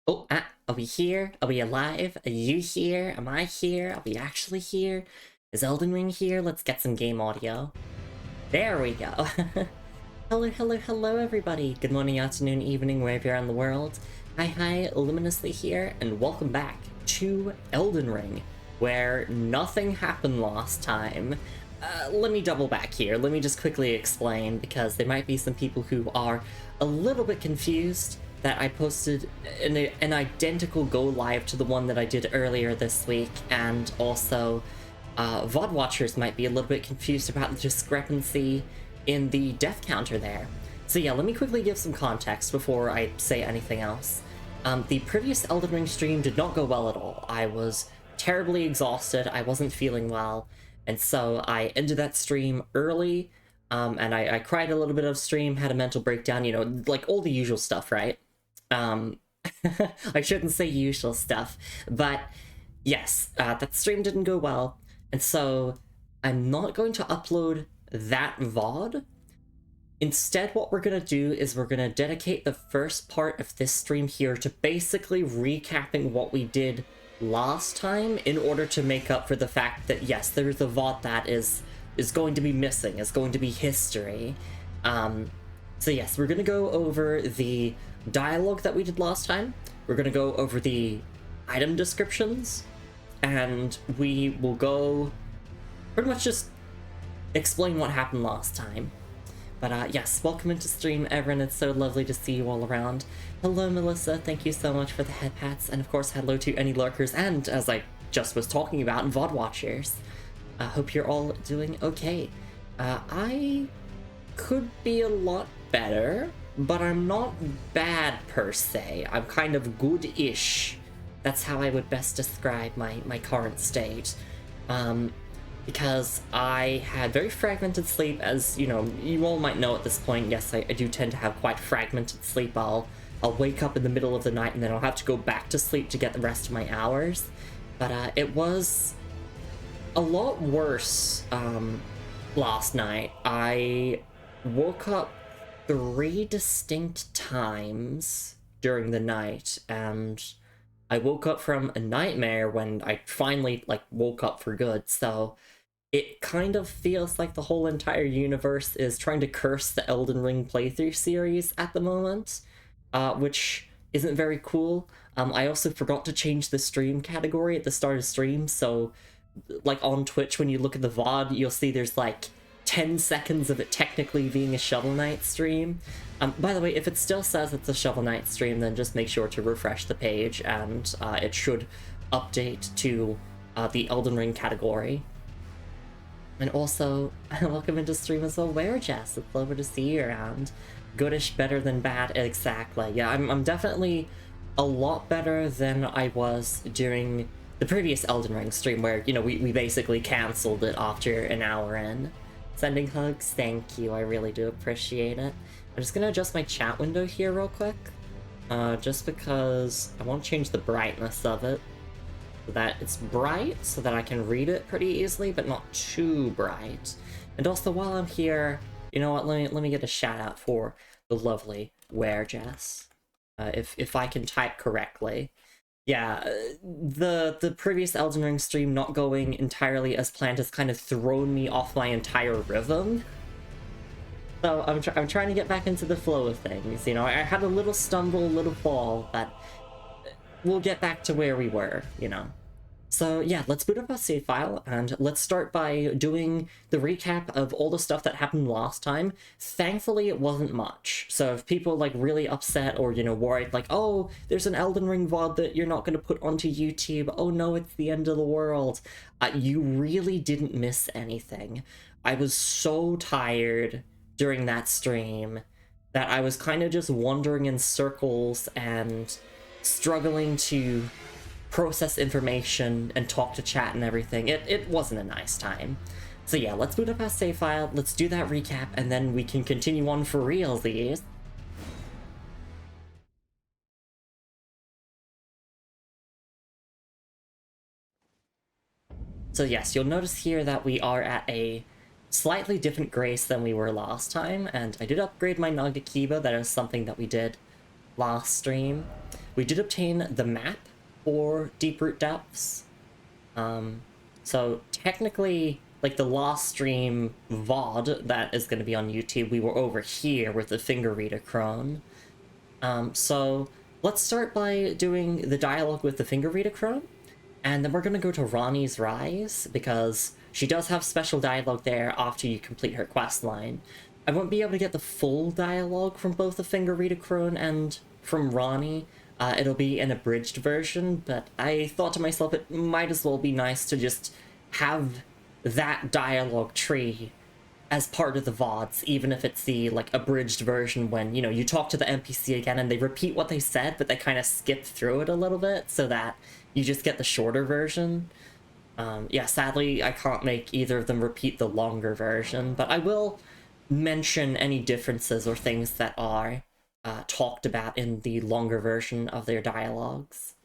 Are we here? Are we alive? Are you here? Am I here? Are we actually here? Is Elden Ring here? Let's get some game audio. There we go. Hello, everybody. Good morning, afternoon, evening, wherever you're in the world. Hi, Luminously here, and welcome back to Elden Ring, where nothing happened last time. Let me double back here. Let me just quickly explain, because there might be some people who are a little bit confused that I posted an identical go live to the one that I did earlier this week, and also VOD watchers might be a little bit confused about the discrepancy in the death counter there. So yeah, let me quickly give some context before I say anything else. The previous Elden Ring stream did not go well at all. I was terribly exhausted, I wasn't feeling well, and so I ended that stream early, and I cried a little bit of stream, had a mental breakdown, you know, like all the usual stuff, right? I shouldn't say usual stuff, but yes, that stream didn't go well, and so I'm not going to upload that VOD. Instead, what we're going to do is we're going to dedicate the first part of this stream here to basically recapping what we did last time in order to make up for the fact that, yes, there's a VOD that is going to be missing, is going to be history. So yes, we're going to go over the dialogue that we did last time. We're going to go over the item descriptions, and we will go pretty much just explain what happened last time. But yes, welcome into stream, everyone. It's so lovely to see you all around. Hello, Melissa. Thank you so much for the head pats. And of course, hello to any lurkers and, as I just was talking about, VOD watchers. I hope you're all doing okay. I could be a lot better, but I'm not bad per se. I'm kind of good-ish. That's how I would best describe my current state. Because I had very fragmented sleep, as, you know, you all might know at this point. Yes, I do tend to have quite fragmented sleep. I'll wake up in the middle of the night and then I'll have to go back to sleep to get the rest of my hours. But it was a lot worse last night. I woke up 3 distinct times during the night, and I woke up from a nightmare when I finally, like, woke up for good, so it kind of feels like the whole entire universe is trying to curse the Elden Ring playthrough series at the moment, which isn't very cool. I also forgot to change the stream category at the start of stream, so, like, on Twitch, when you look at the VOD, you'll see there's, like, 10 seconds of it technically being a Shovel Knight stream. By the way, if it still says it's a Shovel Knight stream, then just make sure to refresh the page, and it should update to the Elden Ring category. And also, welcome into stream as well, Jess. It's lovely to see you around. Goodish, better than bad, exactly. Yeah, I'm definitely a lot better than I was during the previous Elden Ring stream, where, you know, we basically cancelled it after an hour in. Sending hugs, thank you, I really do appreciate it. I'm just gonna adjust my chat window here real quick, just because I want to change the brightness of it, so that it's bright, so that I can read it pretty easily, but not too bright. And also, while I'm here, you know what, let me get a shout out for the lovely Jess, if I can type correctly. Yeah, the previous Elden Ring stream not going entirely as planned has kind of thrown me off my entire rhythm. So I'm trying to get back into the flow of things, you know. I had a little stumble, a little fall, but we'll get back to where we were, you know. So yeah, let's boot up our save file, and let's start by doing the recap of all the stuff that happened last time. Thankfully, it wasn't much. So if people, like, really upset or, you know, worried, like, oh, there's an Elden Ring VOD that you're not going to put onto YouTube, oh no, it's the end of the world, you really didn't miss anything. I was so tired during that stream that I was kind of just wandering in circles and struggling to process information and talk to chat and everything. It wasn't a nice time. So yeah, let's boot up our save file, let's do that recap, and then we can continue on for realsies. So yes, you'll notice here that we are at a slightly different grace than we were last time, and I did upgrade my Naga Kiba. That is something that we did last stream, we did obtain the map for Deeproot Depths. So technically, like the last stream VOD that is going to be on YouTube, we were over here with the finger reader crone. So let's start by doing the dialogue with the finger reader crone, and then we're going to go to Ronnie's Rise, because she does have special dialogue there after you complete her quest line. I won't be able to get the full dialogue from both the finger reader crone and from Ronnie. It'll be an abridged version, but I thought to myself it might as well be nice to just have that dialogue tree as part of the VODs, even if it's the, like, abridged version when, you know, you talk to the NPC again and they repeat what they said, but they kind of skip through it a little bit so that you just get the shorter version. Yeah, sadly, I can't make either of them repeat the longer version, but I will mention any differences or things that are talked about in the longer version of their dialogues.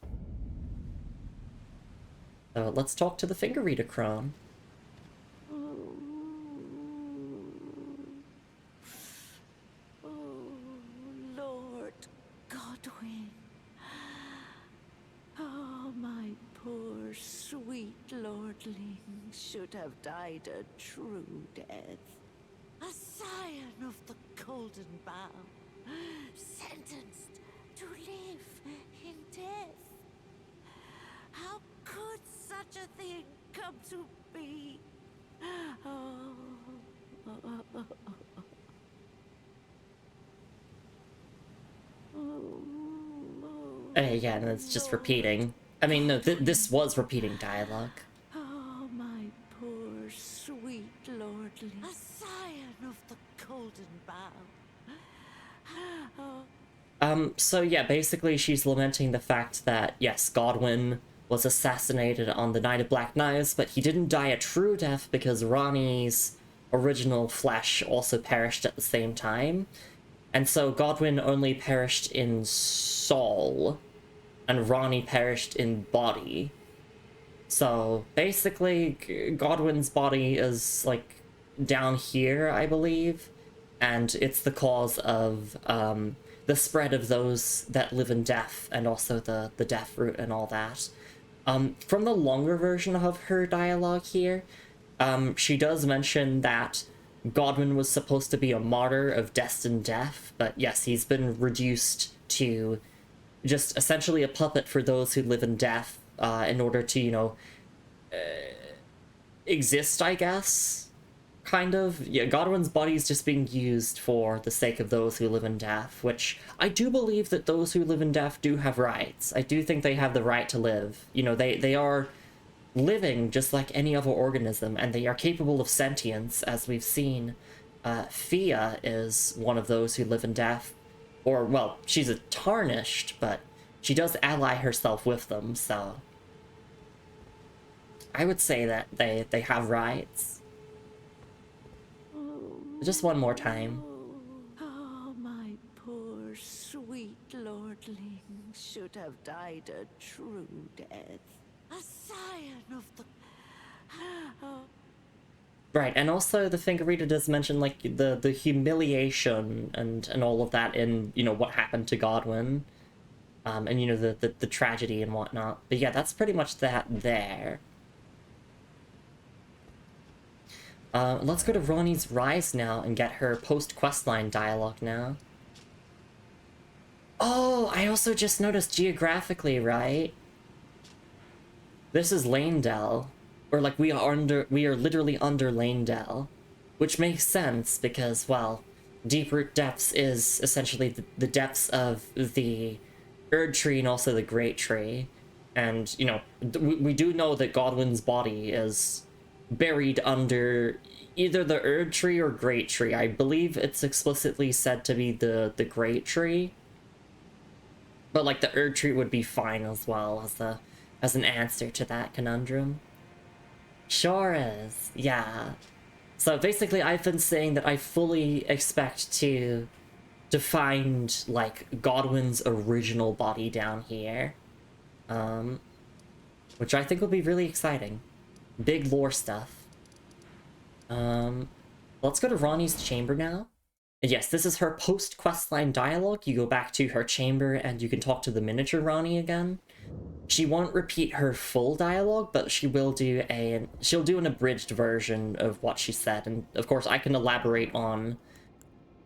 So let's talk to the finger reader crone. Lord Godwin. Oh, my poor sweet lordling should have died a true death. A scion of the golden bough, sentenced to live in death. How could such a thing come to be? Oh. Yeah, and it's just repeating. I mean, no, this was repeating dialogue. Oh, my poor sweet lordling, a scion of the golden bough. So yeah, basically she's lamenting the fact that, yes, Godwin was assassinated on the Night of Black Knives, but he didn't die a true death because Ronnie's original flesh also perished at the same time. And so Godwin only perished in soul, and Ronnie perished in body. So basically, Godwin's body is, like, down here, I believe, and it's the cause of the spread of those that live in death, and also the Deathroot and all that. From the longer version of her dialogue here, she does mention that Godwin was supposed to be a martyr of destined death, but yes, he's been reduced to just essentially a puppet for those who live in death, in order to, you know, exist, I guess. Kind of. Yeah, Godwin's body is just being used for the sake of those who live in death, which I do believe that those who live in death do have rights. I do think they have the right to live. You know, they are living just like any other organism, and they are capable of sentience, as we've seen. Fia is one of those who live in death. Or, well, she's a tarnished, but she does ally herself with them, so I would say that they have rights. Just one more time. Oh, my poor sweet lordling should have died a true death. A scion of the... Right, and also the finger reader does mention, like, the humiliation and all of that in, you know, what happened to Godwin. And, you know, the tragedy and whatnot. But yeah, that's pretty much that there. Let's go to Ronnie's Rise now and get her post-questline dialogue now. Oh, I also just noticed geographically, right? This is Lanedell. Or, like, we are literally under Lanedell. Which makes sense because, well, Deeproot Depths is essentially the depths of the Erd Tree and also the Great Tree. And, you know, we do know that Godwin's body is buried under either the Erd Tree or Great Tree. I believe it's explicitly said to be the Great Tree. But, like, the Erd Tree would be fine as well as an answer to that conundrum. Sure is, yeah. So basically I've been saying that I fully expect to find, like, Godwin's original body down here. Which I think will be really exciting. Big lore stuff. Let's go to Ronnie's chamber now. Yes, this is her post-questline dialogue. You go back to her chamber and you can talk to the miniature Ronnie again. She won't repeat her full dialogue, but she'll do an abridged version of what she said, and of course I can elaborate on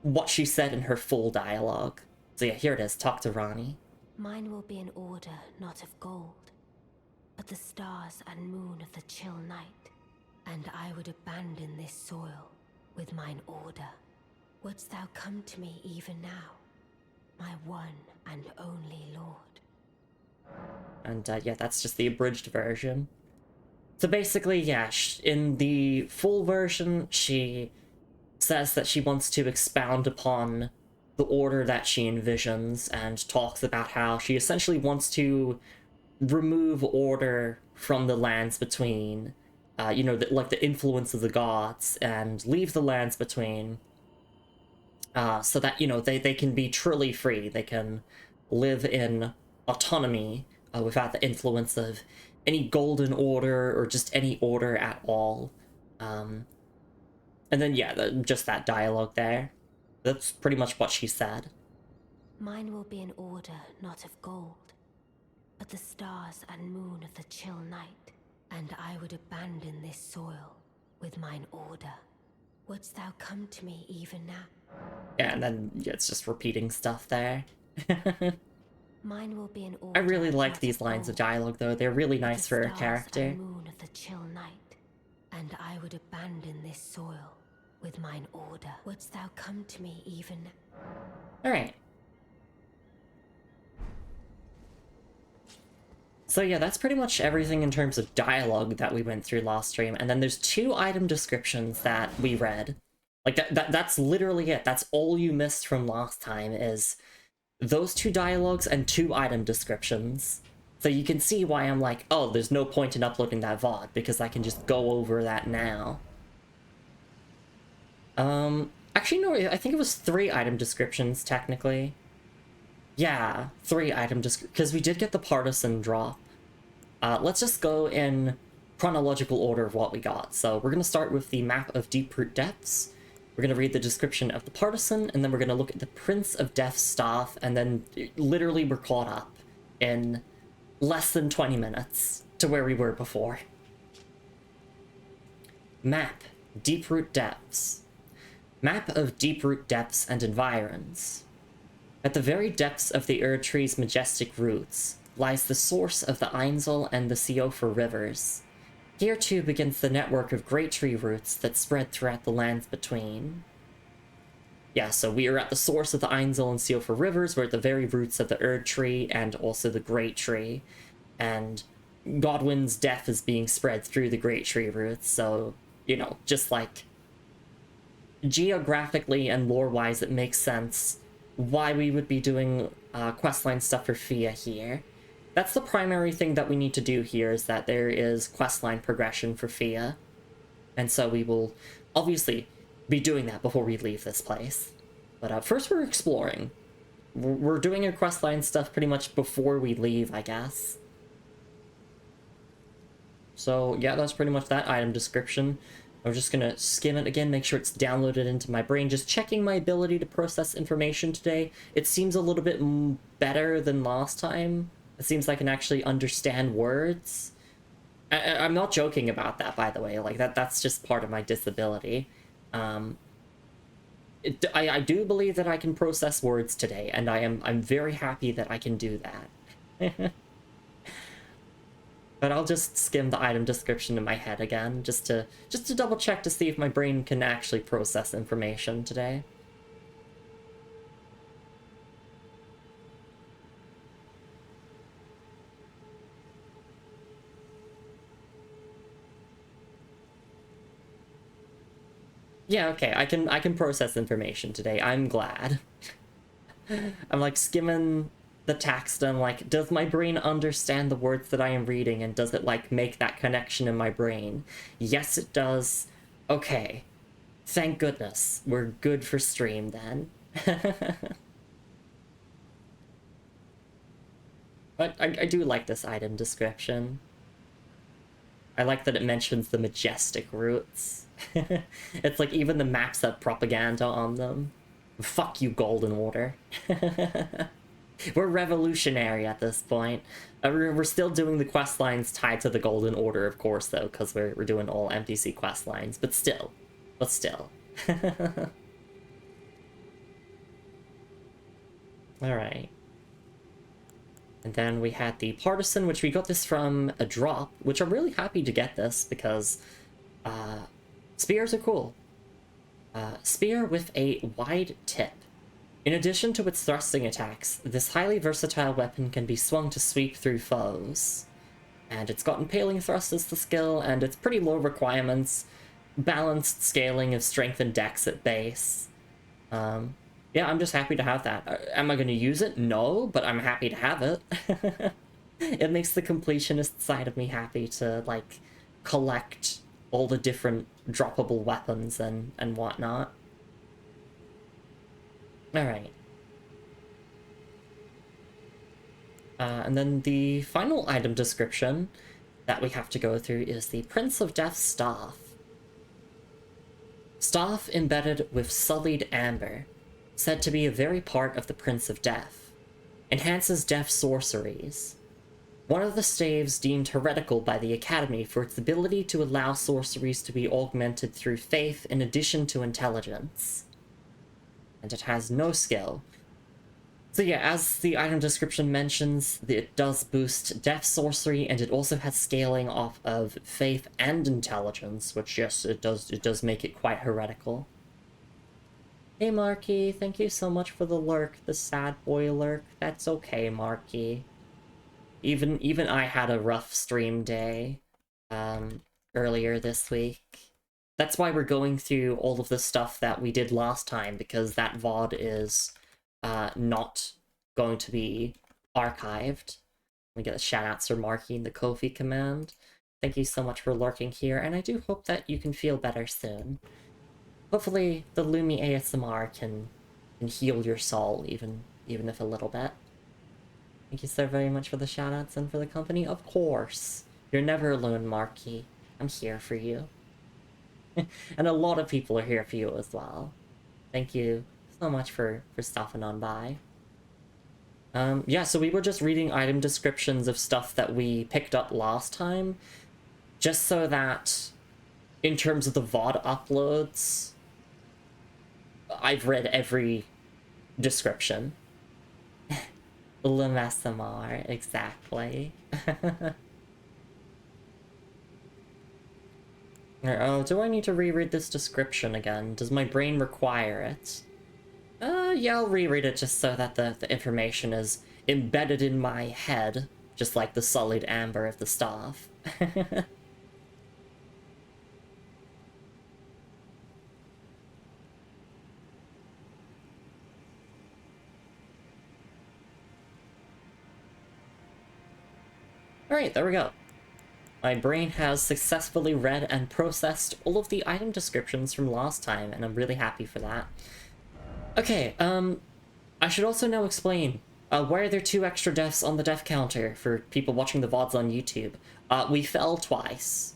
what she said in her full dialogue. So yeah, here it is. Talk to Ronnie. Mine will be an order not of gold, but the stars and moon of the chill night, and I would abandon this soil with mine order. Wouldst thou come to me even now, my one and only lord? And yeah, that's just the abridged version. So basically, yeah, in the full version, she says that she wants to expound upon the order that she envisions and talks about how she essentially wants to remove order from the lands between, like the influence of the gods, and leave the lands between, so that, they can be truly free. They can live in autonomy without the influence of any golden order or just any order at all. And then, yeah, just that dialogue there. That's pretty much what she said. Mine will be an order not of gold, but the stars and moon of the chill night, and I would abandon this soil with mine order. Wouldst thou come to me even now? Yeah, and then it's just repeating stuff there. Mine will be an order. I really like these lines of dialogue, though. They're really nice for her character. And moon of the chill night, and I would abandon this soil with mine order. Wouldst thou come to me even now? Alright. So yeah, that's pretty much everything in terms of dialogue that we went through last stream, and then there's 2 item descriptions that we read. Like, that's literally it. That's all you missed from last time, is those 2 dialogues and 2 item descriptions. So you can see why I'm like, oh, there's no point in uploading that VOD, because I can just go over that now. Actually, no, I think it was 3 item descriptions, technically. Yeah, 3 item descriptions, because we did get the partisan drop. Let's just go in chronological order of what we got. So we're going to start with the map of Deeproot Depths. We're going to read the description of the partisan, and then we're going to look at the Prince of Death's staff, and then literally we're caught up in less than 20 minutes to where we were before. Map, Deeproot Depths. Map of Deeproot Depths and environs. At the very depths of the Erd Tree's majestic roots lies the source of the Ainzel and the Siofer rivers. Here too begins the network of great tree roots that spread throughout the lands between. Yeah, so we are at the source of the Ainzel and Siofer rivers. We're at the very roots of the Erd Tree and also the Great Tree. And Godwyn's death is being spread through the Great Tree roots, so, just like geographically and lore-wise, it makes sense why we would be doing questline stuff for Fia here. That's the primary thing that we need to do here, is that there is questline progression for Fia. And so we will obviously be doing that before we leave this place. But first we're exploring. We're doing our questline stuff pretty much before we leave, I guess. So yeah, that's pretty much that item description. I'm just gonna skim it again, make sure it's downloaded into my brain. Just checking my ability to process information today. It seems a little bit better than last time. It seems like I can actually understand words. I'm not joking about that, by the way. Like, that's just part of my disability. I do believe that I can process words today, and I'm very happy that I can do that. But I'll just skim the item description in my head again, just to double check to see if my brain can actually process information today. Yeah, okay, I can process information today. I'm glad. I'm like skimming the text and I'm like, does my brain understand the words that I am reading, and does it like make that connection in my brain? Yes, it does. Okay. Thank goodness. We're good for stream then. But I do like this item description. I like that it mentions the majestic roots. It's like even the maps have propaganda on them. Fuck you, Golden Order. We're revolutionary at this point. We're still doing the quest lines tied to the Golden Order, of course, though, because we're doing all NPC quest lines, but still. But still. Alright. And then we had the Partisan, which we got this from a drop, which I'm really happy to get this, because spears are cool. Spear with a wide tip. In addition to its thrusting attacks, this highly versatile weapon can be swung to sweep through foes. And it's got impaling thrust as the skill, and it's pretty low requirements, balanced scaling of strength and dex at base. Yeah, I'm just happy to have that. Am I going to use it? No, but I'm happy to have it. It makes the completionist side of me happy to, like, collect all the different droppable weapons and whatnot. Alright. And then the final item description that we have to go through is the Prince of Death's Staff. Staff embedded with sullied amber, said to be a very part of the Prince of Death. Enhances death sorceries. One of the staves deemed heretical by the Academy for its ability to allow sorceries to be augmented through faith in addition to intelligence. And it has no skill. So yeah, as the item description mentions, it does boost death sorcery, and it also has scaling off of faith and intelligence, which yes, it does make it quite heretical. Hey Marky, thank you so much for the lurk, the sad boy lurk. That's okay, Marky. Even I had a rough stream day earlier this week. That's why we're going through all of the stuff that we did last time, because that VOD is not going to be archived. We get a shout outs for Marky and the Ko-fi command. Thank you so much for lurking here, and I do hope that you can feel better soon. Hopefully the Lumi ASMR can heal your soul, even if a little bit. Thank you so very much for the shoutouts and for the company. Of course. You're never alone, Marky. I'm here for you. And a lot of people are here for you as well. Thank you so much for stopping on by. Yeah, so we were just reading item descriptions of stuff that we picked up last time, just so that, in terms of the VOD uploads, I've read every description. LMSMR, exactly. Oh, do I need to reread this description again? Does my brain require it? Yeah, I'll reread it just so that the information is embedded in my head, just like the sullied amber of the staff. Alright, there we go. My brain has successfully read and processed all of the item descriptions from last time, and I'm really happy for that. Okay, I should also now explain, why are there 2 extra deaths on the death counter for people watching the VODs on YouTube? We fell twice.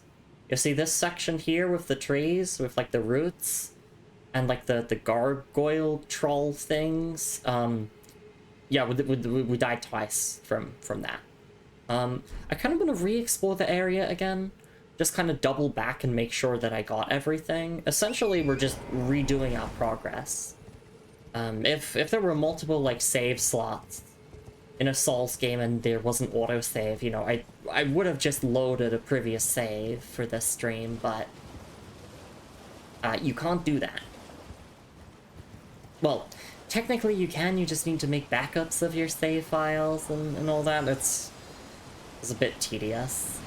You see this section here with the trees, with, like, the roots, and, like, the gargoyle troll things? Yeah, we died twice from that. I kind of want to re-explore the area again, just kind of double back and make sure that I got everything. Essentially, we're just redoing our progress. If there were multiple, like, save slots in a Souls game and there wasn't autosave, you know, I would have just loaded a previous save for this stream, but you can't do that. Well, technically you can, you just need to make backups of your save files and all that. It's a bit tedious.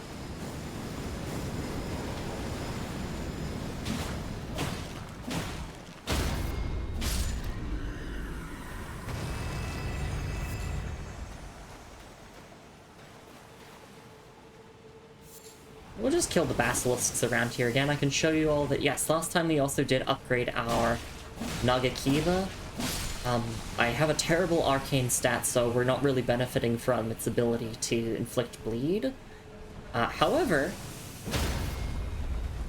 We'll just kill the basilisks around here again. I can show you all that. Yes, last time we also did upgrade our Nagakiva. I have a terrible arcane stat, so we're not really benefiting from its ability to inflict bleed. However,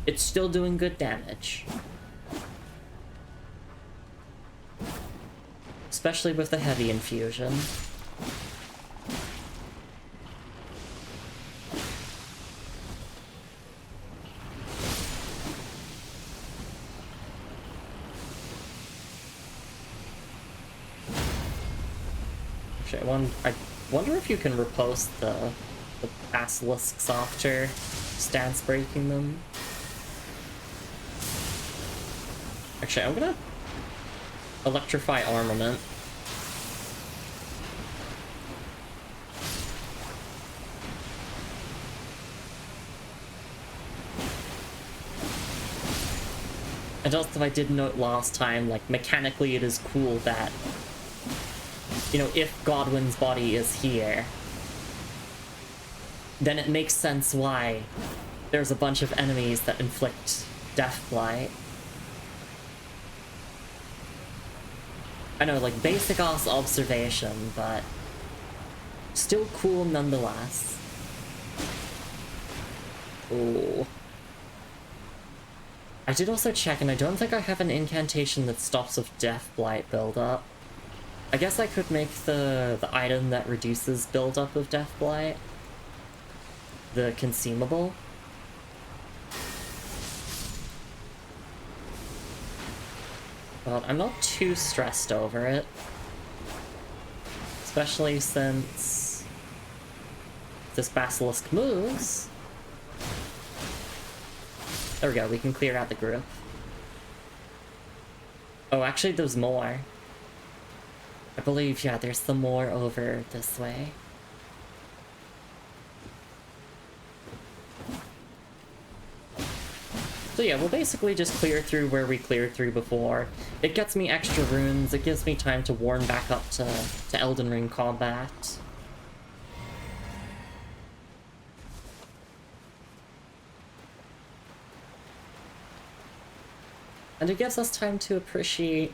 it's still doing good damage. Especially with the heavy infusion. Actually, I wonder if you can repost the basilisks after stance breaking them. Actually, I'm gonna electrify armament. And also, I did note last time, like, mechanically it is cool that, you know, if Godwin's body is here, then it makes sense why there's a bunch of enemies that inflict deathblight. I know, like, basic-ass observation, but still cool nonetheless. Ooh. I did also check, and I don't think I have an incantation that stops with deathblight buildup. I guess I could make the item that reduces buildup of deathblight the consumable. But I'm not too stressed over it. Especially since this basilisk moves. There we go, we can clear out the group. Oh, actually there's more. I believe, yeah, there's some more over this way. So yeah, we'll basically just clear through where we cleared through before. It gets me extra runes, it gives me time to warm back up to Elden Ring combat. And it gives us time to appreciate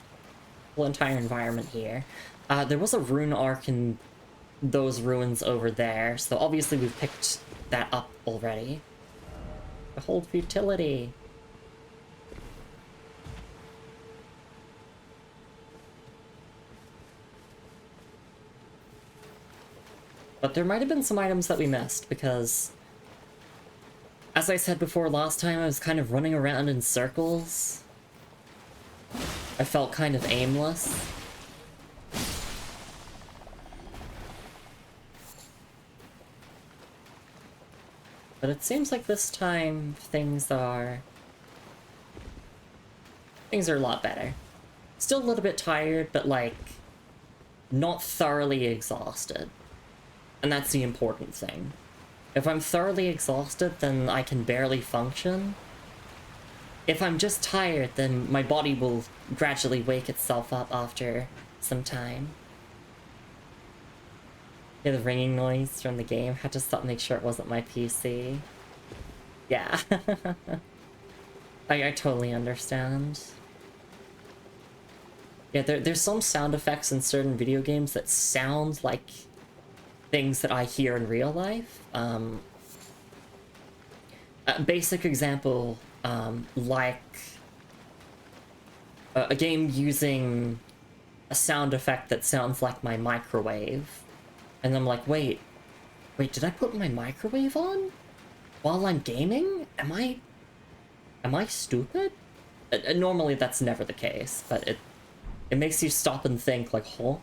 the entire environment here. There was a rune arc in those ruins over there, so obviously we've picked that up already. Behold futility! But there might have been some items that we missed, because as I said before last time, I was kind of running around in circles. I felt kind of aimless. But it seems like this time things are a lot better. Still a little bit tired, but like not thoroughly exhausted. And that's the important thing. If I'm thoroughly exhausted, then I can barely function. If I'm just tired, then my body will gradually wake itself up after some time. Yeah, the ringing noise from the game. Had to stop and make sure it wasn't my PC. Yeah. I totally understand. Yeah, there's some sound effects in certain video games that sound like things that I hear in real life. A basic example, like a game using a sound effect that sounds like my microwave. And I'm like, wait, did I put my microwave on while I'm gaming? Am I stupid? Normally that's never the case, but it makes you stop and think, like, huh?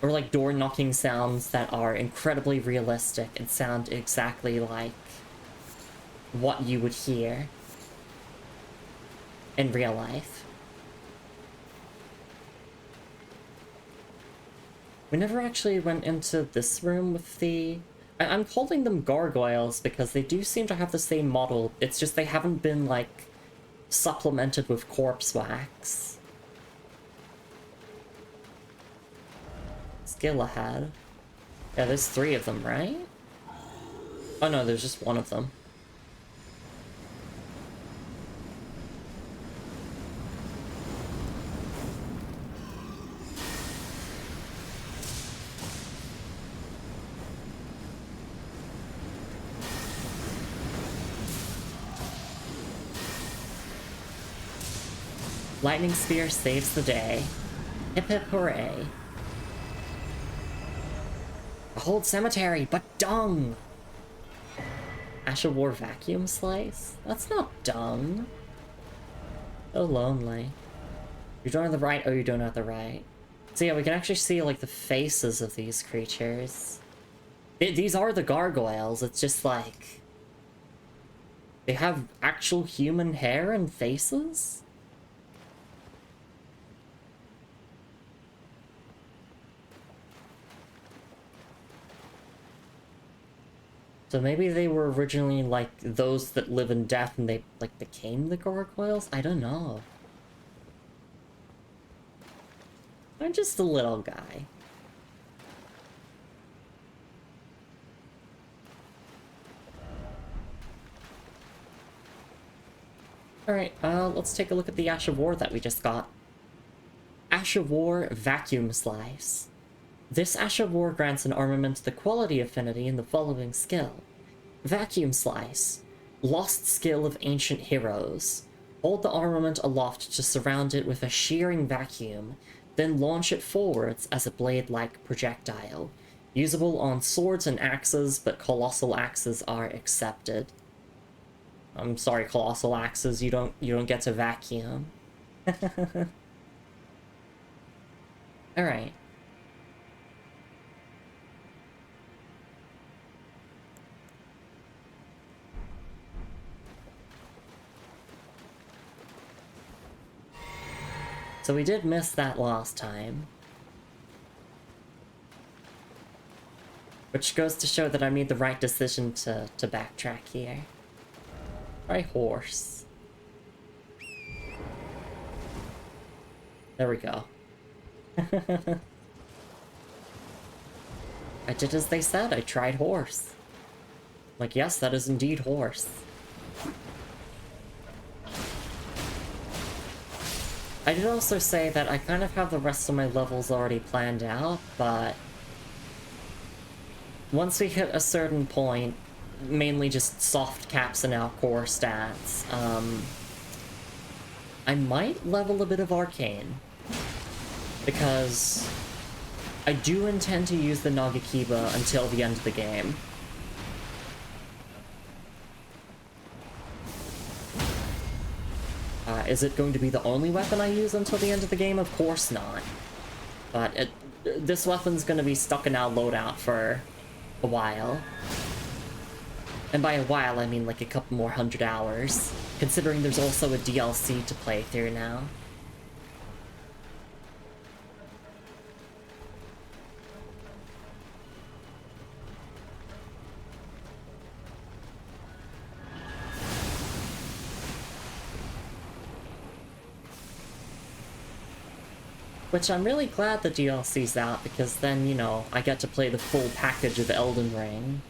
Or like door knocking sounds that are incredibly realistic and sound exactly like what you would hear in real life. We never actually went into this room with the... I'm calling them gargoyles because they do seem to have the same model. It's just they haven't been, like, supplemented with corpse wax. Skill ahead. Yeah, there's 3 of them, right? Oh no, there's just 1 of them. Lightning Spear saves the day. Hip hip hooray. A whole cemetery, but dung! Ash of War vacuum slice? That's not dung. So lonely. You're doing the right or you're doing it the right. So yeah, we can actually see like the faces of these creatures. These are the gargoyles, it's just like... they have actual human hair and faces? So maybe they were originally like those that live in death and they like became the gargoyles? I don't know. I'm just a little guy. Alright, let's take a look at the Ash of War that we just got. Ash of War Vacuum Slice. This Ash of War grants an armament the quality affinity in the following skill. Vacuum Slice. Lost skill of ancient heroes. Hold the armament aloft to surround it with a shearing vacuum, then launch it forwards as a blade-like projectile. Usable on swords and axes, but colossal axes are accepted. I'm sorry, colossal axes, you don't get to vacuum. Alright. So we did miss that last time. Which goes to show that I made the right decision to backtrack here. Try horse. There we go. I did as they said, I tried horse. Like, yes, that is indeed horse. I did also say that I kind of have the rest of my levels already planned out, but once we hit a certain point, mainly just soft caps in our core stats, I might level a bit of Arcane, because I do intend to use the Nagakiba until the end of the game. Is it going to be the only weapon I use until the end of the game? Of course not. But this weapon's going to be stuck in our loadout for a while. And by a while, I mean like a couple more 100 hours, considering there's also a DLC to play through now. Which I'm really glad the DLC's out, because then, you know, I get to play the full package of Elden Ring.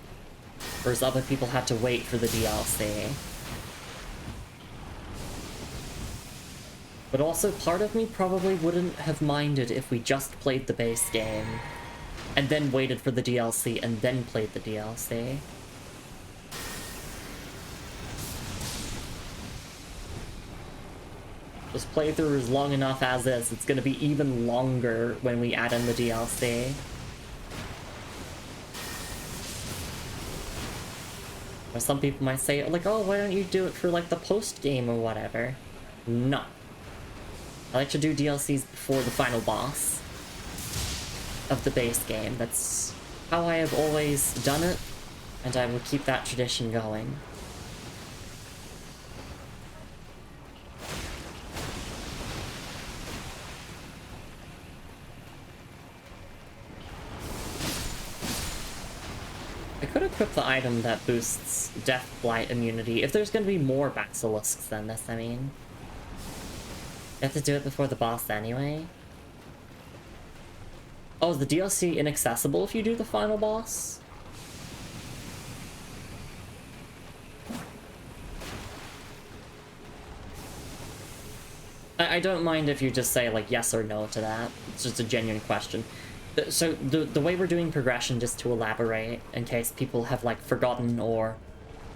Whereas other people had to wait for the DLC. But also, part of me probably wouldn't have minded if we just played the base game, and then waited for the DLC, and then played the DLC. This playthrough is long enough as is. It's gonna be even longer when we add in the DLC. Or some people might say, like, oh, why don't you do it for, like, the post-game or whatever? No. I like to do DLCs before the final boss of the base game. That's how I have always done it, and I will keep that tradition going. I could equip the item that boosts Death Blight immunity, if there's gonna be more basilisks than this, I mean. You have to do it before the boss anyway. Oh, is the DLC inaccessible if you do the final boss? I don't mind if you just say, like, yes or no to that. It's just a genuine question. So, the way we're doing progression, just to elaborate, in case people have, like, forgotten or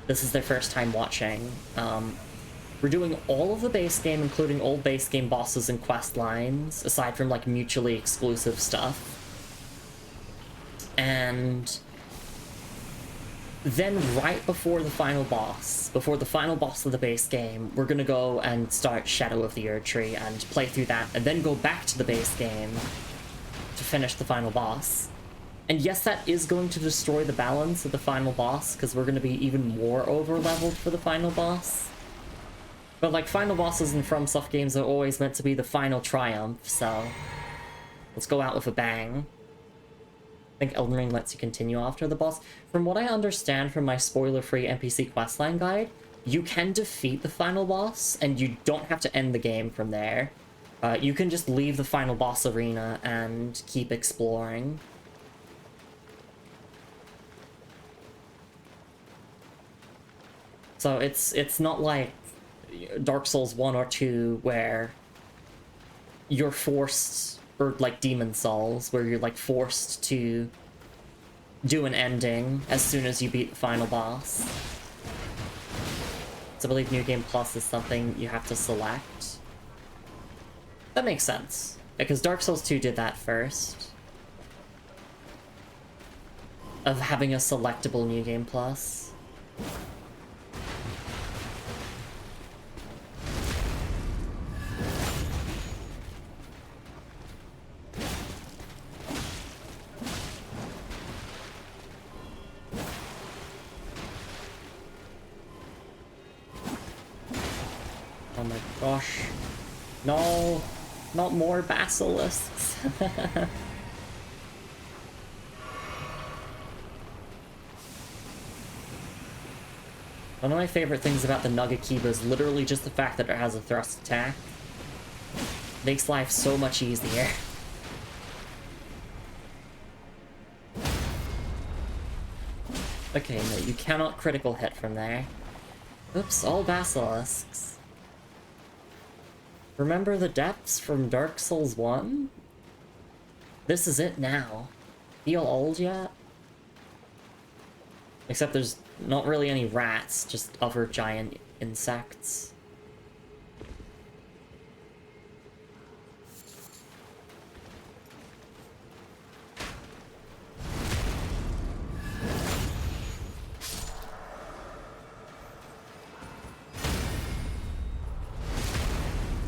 this is their first time watching, We're doing all of the base game, including old base game bosses and quest lines, aside from like mutually exclusive stuff. And then right before the final boss of the base game, we're gonna go and start Shadow of the Erdtree and play through that, and then go back to the base game to finish the final boss. And yes, that is going to destroy the balance of the final boss, because we're going to be even more over-leveled for the final boss. But, like, final bosses in FromSoft games are always meant to be the final triumph, so let's go out with a bang. I think Elden Ring lets you continue after the boss. From what I understand from my spoiler-free NPC questline guide, you can defeat the final boss, and you don't have to end the game from there. You can just leave the final boss arena and keep exploring. So it's not like Dark Souls 1 or 2 where you're forced, or like Demon Souls, where you're like forced to do an ending as soon as you beat the final boss. So I believe New Game Plus is something you have to select. That makes sense, because Dark Souls 2 did that first. Of having a selectable New Game Plus. Oh my gosh. No, not more basilisks. One of my favorite things about the Nagakiba is literally just the fact that it has a thrust attack. Makes life so much easier. Okay, no, you cannot critical hit from there. Oops, all basilisks. Remember the depths from Dark Souls 1? This is it now. Feel old yet? Except there's not really any rats, just other giant insects.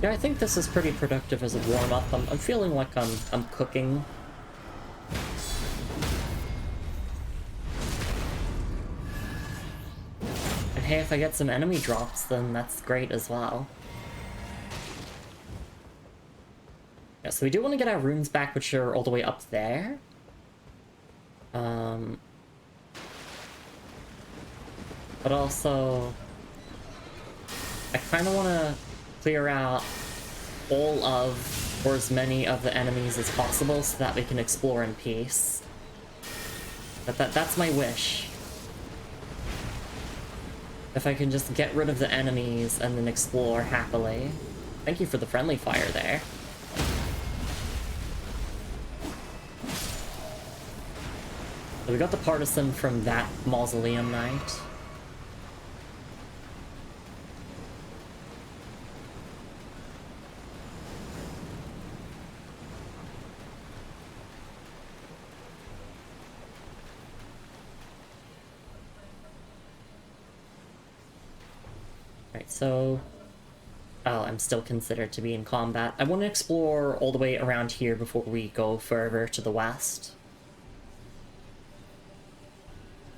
Yeah, I think this is pretty productive as a warm-up. I'm feeling like I'm cooking. And hey, if I get some enemy drops, then that's great as well. Yeah, so we do want to get our runes back, which are all the way up there. But also, I kind of want to clear out all of, or as many of the enemies as possible so that we can explore in peace. That's my wish. If I can just get rid of the enemies and then explore happily. Thank you for the friendly fire there. So we got the partisan from that mausoleum knight. Right, so... Oh, I'm still considered to be in combat. I want to explore all the way around here before we go further to the west.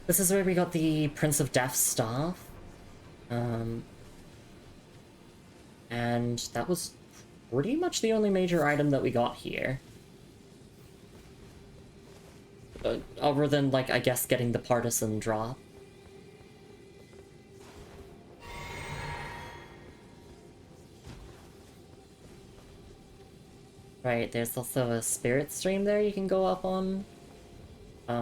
This is where we got the Prince of Death's staff. And that was pretty much the only major item that we got here. Other than, like, I guess getting the partisan drop. Right, there's also a spirit stream there you can go up on.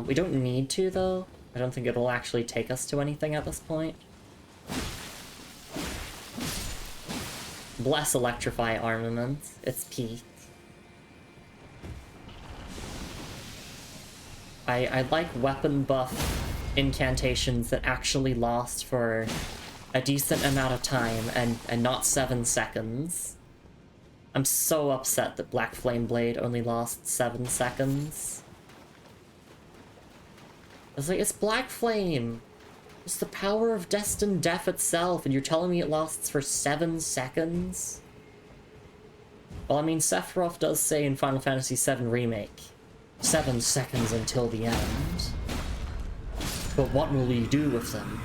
We don't need to, though. I don't think it'll actually take us to anything at this point. Bless Electrify Armament. It's peak. I like weapon buff incantations that actually last for a decent amount of time and not 7 seconds. I'm so upset that Black Flame Blade only lasts 7 seconds. I was like, it's Black Flame! It's the power of Destined Death itself, and you're telling me it lasts for 7 seconds? Well, I mean, Sephiroth does say in Final Fantasy VII Remake, 7 seconds until the end. But what will you do with them?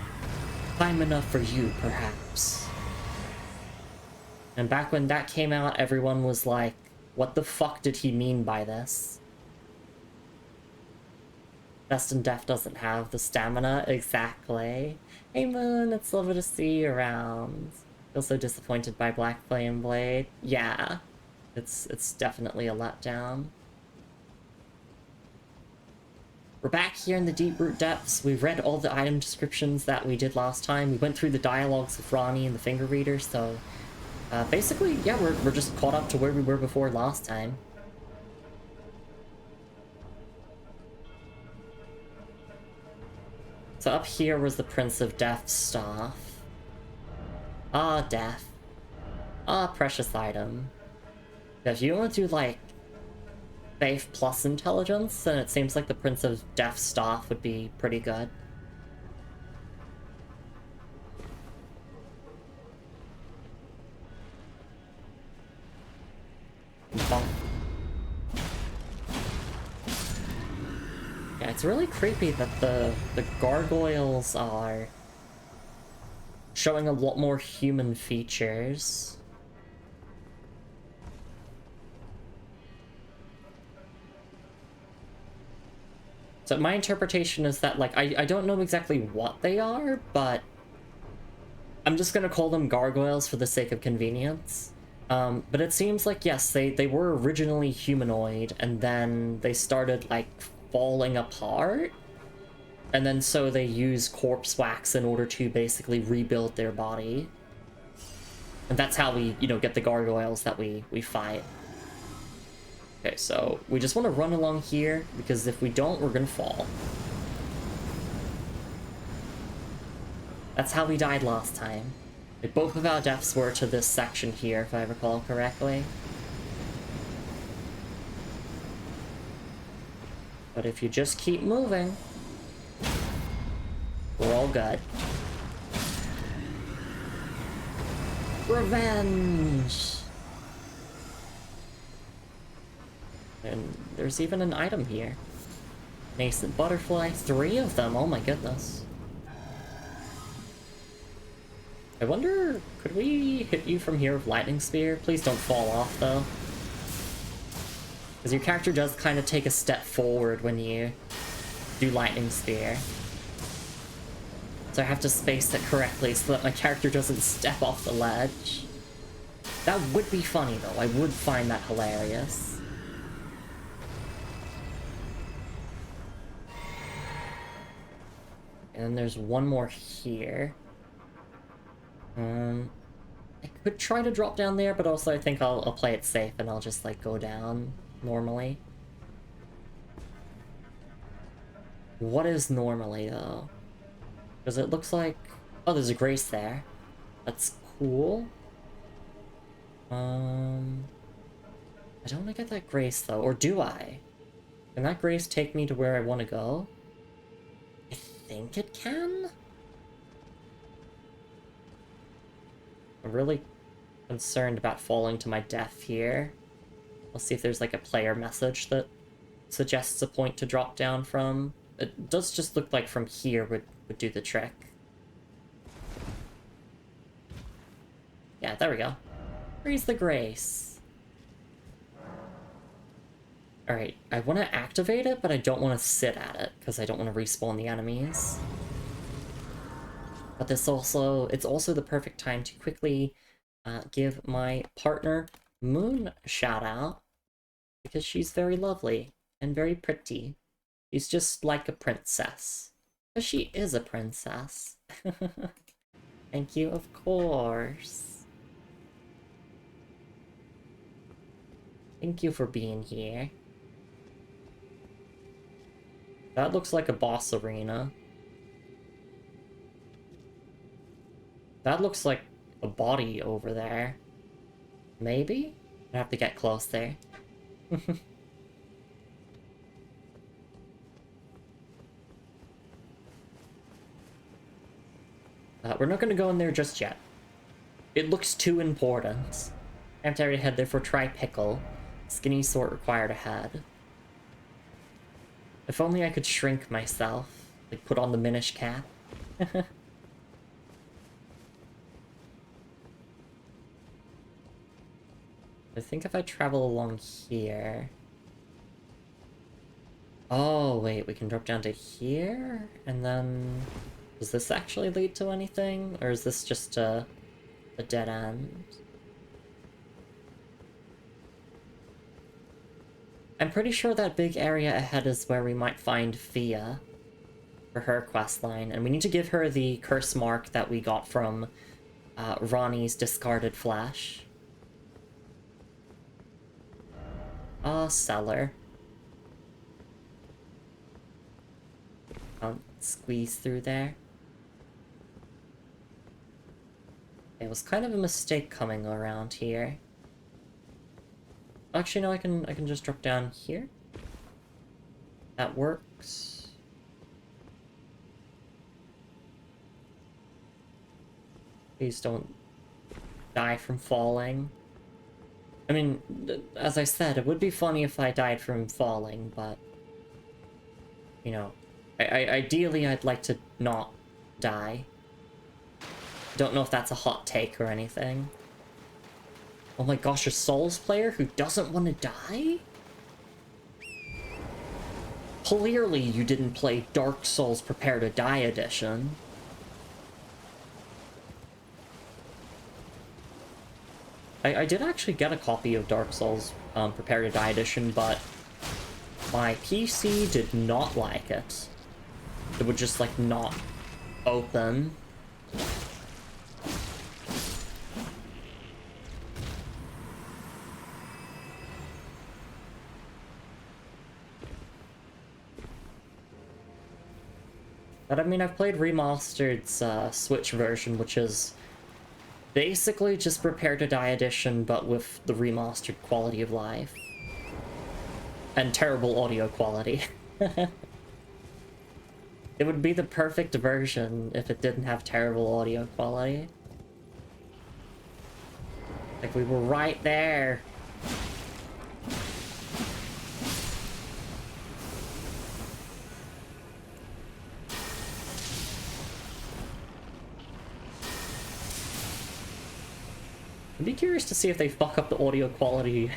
Time enough for you, perhaps. And back when that came out, everyone was like, what the fuck did he mean by this? Destined Death doesn't have the stamina, exactly. Hey Moon, it's lovely to see you around. Feel so disappointed by Black Flame Blade. Yeah, it's definitely a letdown. We're back here in the Deeproot depths. We've read all the item descriptions that we did last time. We went through the dialogues with Ronnie and the finger reader, so basically, yeah, we're just caught up to where we were before last time. So up here was the Prince of Death's staff. Ah, death. Ah, precious item. If you want to do, like, faith plus intelligence, then it seems like the Prince of Death's staff would be pretty good. Bonk. Yeah, it's really creepy that the gargoyles are showing a lot more human features. So my interpretation is that, like, I don't know exactly what they are, but I'm just gonna call them gargoyles for the sake of convenience. But it seems like, yes, they were originally humanoid, and then they started, like, falling apart. And then so they use corpse wax in order to basically rebuild their body. And that's how we, you know, get the gargoyles that we fight. Okay, so we just want to run along here, because if we don't, we're gonna fall. That's how we died last time. Both of our deaths were to this section here, if I recall correctly. But if you just keep moving, we're all good. Revenge! And there's even an item here. Nascent butterfly, 3 of them, oh my goodness. I wonder, could we hit you from here with Lightning Spear? Please don't fall off, though. Because your character does kind of take a step forward when you do Lightning Spear. So I have to space it correctly so that my character doesn't step off the ledge. That would be funny, though. I would find that hilarious. And then there's one more here. I could try to drop down there, but also I think I'll play it safe and I'll just, like, go down normally. What is normally, though? Because it looks like... Oh, there's a grace there. That's cool. I don't want to get that grace, though. Or do I? Can that grace take me to where I want to go? I think it can? I'm really concerned about falling to my death here. We'll see if there's, like, a player message that suggests a point to drop down from. It does just look like from here would do the trick. Yeah, there we go. Raise the grace. Alright, I want to activate it, but I don't want to sit at it, because I don't want to respawn the enemies. But it's also the perfect time to quickly give my partner Moon a shout out, because she's very lovely and very pretty. She's just like a princess. Because she is a princess. Thank you, of course. Thank you for being here. That looks like a boss arena. That looks like a body over there. Maybe? I have to get close there. We're not gonna go in there just yet. It looks too important. I have to already head there for try pickle. Skinny sort required a head. If only I could shrink myself. Like, put on the Minish cap. I think if I travel along here... Oh, wait, we can drop down to here? And then... Does this actually lead to anything? Or is this just a dead end? I'm pretty sure that big area ahead is where we might find Fia for her questline, and we need to give her the curse mark that we got from Ronnie's discarded flesh. Cellar. I'll squeeze through there. It was kind of a mistake coming around here. Actually, no, I can just drop down here. That works. Please don't die from falling. I mean, as I said, it would be funny if I died from falling, but... You know, ideally I'd like to not die. Don't know if that's a hot take or anything. Oh my gosh, a Souls player who doesn't want to die? Clearly you didn't play Dark Souls Prepare to Die edition. I did actually get a copy of Dark Souls Prepare to Die edition, but my PC did not like it. It would just, like, not open. But I mean, I've played Remastered's Switch version, which is basically just Prepare to Die edition, but with the remastered quality of life. And terrible audio quality. It would be the perfect version if it didn't have terrible audio quality. Like, we were right there. I'd be curious to see if they fuck up the audio quality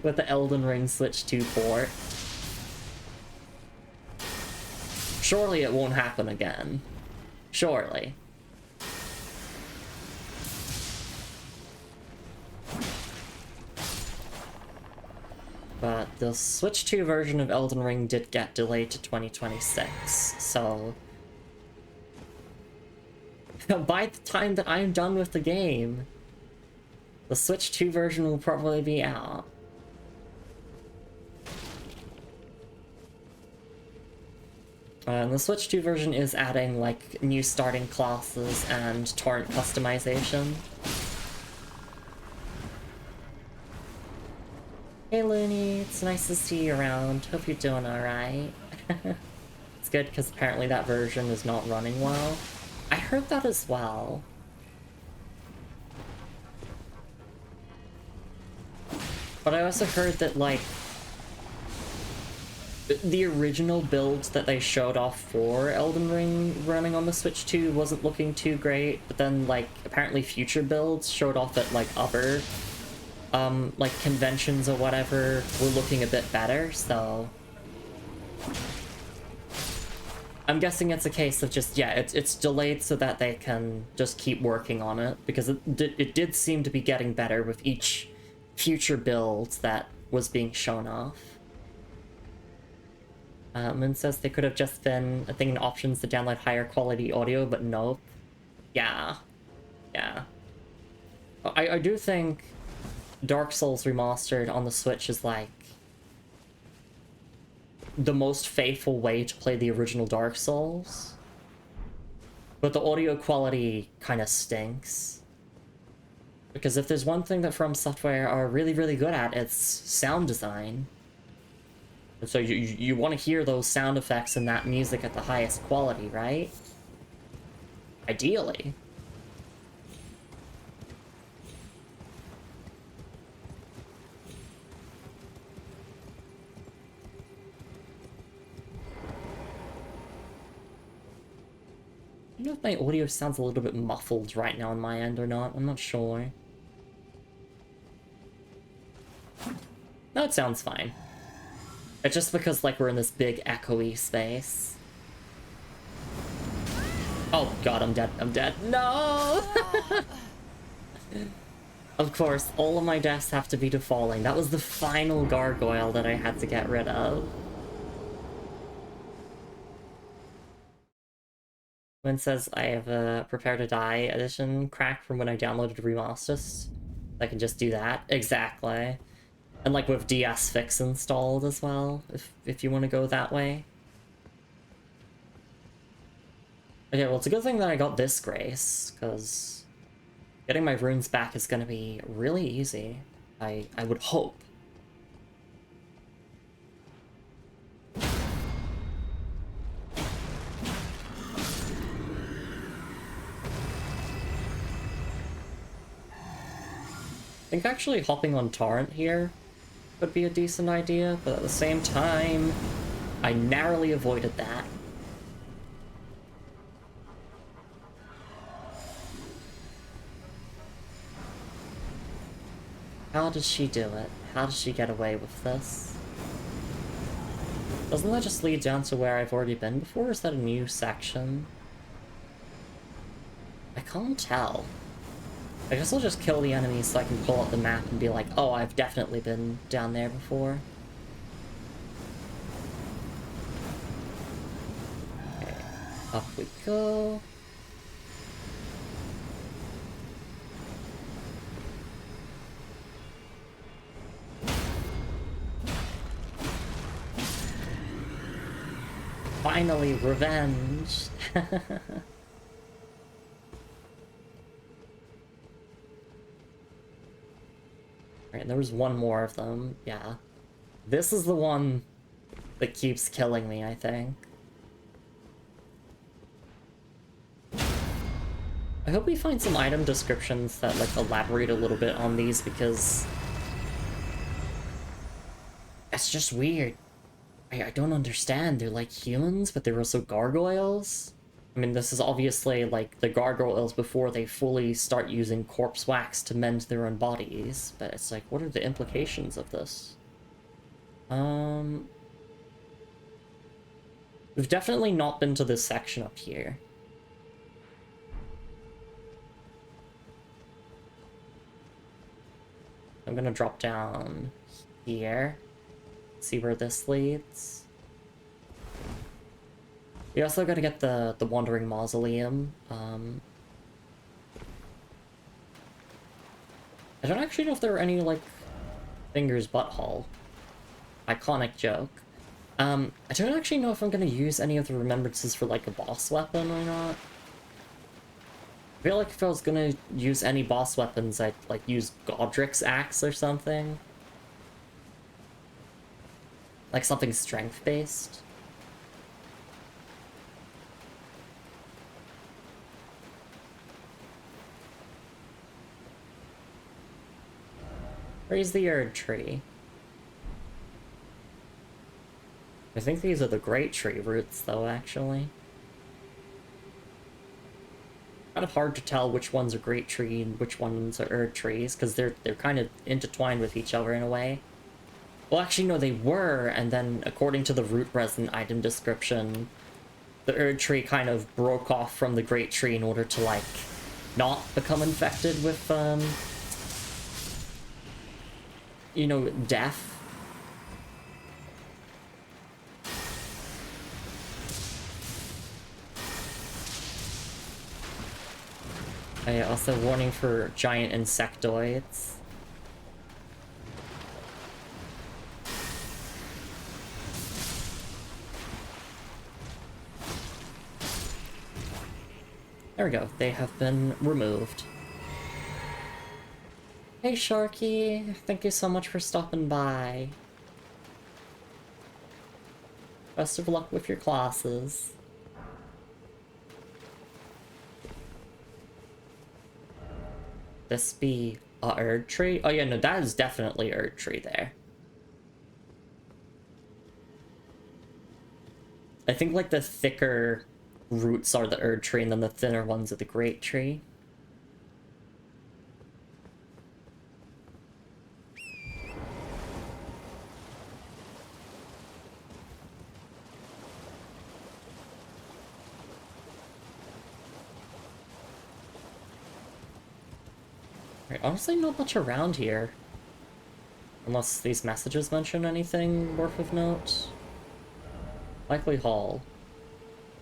with the Elden Ring Switch 2 port. Surely it won't happen again. Surely. But the Switch 2 version of Elden Ring did get delayed to 2026, so... by the time that I'm done with the game, the Switch 2 version will probably be out. And the Switch 2 version is adding, like, new starting classes and torrent customization. Hey Looney, it's nice to see you around. Hope you're doing alright. It's good because apparently that version is not running well. I heard that as well. But I also heard that, like, the original build that they showed off for Elden Ring running on the Switch 2 wasn't looking too great, but then, like, apparently future builds showed off at, like, other, like, conventions or whatever were looking a bit better, so... I'm guessing it's a case of just, yeah, it's delayed so that they can just keep working on it, because it did seem to be getting better with each future build that was being shown off. Moon says they could have just been a thing in options to download higher quality audio, but nope. Yeah. Yeah. I do think Dark Souls Remastered on the Switch is, like, the most faithful way to play the original Dark Souls. But the audio quality kind of stinks. Because if there's one thing that From Software are really, really good at, it's sound design. And so you want to hear those sound effects and that music at the highest quality, right? Ideally. I don't know if my audio sounds a little bit muffled right now on my end or not. I'm not sure. No, it sounds fine. It's just because, like, we're in this big echoey space. Oh god, I'm dead. I'm dead. No! Of course, all of my deaths have to be to falling. That was the final gargoyle that I had to get rid of. When it says I have a Prepare to Die edition cracked from when I downloaded Remasters, I can just do that. Exactly. And like with DS Fix installed as well, if you want to go that way. Okay, well, it's a good thing that I got this grace, because getting my runes back is going to be really easy. I would hope. I think actually hopping on Torrent here would be a decent idea, but at the same time, I narrowly avoided that. How does she do it? How does she get away with this? Doesn't that just lead down to where I've already been before, or is that a new section? I can't tell. I guess I'll just kill the enemies so I can pull up the map and be like, oh, I've definitely been down there before. Okay, up we go. Finally, revenge! Alright, there was one more of them, yeah. This is the one that keeps killing me, I think. I hope we find some item descriptions that, like, elaborate a little bit on these, because it's just weird. I don't understand. They're like humans, but they're also gargoyles. I mean, this is obviously like the gargoyles before they fully start using corpse wax to mend their own bodies, but it's like, what are the implications of this? We've definitely not been to this section up here. I'm gonna drop down here. See where this leads. We also gotta get the Wandering Mausoleum. I don't actually know if there are any, like, Finger's Butthole. Iconic joke. I don't actually know if I'm gonna use any of the remembrances for, like, a boss weapon or not. I feel like if I was gonna use any boss weapons, I'd, like, use Godric's Axe or something. Like something strength-based. Raise the Erd tree. I think these are the great tree roots, though, actually. Kind of hard to tell which ones are great tree and which ones are Erd trees, because they're kind of intertwined with each other in a way. Well, actually, no, they were, and then, according to the root resin item description, the Erd tree kind of broke off from the Great Tree in order to, like, not become infected with, you know, death. Also, warning for giant insectoids. There we go, they have been removed. Hey Sharky, thank you so much for stopping by. Best of luck with your classes. This be a Erd tree? Oh yeah, no, that is definitely Erd tree there. I think like the thicker roots are the Erd tree and then the thinner ones are the Great tree. Right, honestly, not much around here. Unless these messages mention anything worth of note. Likely Hall.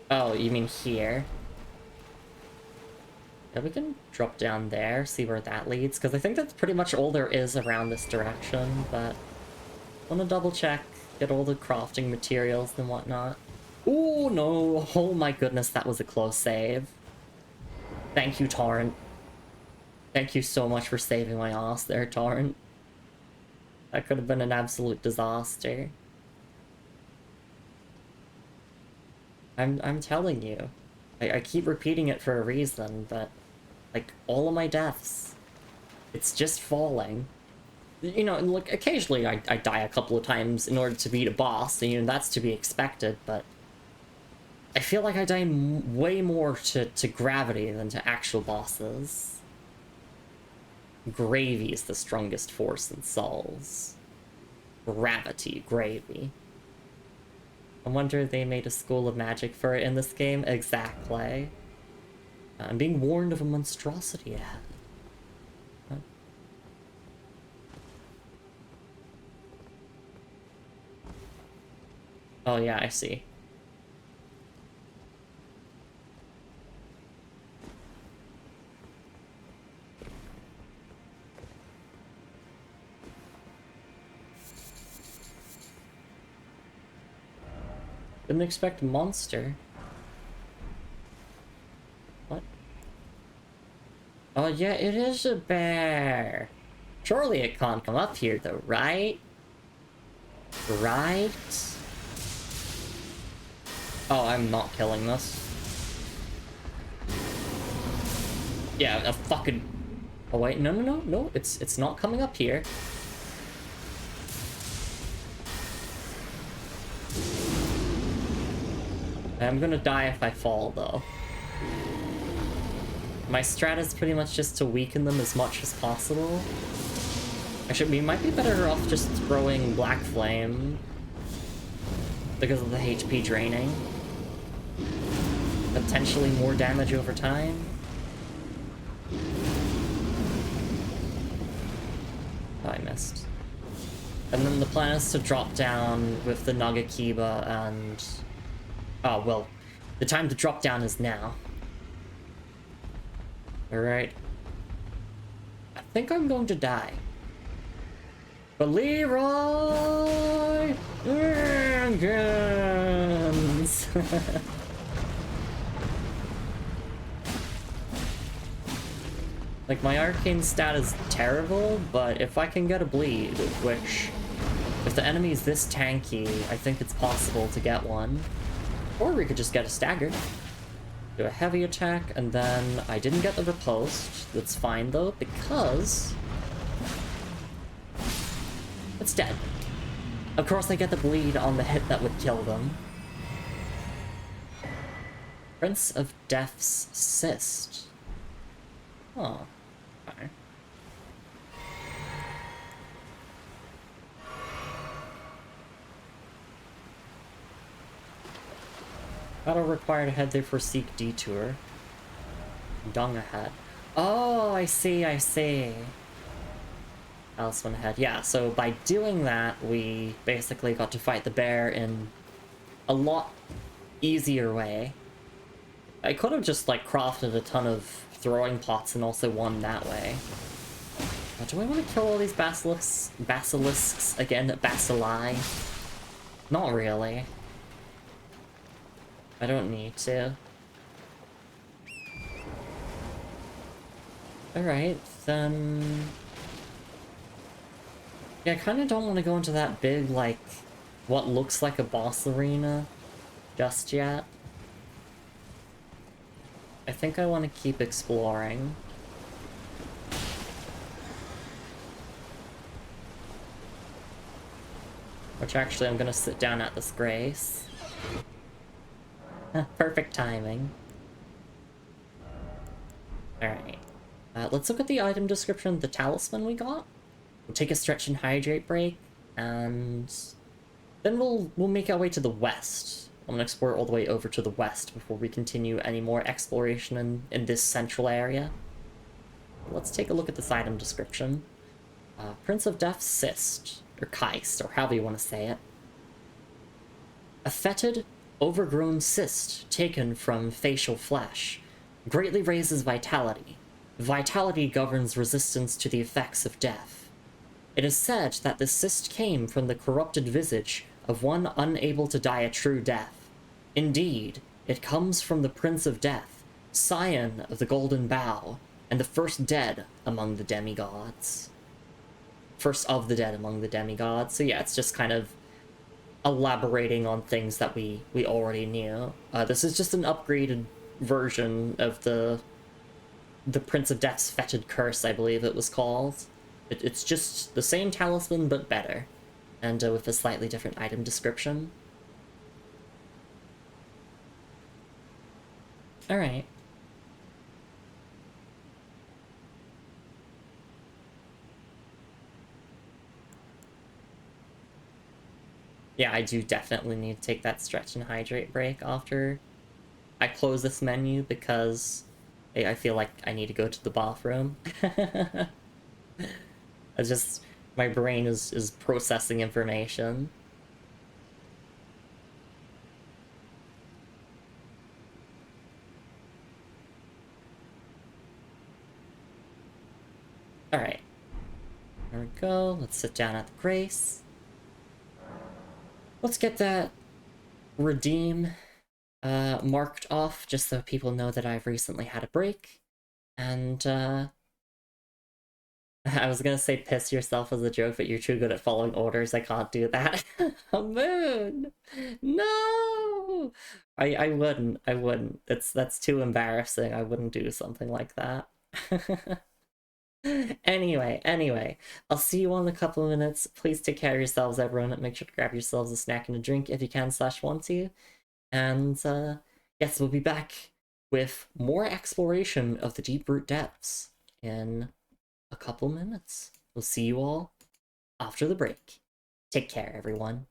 Oh, you mean here? Yeah, we can drop down there, see where that leads, because I think that's pretty much all there is around this direction, but... want to double check, get all the crafting materials and whatnot. Oh no! Oh my goodness, that was a close save. Thank you, Torrent. Thank you so much for saving my ass there, Torrent. That could have been an absolute disaster. I'm telling you. I keep repeating it for a reason, but... like, all of my deaths... it's just falling. You know, like, occasionally I die a couple of times in order to beat a boss, and, you know, that's to be expected, but... I feel like I die way more to gravity than to actual bosses. Gravy is the strongest force in Souls. Gravity, gravy. I wonder they made a school of magic for it in this game. Exactly. I'm being warned of a monstrosity ahead. Huh? Oh yeah, I see. Didn't expect monster. What? Oh yeah, it is a bear. Surely it can't come up here though, right? Right? Oh, I'm not killing this. Yeah, a fucking... oh wait, no, it's not coming up here. I'm gonna die if I fall, though. My strat is pretty much just to weaken them as much as possible. Actually, we might be better off just throwing Black Flame because of the HP draining. Potentially more damage over time. Oh, I missed. And then the plan is to drop down with the Nagakiba and... oh, well, the time to drop down is now. Alright. I think I'm going to die. But Leroy Jenkins! Like, my arcane stat is terrible, but if I can get a bleed, which... if the enemy is this tanky, I think it's possible to get one. Or we could just get a stagger. Do a heavy attack, and then I didn't get the riposte. That's fine, though, because... it's dead. Of course, I get the bleed on the hit that would kill them. Prince of Death's Cyst. Oh. Okay. Battle required to head there for Seek Detour. Dung ahead. Oh, I see, I see. Alice went ahead. Yeah, so by doing that, we basically got to fight the bear in a lot easier way. I could have just, like, crafted a ton of throwing pots and also won that way. Do I want to kill all these basilisks again? Bacilli? Not really. I don't need to. Alright, then... Yeah, I kind of don't want to go into that big, like, what looks like a boss arena just yet. I think I want to keep exploring. Which actually, I'm gonna sit down at this grace. Perfect timing. Alright. Let's look at the item description of the talisman we got. We'll take a stretch and hydrate break, and then we'll make our way to the west. I'm gonna explore all the way over to the west before we continue any more exploration in this central area. Let's take a look at this item description. Prince of Death's Cyst, or Keist, or however you want to say it. A fetid, overgrown cyst taken from facial flesh greatly raises vitality. Vitality governs resistance to the effects of death. It is said that the cyst came from the corrupted visage of one unable to die a true death. Indeed, it comes from the Prince of Death, scion of the Golden Bough, and the first dead among the demigods. First of the dead among the demigods. So yeah, it's just kind of elaborating on things that we already knew. This is just an upgraded version of the Prince of Death's Fetid Curse, I believe it was called. It's just the same talisman, but better. And with a slightly different item description. Alright. Yeah, I do definitely need to take that stretch and hydrate break after I close this menu, because I feel like I need to go to the bathroom. It's just, my brain is processing information. Alright. There we go. Let's sit down at the grace. Let's get that redeem marked off, just so people know that I've recently had a break. And I was gonna say piss yourself as a joke, but you're too good at following orders, I can't do that. A moon! No! I wouldn't. That's too embarrassing. I wouldn't do something like that. Anyway, I'll see you all in a couple of minutes. Please take care of yourselves, everyone. Make sure to grab yourselves a snack and a drink if you can / want to. And yes, we'll be back with more exploration of the Deeproot depths in a couple minutes. We'll see you all after the break. Take care, everyone.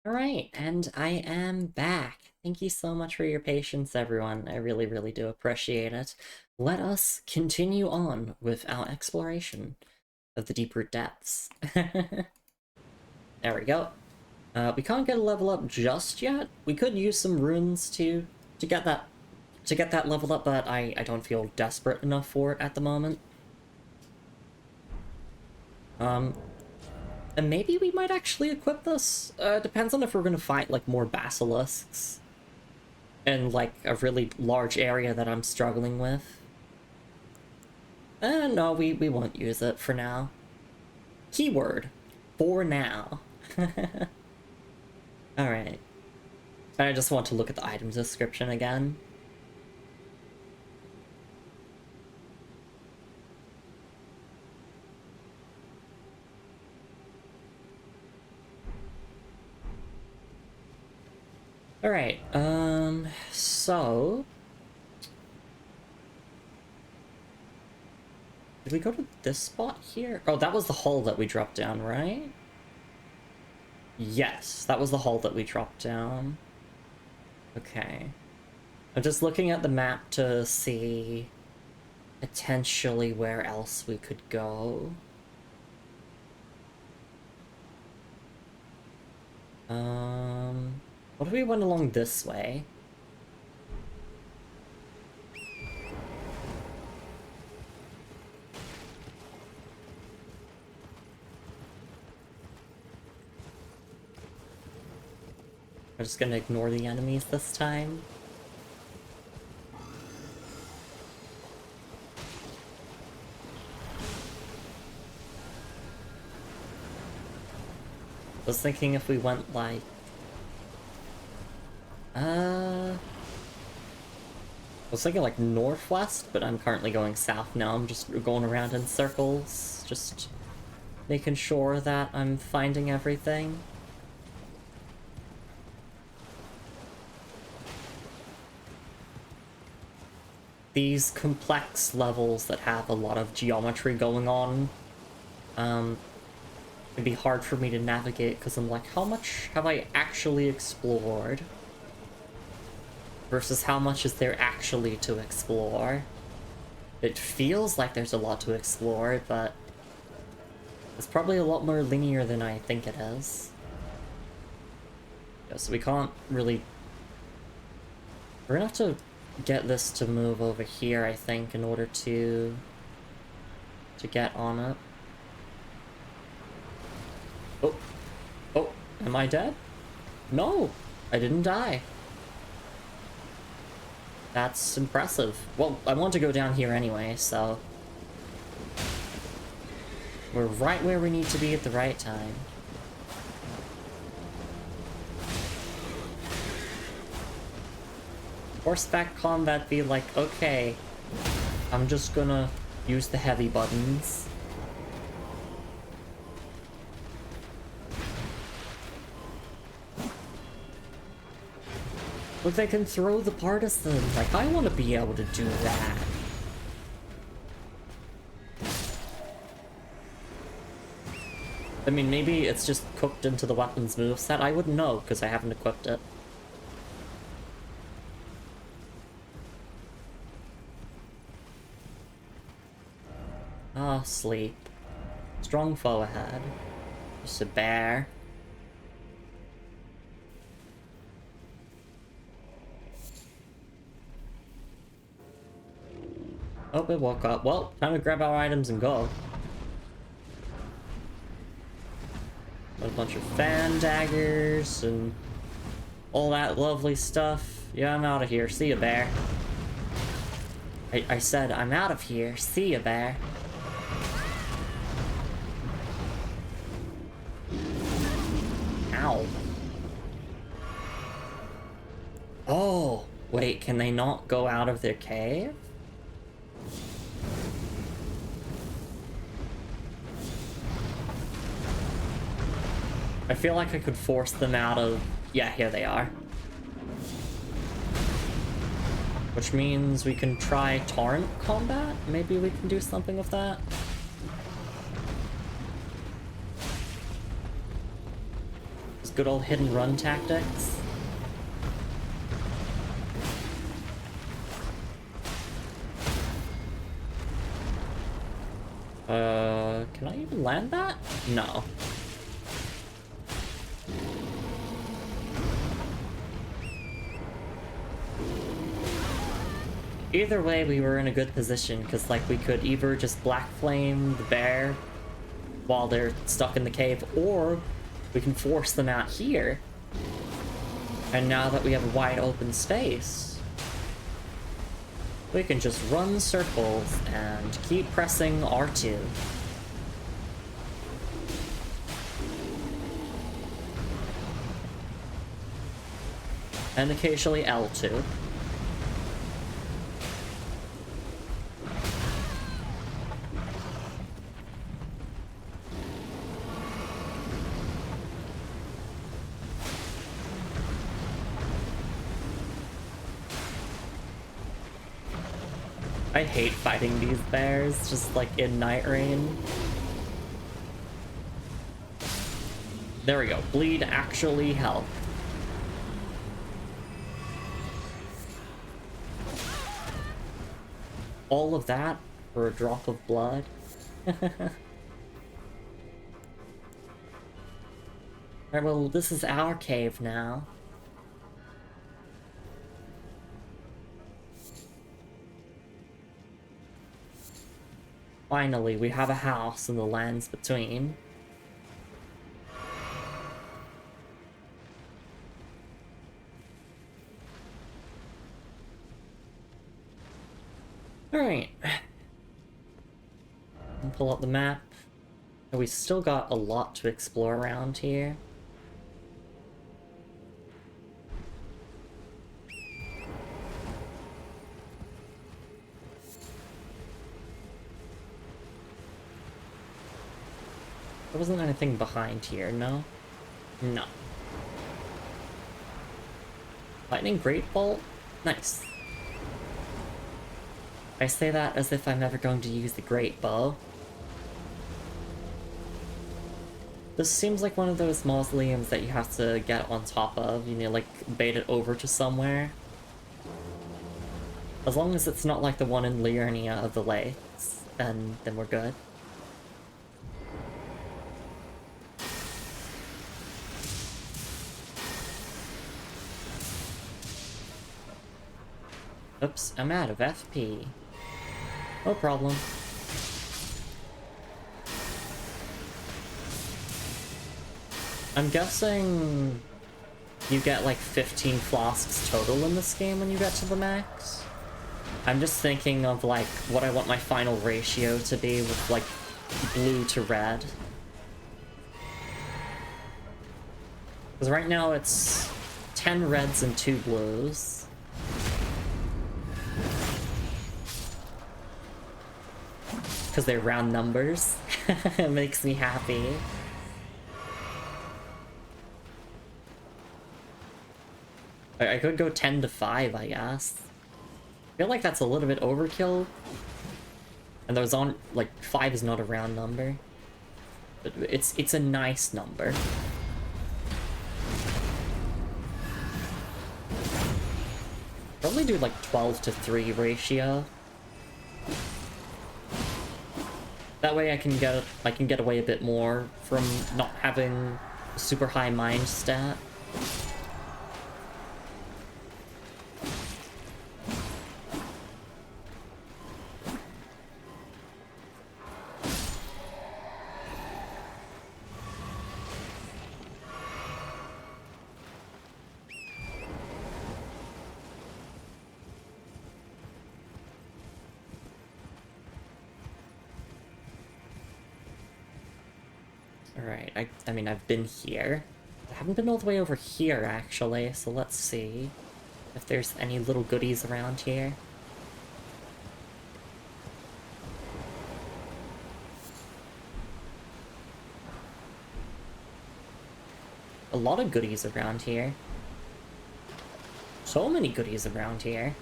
Alright, and I am back. Thank you so much for your patience, everyone. I really, really do appreciate it. Let us continue on with our exploration of the Deeproot depths. There we go. We can't get a level up just yet. We could use some runes to get that level up, but I don't feel desperate enough for it at the moment. And maybe we might actually equip this. Depends on if we're gonna fight like more basilisks in like a really large area that I'm struggling with. No, we won't use it for now. Keyword, for now. Alright. I just want to look at the item description again. Alright, so... Did we go to this spot here? Oh, that was the hole that we dropped down, right? Yes, that was the hole that we dropped down. Okay. I'm just looking at the map to see potentially where else we could go. What if we went along this way? I'm just gonna ignore the enemies this time. I was thinking if we went like... I was thinking like northwest, but I'm currently going south now. I'm just going around in circles, just making sure that I'm finding everything. These complex levels that have a lot of geometry going on, it'd be hard for me to navigate because I'm like, how much have I actually explored? Versus how much is there actually to explore? It feels like there's a lot to explore, but it's probably a lot more linear than I think it is. Yeah, so we can't really... We're gonna have to get this to move over here, I think, in order to get on it. Oh. Oh, am I dead? No! I didn't die. That's impressive. Well, I want to go down here anyway, so... We're right where we need to be at the right time. Horseback combat be like, okay, I'm just gonna use the heavy buttons. But they can throw the partisan. Like, I want to be able to do that. I mean, maybe it's just cooked into the weapons moveset. I wouldn't know, because I haven't equipped it. Ah, sleep. Strong foe ahead. Just a bear. Oh, it woke up. Well, time to grab our items and go. A bunch of fan daggers and all that lovely stuff. Yeah, I'm out of here. See ya, bear. I said I'm out of here. See ya, bear. Ow. Oh, wait, can they not go out of their cave? I feel like I could force them out of... Yeah, here they are. Which means we can try torrent combat? Maybe we can do something with that? It's good old hidden run tactics. Can I even land that? No. Either way, we were in a good position, because, like, we could either just black flame the bear while they're stuck in the cave, or we can force them out here. And now that we have a wide open space, we can just run circles and keep pressing R2. And occasionally L2. I hate fighting these bears, just like in Night Rain. There we go. Bleed actually helped. All of that for a drop of blood? Alright, well, this is our cave now. Finally, we have a house in the lands between. Alright. Pull up the map. We still got a lot to explore around here. There wasn't anything behind here, no? No. Lightning Great Bolt? Nice. I say that as if I'm never going to use the Great Bow. This seems like one of those mausoleums that you have to get on top of, you know, like bait it over to somewhere. As long as it's not like the one in Liurnia of the Lakes, then we're good. Oops, I'm out of FP. No problem. I'm guessing you get like 15 flasks total in this game when you get to the max. I'm just thinking of like what I want my final ratio to be with like blue to red. Because right now it's 10 reds and 2 blues. Because they're round numbers. It makes me happy. I could go 10 to 5, I guess. I feel like that's a little bit overkill. And those on, like, 5 is not a round number. But it's a nice number. Probably do like 12 to 3 ratio. That way I can get away a bit more from not having a super high mind stat. Alright, I mean, I've been here. I haven't been all the way over here, actually, so let's see if there's any little goodies around here. A lot of goodies around here. So many goodies around here.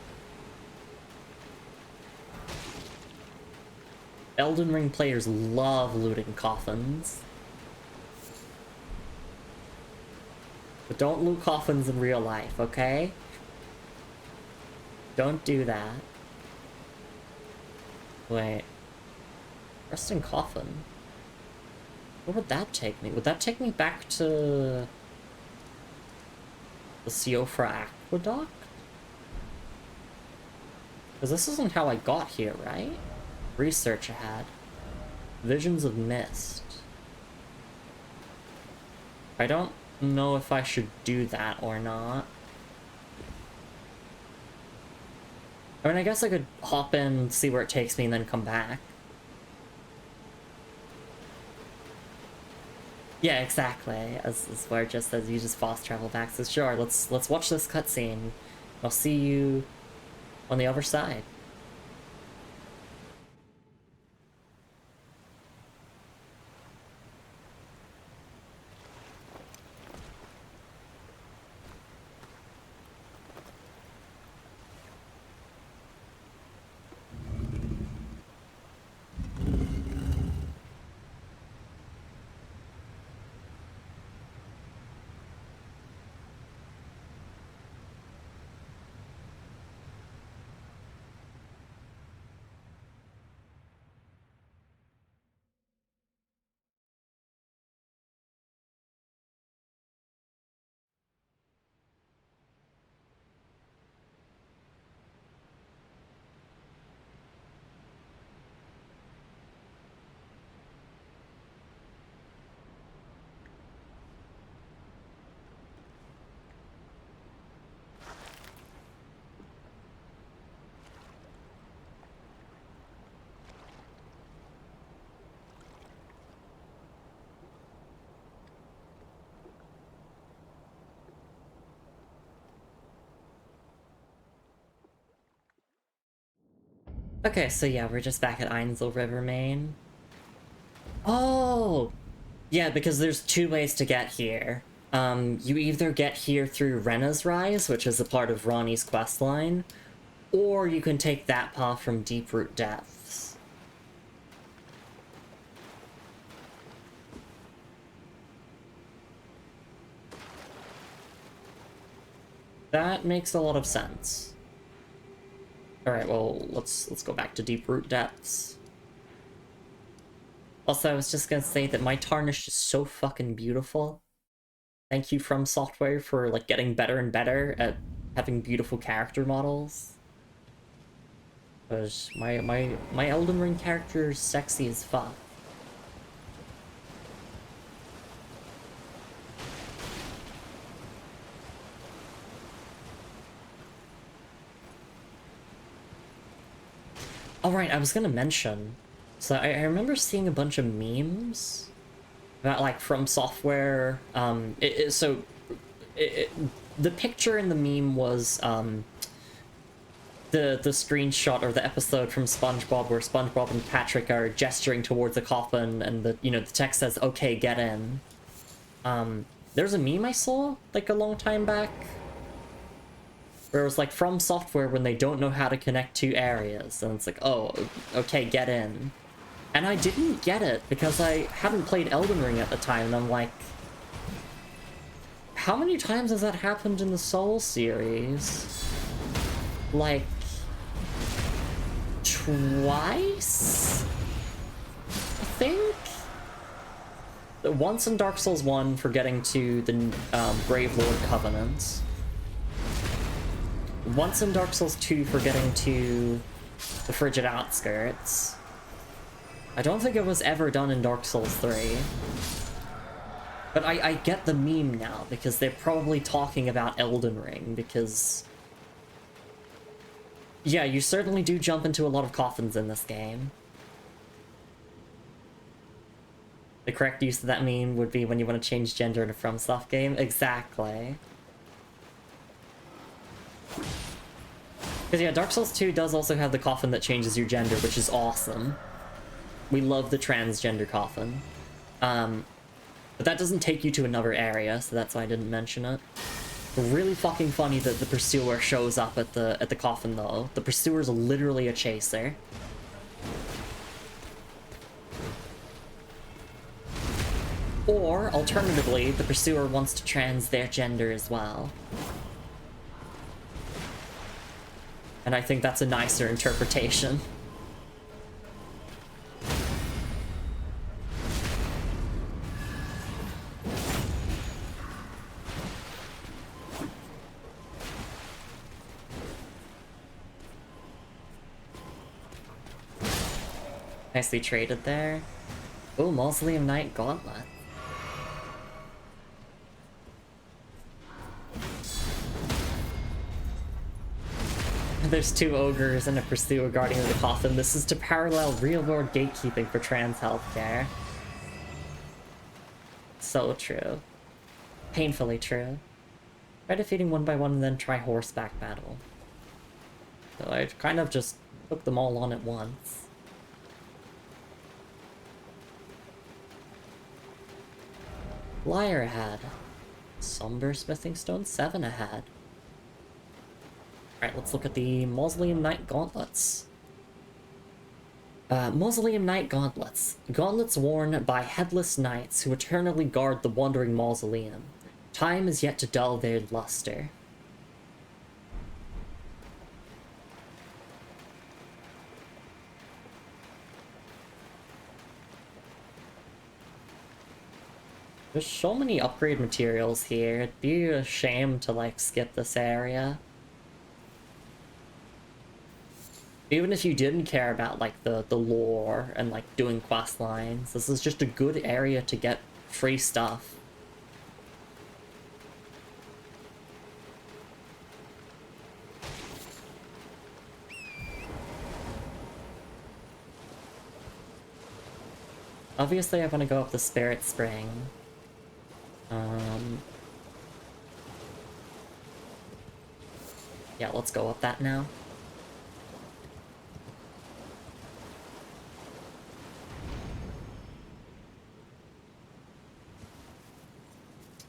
Elden Ring players love looting coffins. But don't loot coffins in real life, okay? Don't do that. Wait. Resting coffin. Where would that take me? Would that take me back to the Siofra Aqueduct? Because this isn't how I got here, right? Research ahead. Visions of Mist. I don't know if I should do that or not. I mean, I guess I could hop in, see where it takes me, and then come back. Yeah, exactly. As where it just says you just fast travel back. So sure, let's watch this cutscene. I'll see you on the other side. Okay, so yeah, we're just back at Ainsel River Main. Oh! Yeah, because there's two ways to get here. You either get here through Rena's Rise, which is a part of Ronnie's questline, or you can take that path from Deeproot Depths. That makes a lot of sense. Alright, well, let's go back to Deeproot Depths. Also, I was just gonna say that my Tarnished is so fucking beautiful. Thank you, From Software, for, like, getting better and better at having beautiful character models. Because my Elden Ring character is sexy as fuck. Alright, I was gonna mention. So I remember seeing a bunch of memes about, like, From Software. The picture in the meme was the screenshot or the episode from SpongeBob where SpongeBob and Patrick are gesturing towards a coffin, and the text says, "Okay, get in." There's a meme I saw like a long time back where it was like From Software when they don't know how to connect two areas, and it's like, oh, okay, get in. And I didn't get it because I hadn't played Elden Ring at the time, and I'm like, how many times has that happened in the Soul series? Like, twice? I think? Once in Dark Souls 1 for getting to the Brave Lord Covenant. Once in Dark Souls 2 for getting to the Frigid Outskirts. I don't think it was ever done in Dark Souls 3. But I get the meme now, because they're probably talking about Elden Ring, because... yeah, you certainly do jump into a lot of coffins in this game. The correct use of that meme would be when you want to change gender in a FromSoft game. Exactly. Because yeah, Dark Souls 2 does also have the coffin that changes your gender, which is awesome. We love the transgender coffin. But that doesn't take you to another area, so that's why I didn't mention it. Really fucking funny that the Pursuer shows up at the coffin, though. The Pursuer's literally a chaser. Or, alternatively, the pursuer wants to trans their gender as well. And I think that's a nicer interpretation. Nicely traded there. Oh, Mausoleum Knight Gauntlet. There's 2 ogres and a pursuer guarding the coffin. This is to parallel real-world gatekeeping for trans healthcare. So true. Painfully true. Try defeating one by one and then try horseback battle. So I kind of just took them all on at once. Liar ahead. Somber Smithing Stone 7 ahead. Alright, let's look at the Mausoleum Knight Gauntlets. Mausoleum Knight Gauntlets. Gauntlets worn by headless knights who eternally guard the wandering mausoleum. Time is yet to dull their luster. There's so many upgrade materials here, it'd be a shame to, like, skip this area. Even if you didn't care about, like, the lore and, like, doing quest lines, this is just a good area to get free stuff. Obviously, I want to go up the Spirit Spring. Yeah, let's go up that now.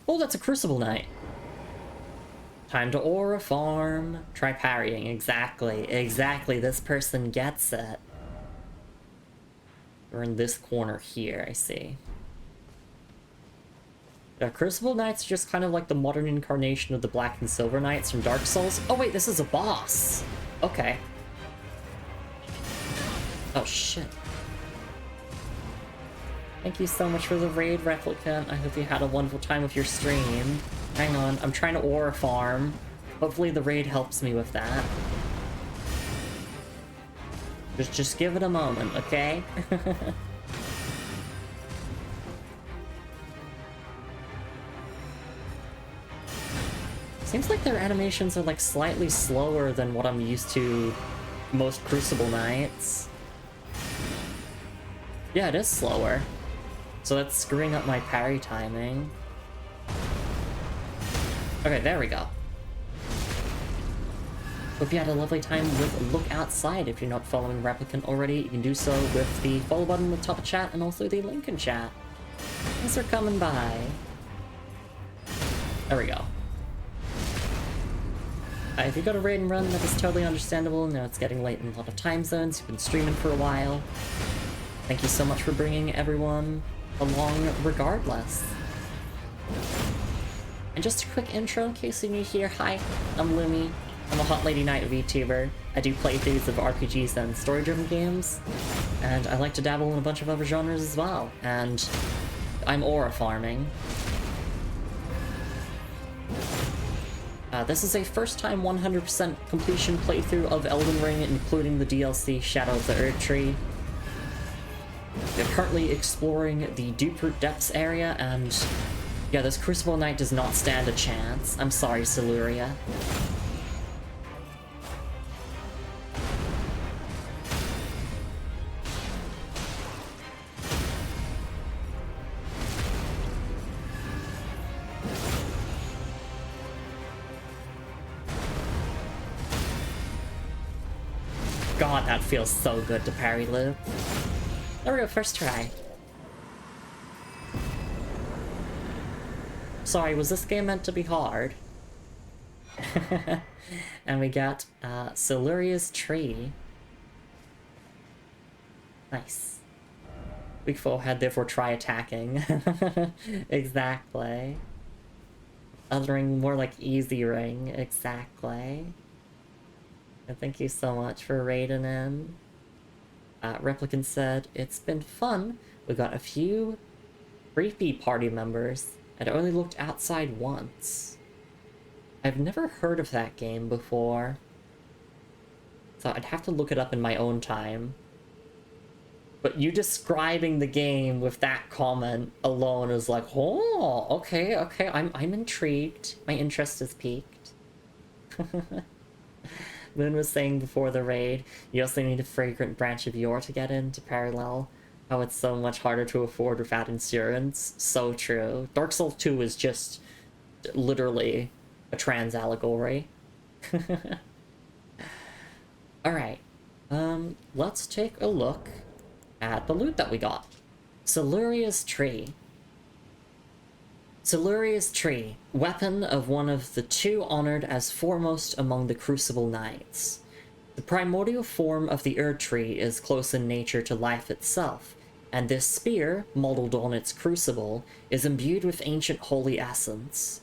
Oh, that's a Crucible Knight. Time to aura farm. Try parrying. Exactly. Exactly. This person gets it. We're in this corner here, I see. Yeah, Crucible Knights are just kind of like the modern incarnation of the Black and Silver Knights from Dark Souls. Oh wait, this is a boss! Okay. Oh shit. Thank you so much for the raid, Replicant. I hope you had a wonderful time with your stream. Hang on, I'm trying to aura farm. Hopefully the raid helps me with that. Just give it a moment, okay? Seems like their animations are like slightly slower than what I'm used to most Crucible Knights. Yeah, it is slower. So that's screwing up my parry timing. Okay, there we go. Hope you had a lovely time with Look Outside. If you're not following Replicant already, you can do so with the follow button at the top of chat and also the link in chat. Thanks for coming by. There we go. If you got a raid and run, that is totally understandable. Now it's getting late in a lot of time zones. You've been streaming for a while. Thank you so much for bringing everyone along regardless. And just a quick intro in case you're new here. Hi, I'm Lumi. I'm a Hot Lady Knight VTuber. I do playthroughs of RPGs and story-driven games. And I like to dabble in a bunch of other genres as well. And I'm aura farming. This is a first-time 100% completion playthrough of Elden Ring, including the DLC Shadow of the Earth Tree. We're currently exploring the Deeproot Depths area, and yeah, this Crucible Knight does not stand a chance. I'm sorry, Siluria. God, that feels so good to parry loop. There we go, first try. Sorry, was this game meant to be hard? And we got Siluria's Tree. Nice. Weak forehead, therefore try attacking. Exactly. Elden Ring more like easy ring. Exactly. And thank you so much for raiding in. Replicant said, it's been fun. We got a few creepy party members, and I only looked outside once. I've never heard of that game before, so I'd have to look it up in my own time. But you describing the game with that comment alone is like, oh, okay, I'm intrigued. My interest is piqued. Moon was saying before the raid, you also need a fragrant branch of yore to get in to parallel. How it's so much harder to afford without insurance. So true. Dark Souls 2 is just literally a trans allegory. Alright. Let's take a look at the loot that we got. Siluria's Tree. Siluria's Tree, weapon of one of the two honored as foremost among the Crucible Knights. The primordial form of the Erd Tree is close in nature to life itself, and this spear, modeled on its crucible, is imbued with ancient holy essence.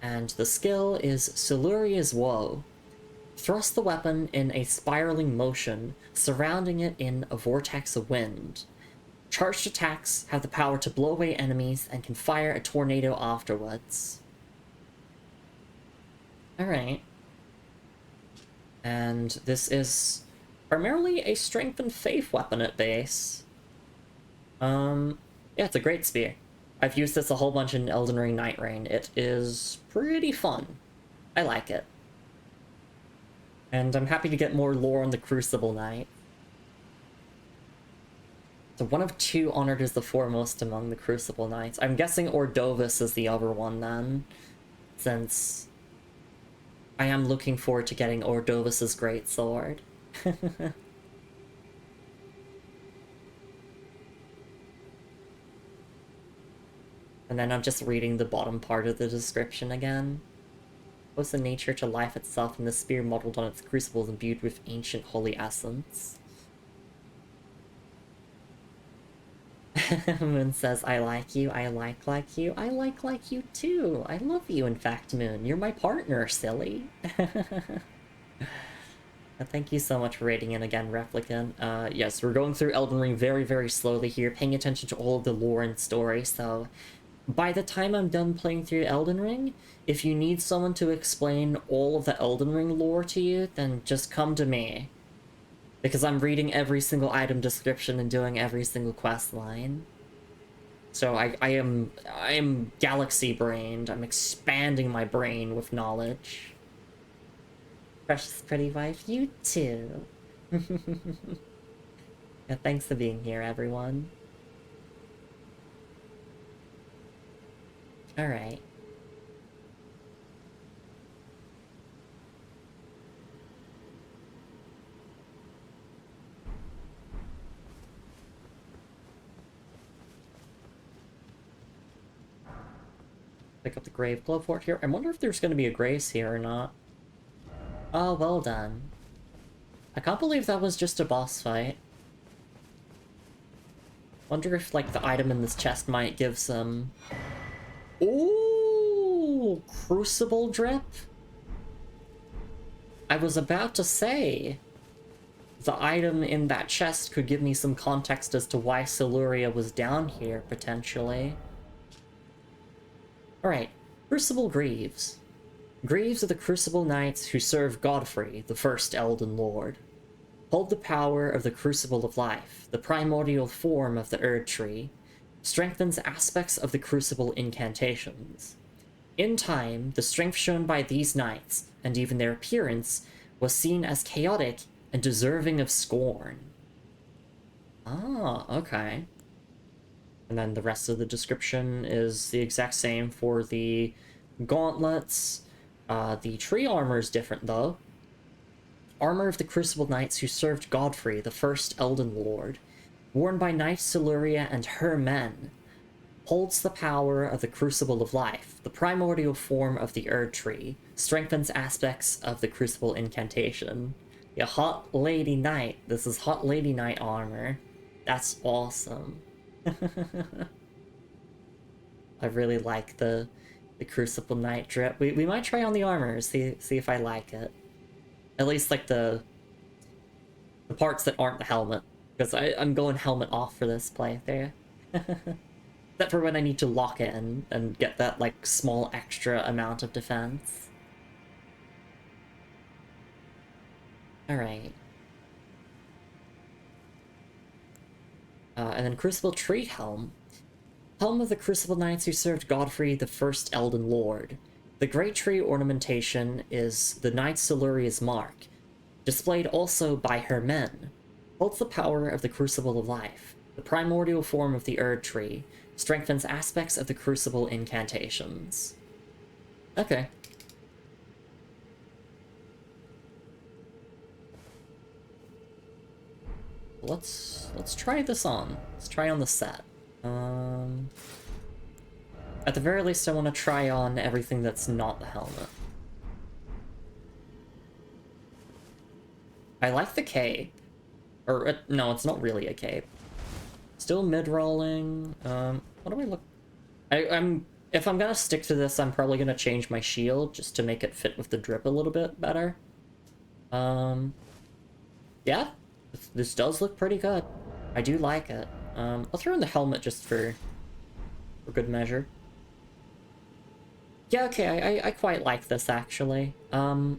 And the skill is Siluria's Woe. Thrust the weapon in a spiraling motion, surrounding it in a vortex of wind. Charged attacks have the power to blow away enemies and can fire a tornado afterwards. Alright. And this is primarily a strength and faith weapon at base. Yeah, it's a great spear. I've used this a whole bunch in Elden Ring Night Rain. It is pretty fun. I like it. And I'm happy to get more lore on the Crucible Knight. So one of two honored as the foremost among the Crucible Knights. I'm guessing Ordovis is the other one then, since I am looking forward to getting Ordovis's greatsword. And then I'm just reading the bottom part of the description again. Close in nature to life itself, and the spear modeled on its crucible is imbued with ancient holy essence. Moon says, I like you, I like you, I like you too. I love you, in fact, Moon. You're my partner, silly. Thank you so much for raiding in again, Replicant. Yes, we're going through Elden Ring very, very slowly here, paying attention to all of the lore and story, so by the time I'm done playing through Elden Ring, if you need someone to explain all of the Elden Ring lore to you, then just come to me. Because I'm reading every single item description and doing every single quest line. So I am galaxy-brained. I'm expanding my brain with knowledge. Precious pretty wife, you too. Yeah, thanks for being here, everyone. Alright. Pick up the Grave Glowfort here. I wonder if there's going to be a Grace here or not. Oh, well done. I can't believe that was just a boss fight. Wonder if, like, the item in this chest might give some... Ooh! Crucible drip? I was about to say... the item in that chest could give me some context as to why Siluria was down here, potentially. Alright, Crucible Greaves. Greaves are the Crucible Knights who serve Godfrey, the first Elden Lord. Hold the power of the Crucible of Life, the primordial form of the Erd Tree. Strengthens aspects of the Crucible incantations. In time, the strength shown by these knights, and even their appearance, was seen as chaotic and deserving of scorn. Ah, okay. And then the rest of the description is the exact same for the gauntlets. The tree armor is different, though. Armor of the Crucible Knights who served Godfrey, the first Elden Lord. Worn by Knight Siluria and her men. Holds the power of the Crucible of Life, the primordial form of the Erd Tree. Strengthens aspects of the Crucible incantation. Yeah, Hot Lady Knight. This is Hot Lady Knight armor. That's awesome. I really like the Crucible Knight drip. We might try on the armor, see if I like it. At least like the parts that aren't the helmet. Because I'm going helmet off for this playthrough. Except for when I need to lock it in and get that like small extra amount of defense. Alright. And then Crucible Tree Helm. Helm of the Crucible Knights who served Godfrey, the first Elden Lord. The great tree ornamentation is the Knight's Siluria's mark, displayed also by her men. Holds the power of the Crucible of Life, the primordial form of the Erd Tree, strengthens aspects of the Crucible incantations. Okay. Let's try this on. Let's try on the set. At the very least, I want to try on everything that's not the helmet. I like the cape. Or, no, it's not really a cape. Still mid-rolling. What do I look... If I'm gonna stick to this, I'm probably gonna change my shield just to make it fit with the drip a little bit better. Yeah, this does look pretty good. I do like it. I'll throw in the helmet just for good measure. Yeah, okay, I quite like this, actually. Although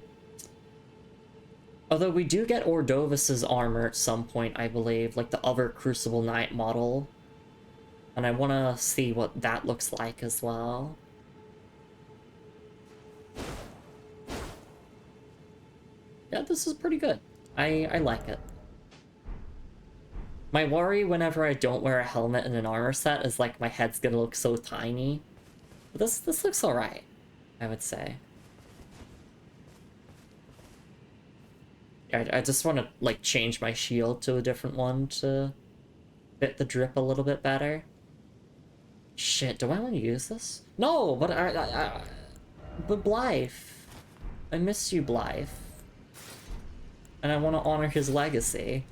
we do get Ordovis's armor at some point, I believe, like the other Crucible Knight model. And I want to see what that looks like as well. Yeah, this is pretty good. I like it. My worry whenever I don't wear a helmet and an armor set is like my head's gonna look so tiny. But this looks alright, I would say. I just want to like change my shield to a different one to fit the drip a little bit better. Shit, do I want to use this? No, but but Blythe. I miss you, Blythe. And I want to honor his legacy.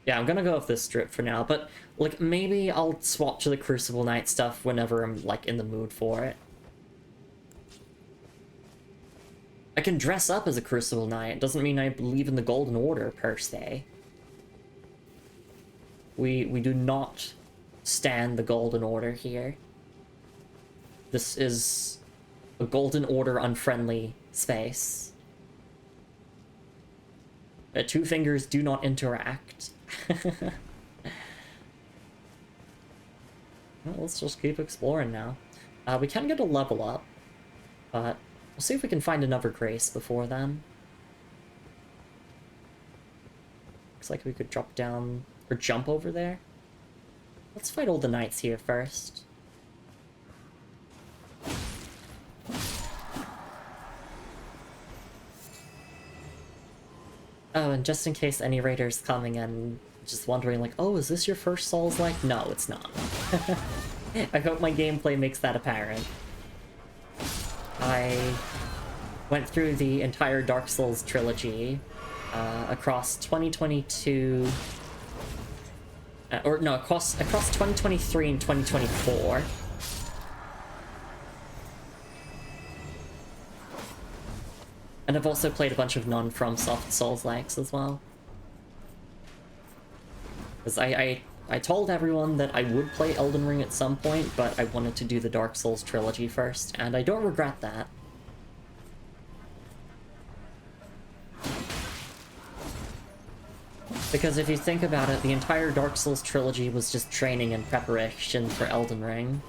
Yeah, I'm gonna go with this drip for now, but like maybe I'll swap to the Crucible Knight stuff whenever I'm like in the mood for it. I can dress up as a Crucible Knight. It doesn't mean I believe in the Golden Order, per se. We do not stand the Golden Order here. This is a Golden Order unfriendly space. Two fingers do not interact. Well, let's just keep exploring now. We can get a level up, but we'll see if we can find another grace before then. Looks like we could drop down, or jump over there. Let's fight all the knights here first. Oh, and just in case any raiders coming in just wondering like, oh, is this your first Souls-like? No, it's not. I hope my gameplay makes that apparent. I went through the entire Dark Souls trilogy across 2022... across 2023 and 2024. And I've also played a bunch of non-FromSoft Souls-likes as well. Because I told everyone that I would play Elden Ring at some point, but I wanted to do the Dark Souls trilogy first, and I don't regret that. Because if you think about it, the entire Dark Souls trilogy was just training and preparation for Elden Ring.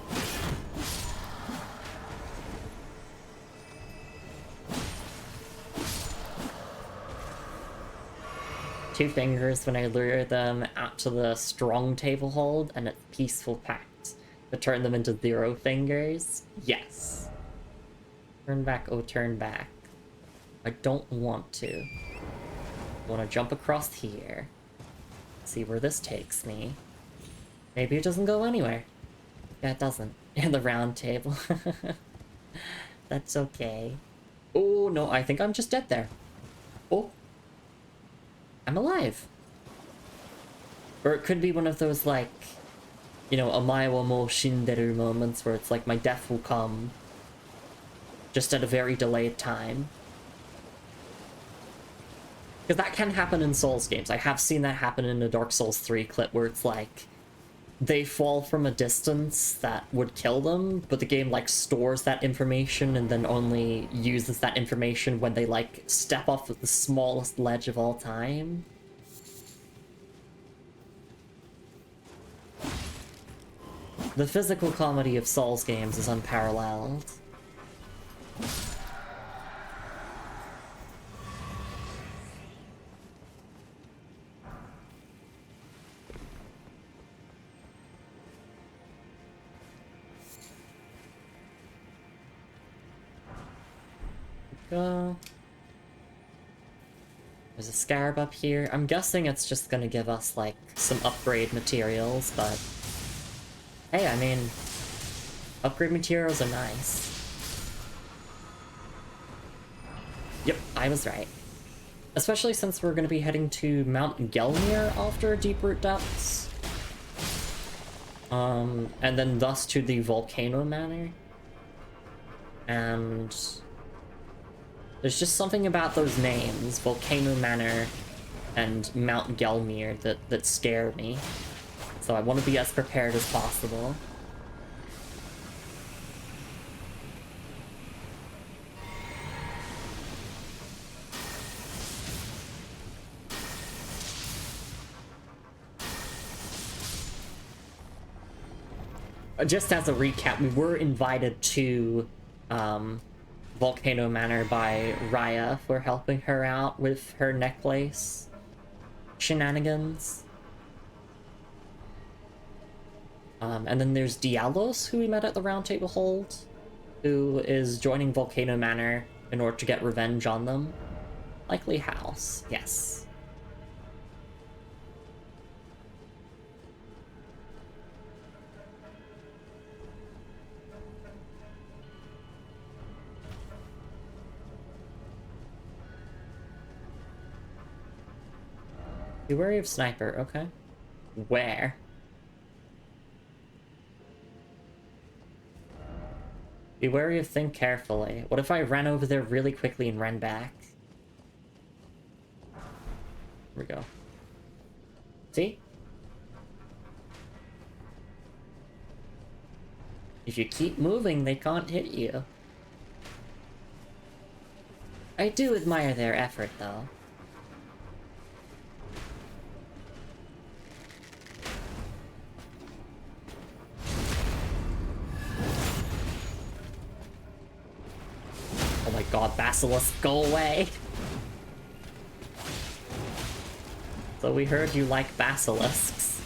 Two fingers when I lure them out to the strong table hold, and a peaceful pact to turn them into 0 fingers. Yes. Turn back, oh turn back. I don't want to. I want to jump across here. See where this takes me. Maybe it doesn't go anywhere. Yeah, it doesn't. And the round table. That's okay. Oh, no, I think I'm just dead there. Oh. I'm alive. Or it could be one of those, like, you know, omae wa mo shinderu moments where it's like my death will come just at a very delayed time. Because that can happen in Souls games. I have seen that happen in a Dark Souls 3 clip where it's like they fall from a distance that would kill them, but the game like stores that information and then only uses that information when they like step off of the smallest ledge of all time. The physical comedy of Souls games is unparalleled. Go. There's a scarab up here. I'm guessing it's just gonna give us, like, some upgrade materials, but... Hey, I mean... upgrade materials are nice. Yep, I was right. Especially since we're gonna be heading to Mount Gelmir after Deeproot Depths. And then thus to the Volcano Manor. And... there's just something about those names, Volcano Manor and Mount Gelmir, that scare me. So I want to be as prepared as possible. Just as a recap, we were invited to Volcano Manor by Raya for helping her out with her necklace shenanigans. And then there's Dialos, who we met at the Round Table Hold, who is joining Volcano Manor in order to get revenge on them. Likely house, yes. Be wary of sniper, okay. Where? Be wary of think carefully. What if I ran over there really quickly and ran back? Here we go. See? If you keep moving, they can't hit you. I do admire their effort, though. Oh my god, Basilisk, go away! So we heard you like basilisks.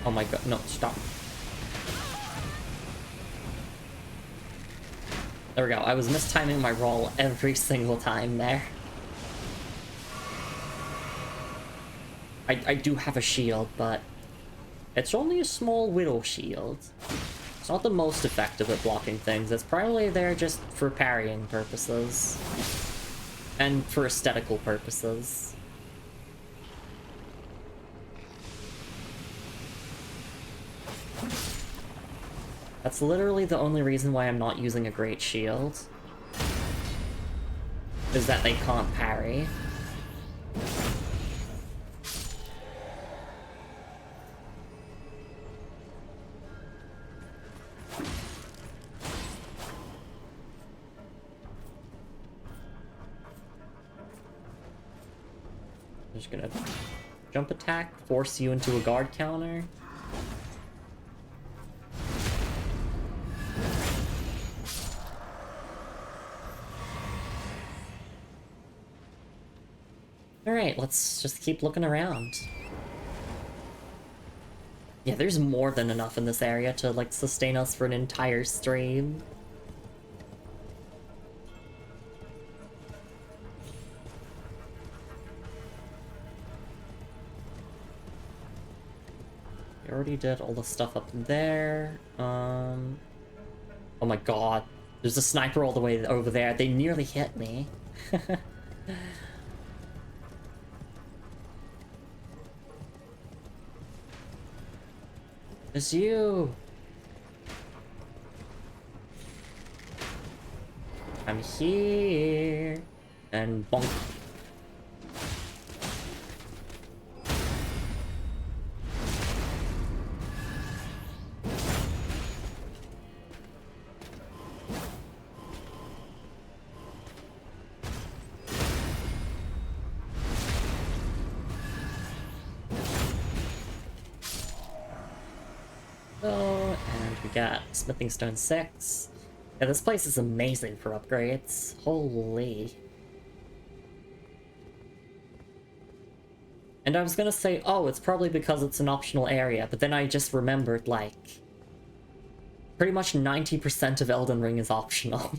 Oh my god, no, stop. There we go, I was mistiming my roll every single time there. I do have a shield, but it's only a small widow shield. It's not the most effective at blocking things, it's probably there just for parrying purposes. And for aesthetical purposes. That's literally the only reason why I'm not using a great shield. Is that they can't parry. I'm just gonna jump attack, force you into a guard counter. Alright, let's just keep looking around. Yeah, there's more than enough in this area to, like, sustain us for an entire stream. We already did all the stuff up there. Oh my god. There's a sniper all the way over there. They nearly hit me. It's you! I'm here! And bonk. Oh, and we got Smithing Stone 6. Yeah, this place is amazing for upgrades. Holy. And I was gonna say, oh, it's probably because it's an optional area, but then I just remembered, like, pretty much 90% of Elden Ring is optional.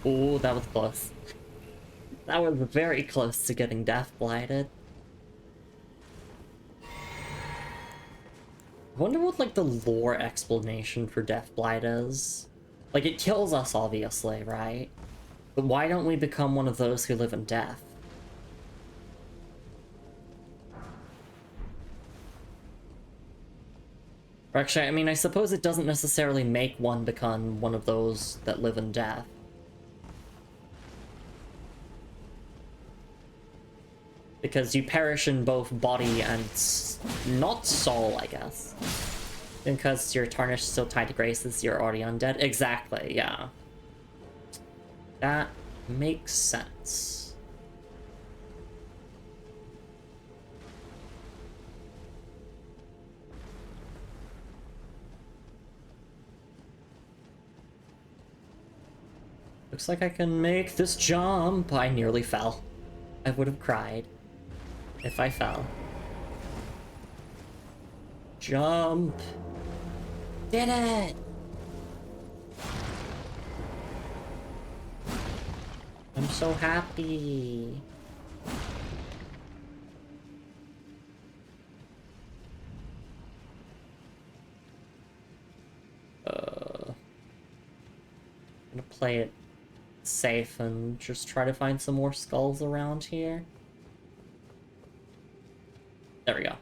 Oh, that was close. That was very close to getting death blighted. I wonder what, like, the lore explanation for death blight is. Like, it kills us, obviously, right? But why don't we become one of those who live in death? Or actually, I mean, I suppose it doesn't necessarily make one become one of those that live in death. Because you perish in both body and not soul, I guess. Because you're tarnished so tied to graces, you're already undead. Exactly, yeah. That makes sense. Looks like I can make this jump. I nearly fell. I would have cried if I fell. Jump! Did it! I'm so happy. I'm gonna play it safe and just try to find some more skulls around here. There we go.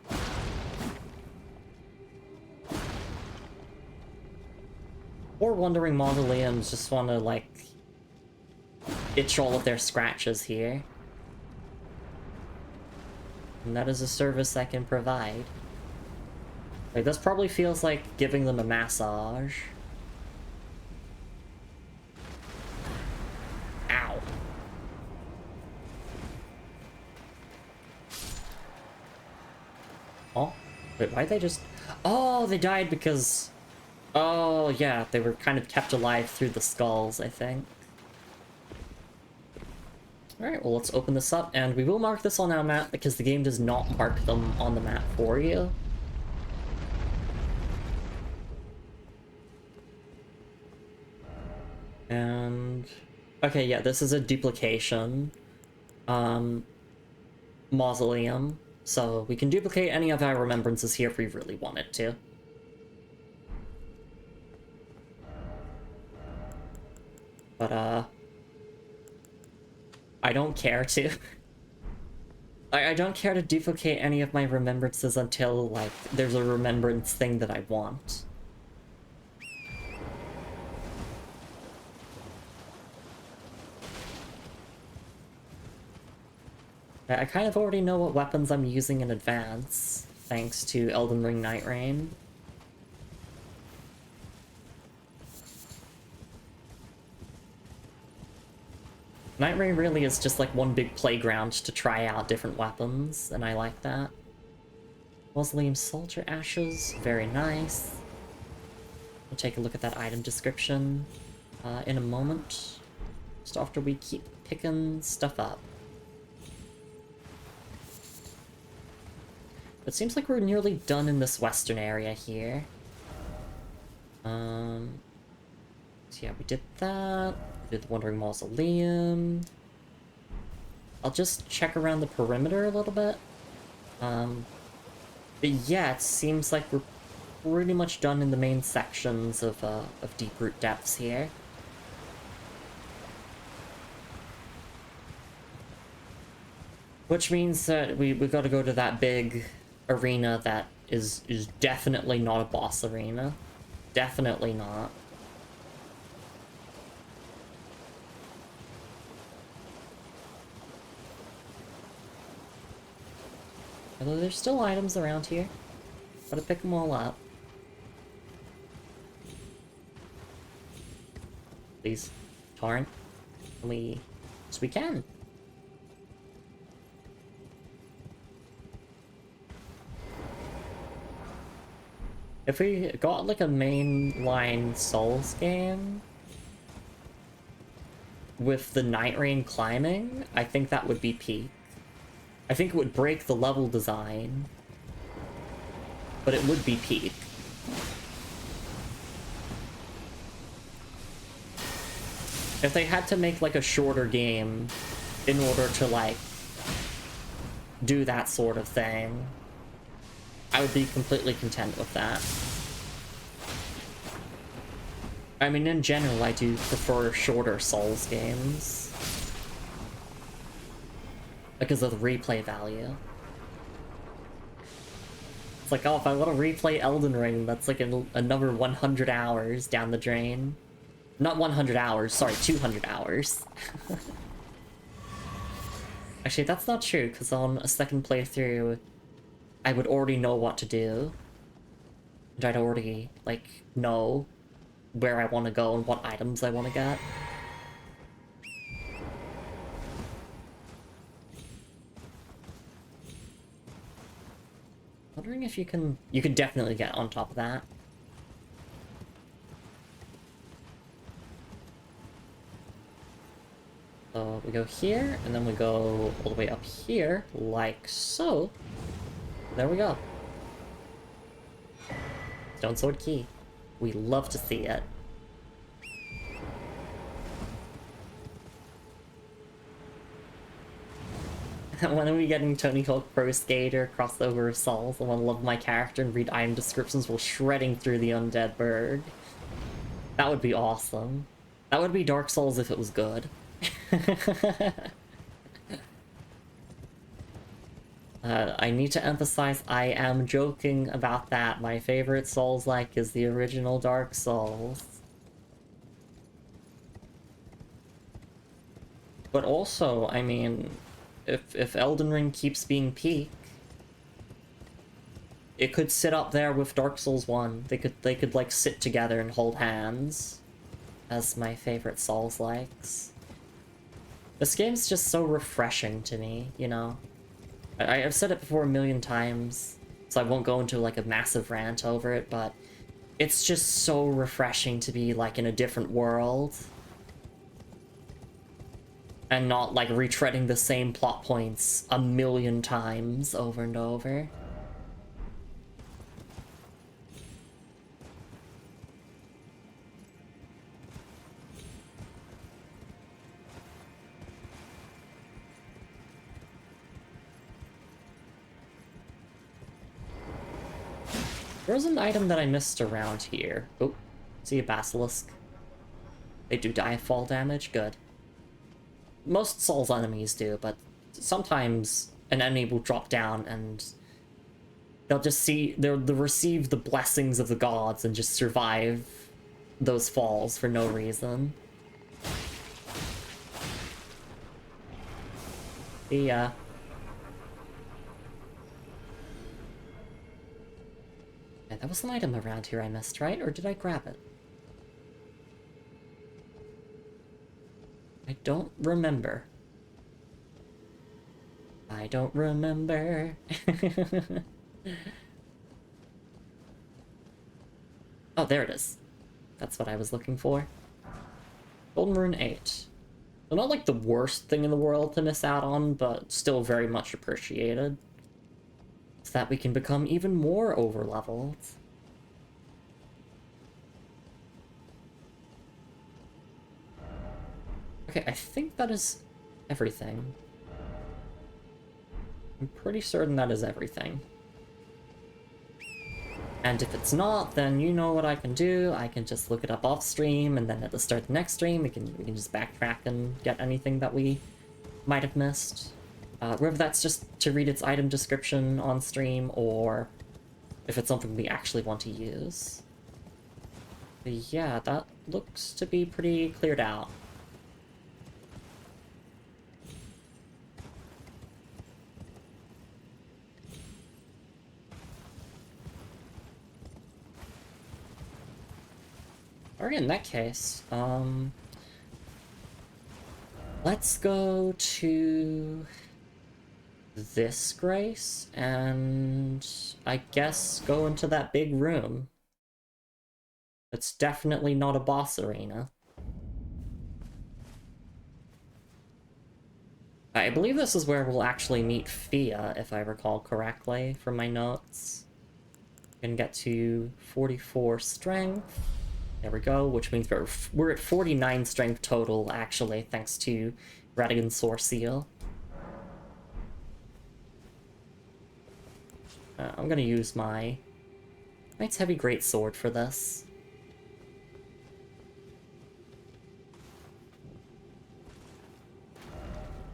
Or wandering mausoleums just want to, like, itch all of their scratches here. And that is a service I can provide. Like, this probably feels like giving them a massage. Ow. Oh, wait, why'd they just... Oh, they died because... Oh, yeah, they were kind of kept alive through the skulls, I think. Alright, well, let's open this up, and we will mark this on our map because the game does not mark them on the map for you. And... Okay, yeah, this is a duplication. Mausoleum. So we can duplicate any of our remembrances here if we really wanted to. But, I don't care to. I don't care to duplicate any of my remembrances until, like, there's a remembrance thing that I want. I kind of already know what weapons I'm using in advance, thanks to Elden Ring Night Rain. Night Rain really is just like one big playground to try out different weapons, and I like that. Mausoleum Soldier Ashes, very nice. We'll take a look at that item description in a moment, just after we keep picking stuff up. It seems like we're nearly done in this western area here. So yeah, we did that. We did the Wandering Mausoleum. I'll just check around the perimeter a little bit. But yeah, it seems like we're pretty much done in the main sections of Deeproot depths here. Which means that we've got to go to that big arena that is definitely not a boss arena. Definitely not. Although there's still items around here. Gotta pick them all up. Please, Torrent. Yes, we can. If we got like a mainline Souls game with the Night Rain climbing, I think that would be peak. I think it would break the level design, but it would be peak. If they had to make like a shorter game in order to like do that sort of thing, I would be completely content with that. I mean, in general, I do prefer shorter Souls games because of the replay value. It's like, oh, if I want to replay Elden Ring, that's like another 100 hours down the drain. Not 100 hours, sorry, 200 hours. Actually, that's not true, because on a second playthrough, I would already know what to do. And I'd already, like, know where I want to go and what items I want to get. Wondering if you can definitely get on top of that. So we go here, and then we go all the way up here, like so. There we go. Stone Sword Key. We love to see it. When are we getting Tony Hawk Pro Skater crossover of Souls? I want to love my character and read item descriptions while shredding through the undead berg. That would be awesome. That would be Dark Souls if it was good. I need to emphasize, I am joking about that. My favorite Souls-like is the original Dark Souls. But also, I mean, if Elden Ring keeps being peak, it could sit up there with Dark Souls 1. They could like sit together and hold hands as my favorite Souls-likes. This game's just so refreshing to me, you know? I've said it before a million times, so I won't go into like a massive rant over it, but it's just so refreshing to be like in a different world. And not like retreading the same plot points a million times over and over. There's an item that I missed around here. Oh, see a basilisk. They do die fall damage? Good. Most Souls enemies do, but sometimes an enemy will drop down and they'll receive the blessings of the gods and just survive those falls for no reason. Yeah. Yeah, that was an item around here I missed, right? Or did I grab it? I don't remember. I don't remember. Oh, there it is. That's what I was looking for. Golden Rune 8. So not like the worst thing in the world to miss out on, but still very much appreciated. So that we can become even more over-leveled. Okay, I think that is everything. I'm pretty certain that is everything. And if it's not, then you know what I can do. I can just look it up off stream, and then at the start of the next stream, we can just backtrack and get anything that we might have missed. Whether that's just to read its item description on stream, or if it's something we actually want to use. But yeah, that looks to be pretty cleared out. Alright, in that case, let's go to this Grace, and I guess go into that big room. It's definitely not a boss arena. I believe this is where we'll actually meet Fia, if I recall correctly from my notes. Can get to 44 strength. There we go, which means we're at 49 strength total, actually, thanks to Radigan Source Seal. I'm gonna use my Knight's Heavy Greatsword for this.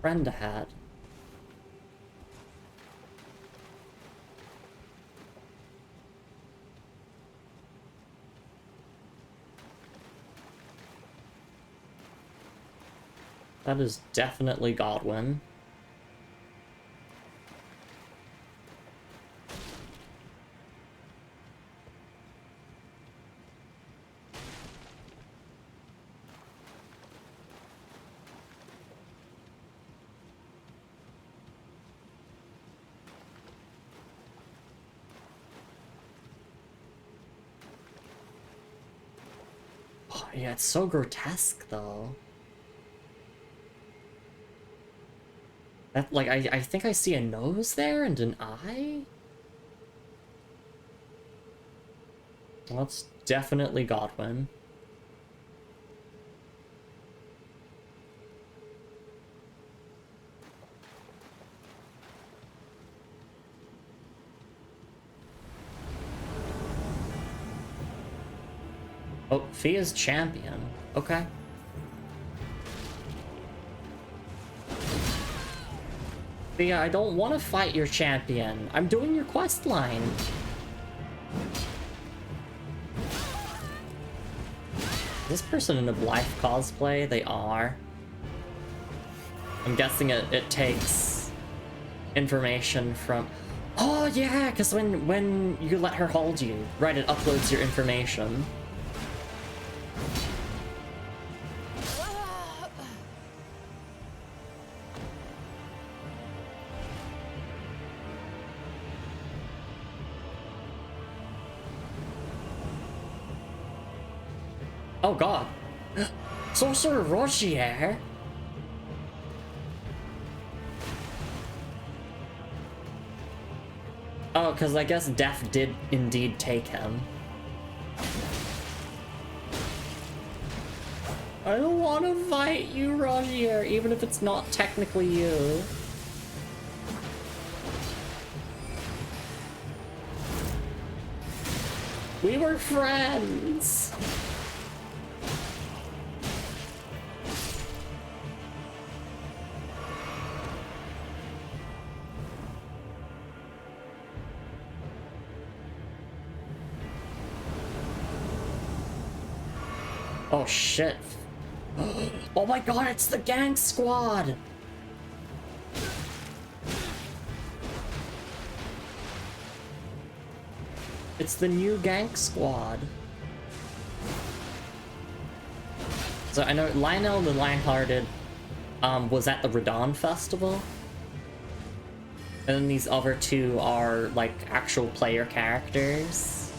Friend ahead. That is definitely Godwin. Oh, yeah, it's so grotesque, though. That, like, I think I see a nose there and an eye? Well, it's definitely Godwin. Oh, Fia's champion. Okay. Fia, I don't want to fight your champion. I'm doing your quest line. Is this person in a Blythe cosplay? They are. I'm guessing it takes information from... Oh, yeah, because when you let her hold you, right, it uploads your information. Oh god. Sorcerer Rogier? Oh, because I guess Death did indeed take him. I don't want to fight you, Rogier, even if it's not technically you. We were friends! Oh shit. Oh my god, it's the gang squad! It's the new Gank Squad. So I know Lionel the Lionhearted was at the Radon Festival. And then these other two are like actual player characters.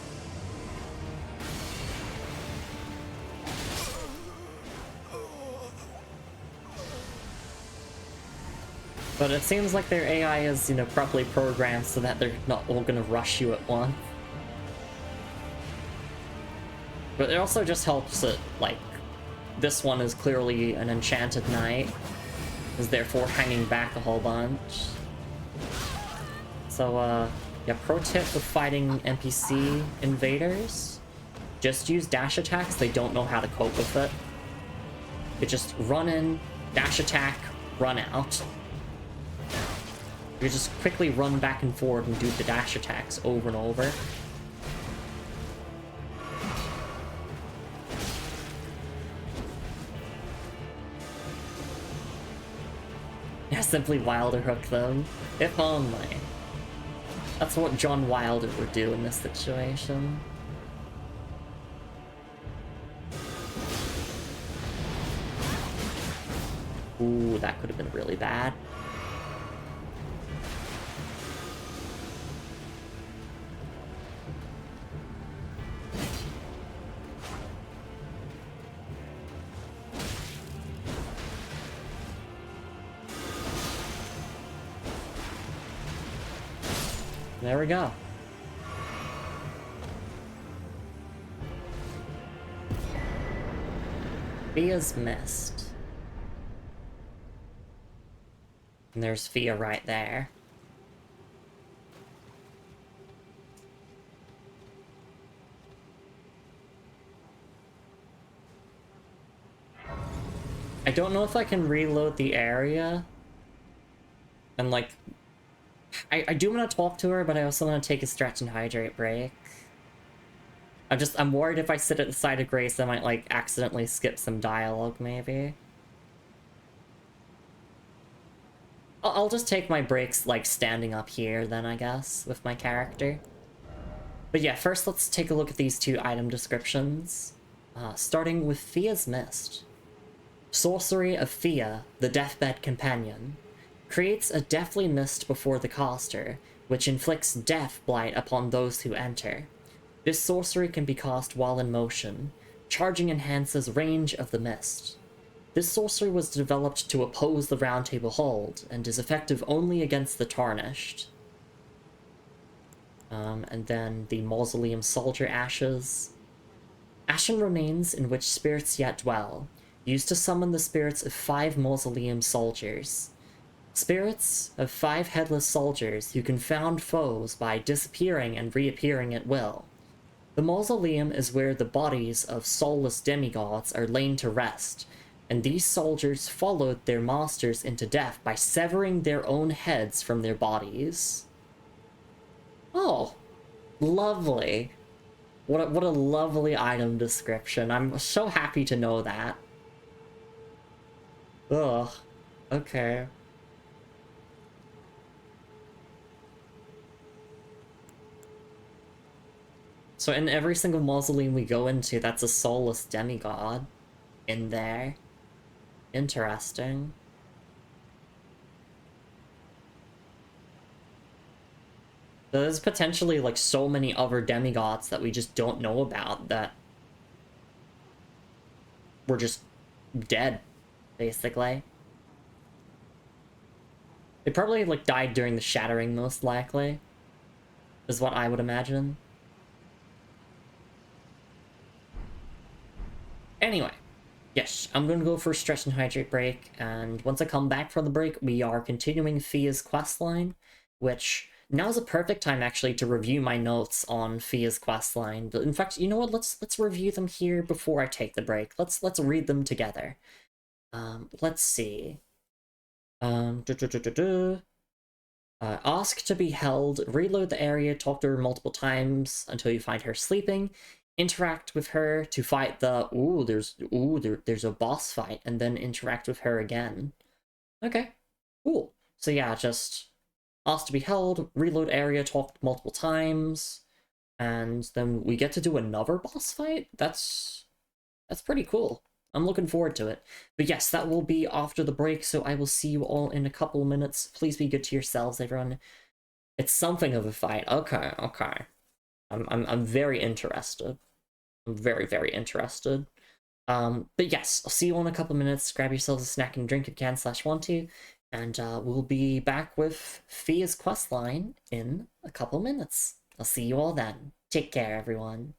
But it seems like their AI is, you know, properly programmed so that they're not all gonna rush you at once. But it also just helps that, like, this one is clearly an enchanted knight, is therefore hanging back a whole bunch. So, yeah, pro tip for fighting NPC invaders, just use dash attacks. They don't know how to cope with it. You just run in, dash attack, run out. You just quickly run back and forward and do the dash attacks over and over. Yeah, simply Wilder hook them. If only. That's what John Wilder would do in this situation. Ooh, that could have been really bad. There we go. Fia's missed. And there's Fia right there. I don't know if I can reload the area. And like, I do want to talk to her, but I also want to take a stretch and hydrate break. I'm worried if I sit at the side of Grace, I might, like, accidentally skip some dialogue, maybe. I'll just take my breaks, like, standing up here, then, I guess, with my character. But yeah, first let's take a look at these two item descriptions. Starting with Fia's Mist. Sorcery of Fia, the Deathbed Companion. Creates a deathly mist before the caster, which inflicts death blight upon those who enter. This sorcery can be cast while in motion. Charging enhances range of the mist. This sorcery was developed to oppose the Round Table Hold, and is effective only against the Tarnished. And then the Mausoleum Soldier Ashes. Ashen remains in which spirits yet dwell, used to summon the spirits of 5 Mausoleum Soldiers. Spirits of 5 headless soldiers who confound foes by disappearing and reappearing at will. The mausoleum is where the bodies of soulless demigods are lain to rest, and these soldiers followed their masters into death by severing their own heads from their bodies. Oh, lovely. What a lovely item description. I'm so happy to know that. Ugh. Okay. So in every single mausoleum we go into, that's a soulless demigod in there. Interesting. There's potentially like so many other demigods that we just don't know about that were just dead, basically. They probably like died during the Shattering, most likely, is what I would imagine. Anyway, yes, I'm gonna go for a stretch and hydrate break, and once I come back from the break, we are continuing Fia's questline, which now's a perfect time actually to review my notes on Fia's questline. In fact, you know what? Let's review them here before I take the break. Let's read them together. Let's see. Ask to be held. Reload the area. Talk to her multiple times until you find her sleeping. Interact with her to fight the there's a boss fight, and then interact with her again. Okay, cool. So yeah, just ask to be held, reload area, talk multiple times. and then we get to do another boss fight. That's pretty cool. I'm looking forward to it. But yes, that will be after the break, so I will see you all in a couple of minutes. Please be good to yourselves, everyone. It's something of a fight. Okay, okay. I'm very interested. I'm very, very interested. But yes, I'll see you all in a couple of minutes. Grab yourselves a snack and drink if you can / want to. And we'll be back with Fia's questline in a couple minutes. I'll see you all then. Take care, everyone.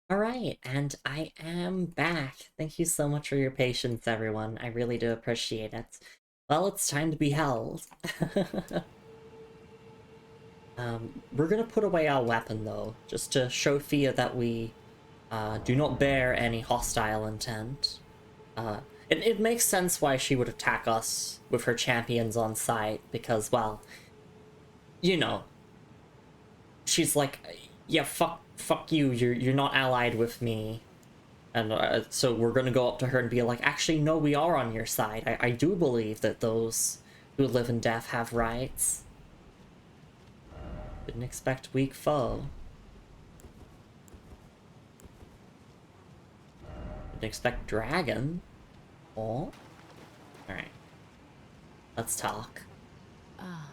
Alright, and I am back. Thank you so much for your patience, everyone. I really do appreciate it. Well, it's time to be held. We're gonna put away our weapon, though, just to show Fia that we do not bear any hostile intent. It makes sense why she would attack us with her champions on site, because, well, you know, she's like, yeah, fuck you, you're not allied with me. And so we're gonna go up to her and be like, actually, no, we are on your side. I do believe that those who live in death have rights. Didn't expect weak foe. Didn't expect dragon. Oh. Alright. Let's talk. Ah,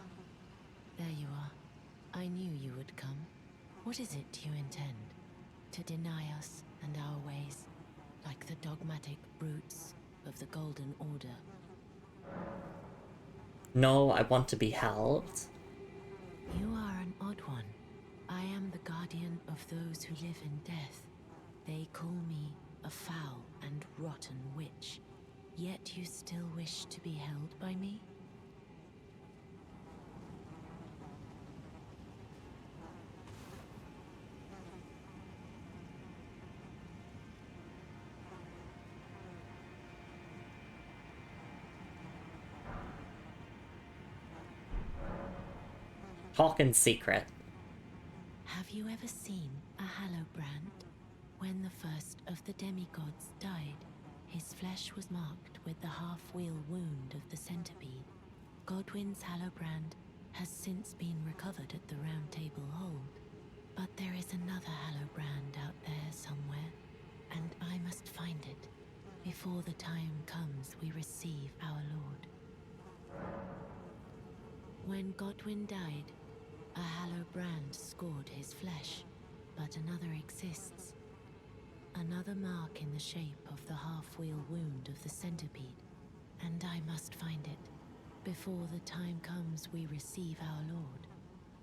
there you are. I knew you would come. What is it you intend? To deny us and our ways, like the dogmatic brutes of the Golden Order? No, I want to be helped. You are an odd one. I am the guardian of those who live in death. They call me a foul and rotten witch. Yet you still wish to be held by me? Talk in secret. Have you ever seen a Hallowbrand? When the first of the demigods died, his flesh was marked with the half-wheel wound of the centipede. Godwyn's Hallowbrand has since been recovered at the Round Table Hold, but there is another Hallowbrand out there somewhere, and I must find it before the time comes we receive our Lord. When Godwyn died, a Hallowbrand scored his flesh, but another exists. Another mark in the shape of the half-wheel wound of the centipede, and I must find it before the time comes we receive our Lord.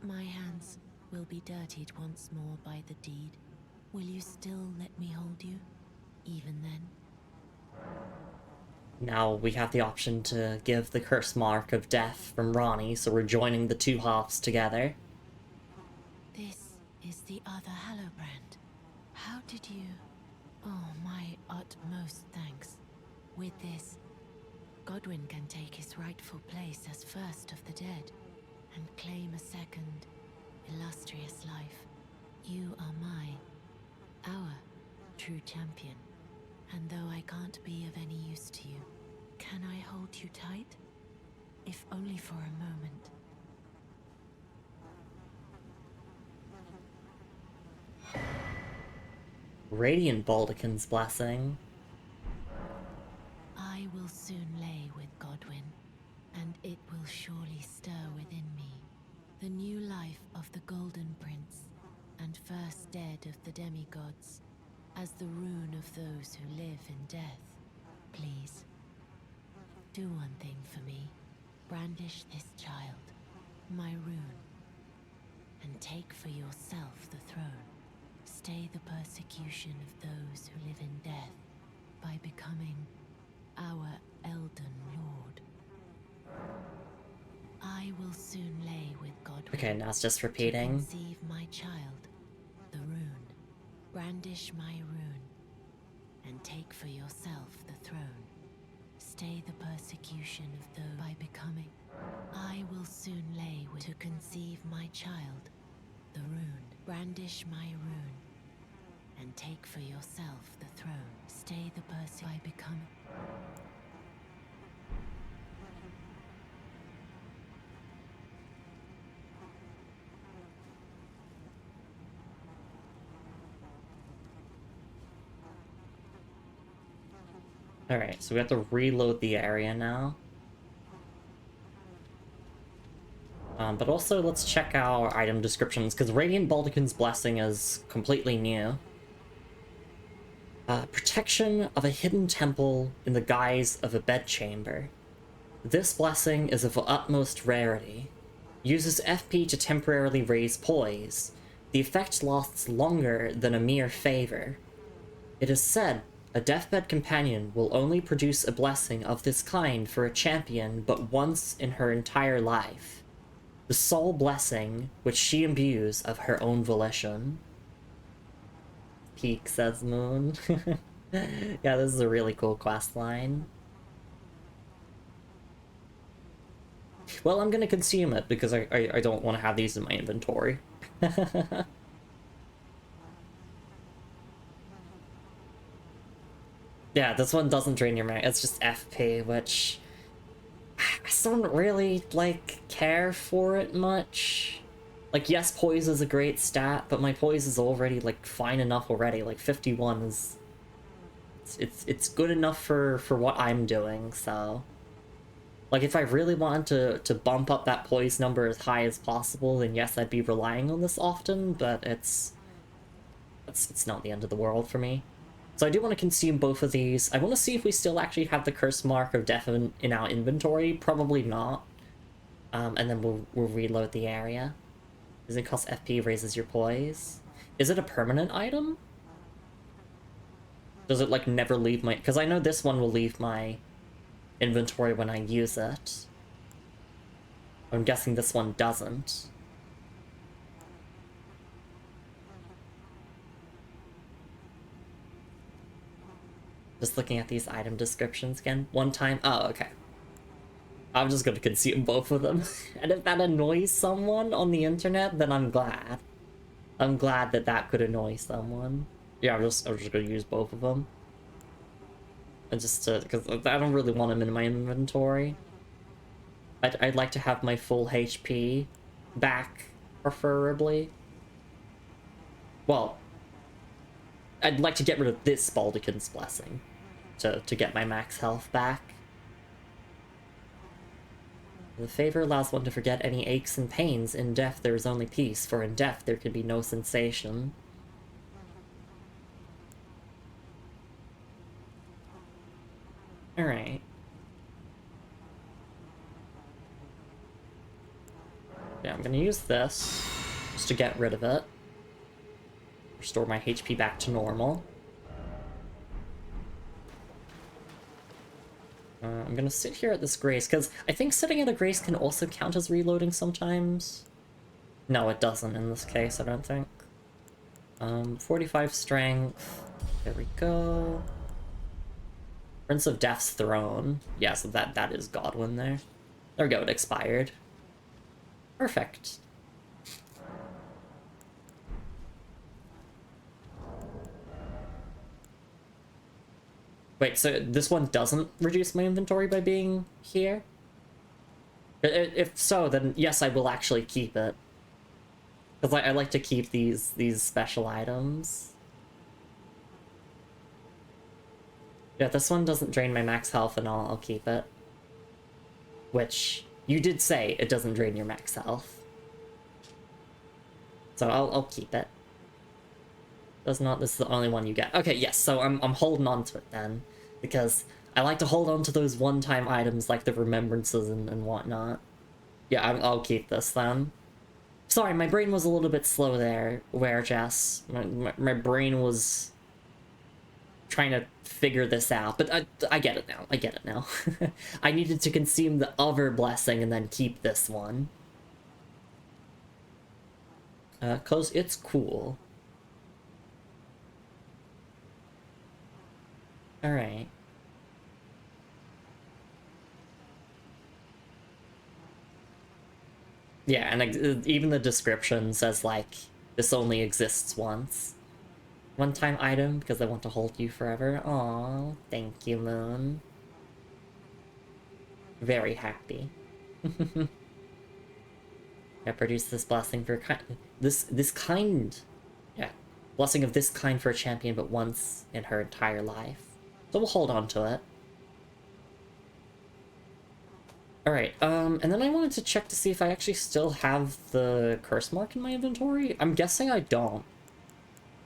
My hands will be dirtied once more by the deed. Will you still let me hold you, even then? Now we have the option to give the curse mark of death from Ronnie, so we're joining the two halves together. This is the other Hallowbrand. How did you... Oh, my utmost thanks. With this, Godwyn can take his rightful place as first of the dead, and claim a second, illustrious life. You are our true champion. And though I can't be of any use to you, can I hold you tight? If only for a moment. Radiant Baldecin's blessing. I will soon lay with Godwyn, and it will surely stir within me the new life of the Golden Prince, and first dead of the demigods, as the rune of those who live in death. Please, do one thing for me. Brandish this child, my rune, and take for yourself the throne. Stay the persecution of those who live in death by becoming our Elden Lord. I will soon lay with Godwyn. Okay, now it's just repeating. To conceive my child, the rune. Brandish my rune, and take for yourself the throne. Stay the persecution of those by becoming. I will soon lay with to conceive my child, the rune. Brandish my rune, and take for yourself the throne. Stay the by becoming. Alright, so we have to reload the area now. But also, let's check our item descriptions, because Radiant Baldecin's blessing is completely new. Protection of a hidden temple in the guise of a bedchamber. This blessing is of utmost rarity. Uses FP to temporarily raise poise. The effect lasts longer than a mere favor. It is said a deathbed companion will only produce a blessing of this kind for a champion but once in her entire life. The sole blessing which she imbues of her own volition. Peak, says Moon. Yeah, this is a really cool quest line. Well, I'm gonna consume it because I don't want to have these in my inventory. Yeah, this one doesn't drain your mana, it's just FP, which I still don't really, like, care for it much. Like, yes, poise is a great stat, but my poise is already, like, fine enough already. Like, 51 is... It's good enough for what I'm doing, so... Like, if I really wanted to bump up that poise number as high as possible, then yes, I'd be relying on this often, but it's not the end of the world for me. So I do want to consume both of these. I want to see if we still actually have the curse mark of death in our inventory. Probably not. And then we'll reload the area. Does it cost FP, raises your poise? Is it a permanent item? Does it, like, never leave my... Because I know this one will leave my inventory when I use it. I'm guessing this one doesn't. Just looking at these item descriptions again. One time... Oh, okay. I'm just gonna consume both of them. And if that annoys someone on the internet, then I'm glad. I'm glad that that could annoy someone. Yeah, I'm just gonna use both of them. And just to... Because I don't really want them in my inventory. I'd like to have my full HP back, preferably. Well, I'd like to get rid of this Baldekin's Blessing to get my max health back. The favor allows one to forget any aches and pains. In death there is only peace, for in death there can be no sensation. Alright. Yeah, I'm gonna use this just to get rid of it. Restore my HP back to normal. I'm gonna sit here at this grace, because I think sitting at a grace can also count as reloading sometimes. No, it doesn't in this case, I don't think. 45 strength. There we go. Prince of Death's Throne. Yeah, so that is Godwin there. There we go, it expired. Perfect. Wait, so this one doesn't reduce my inventory by being here? If so, then yes, I will actually keep it. Because I like to keep these special items. Yeah, this one doesn't drain my max health, and I'll keep it. Which, you did say it doesn't drain your max health. So I'll keep it. Does not, this is the only one you get. Okay, yes, so I'm holding on to it then. Because I like to hold on to those one-time items like the remembrances and whatnot. Yeah, I'll keep this then. Sorry, my brain was a little bit slow there, Jess. My brain was trying to figure this out, but I get it now. I get it now. I needed to consume the other blessing and then keep this one. 'Cause it's cool. Alright. Yeah, and even the description says, like, this only exists once. One-time item, because I want to hold you forever. Aww, thank you, Moon. Very happy. I produced this blessing for this kind. Yeah, blessing of this kind for a champion, but once in her entire life. So we'll hold on to it. Alright, and then I wanted to check to see if I actually still have the curse mark in my inventory. I'm guessing I don't.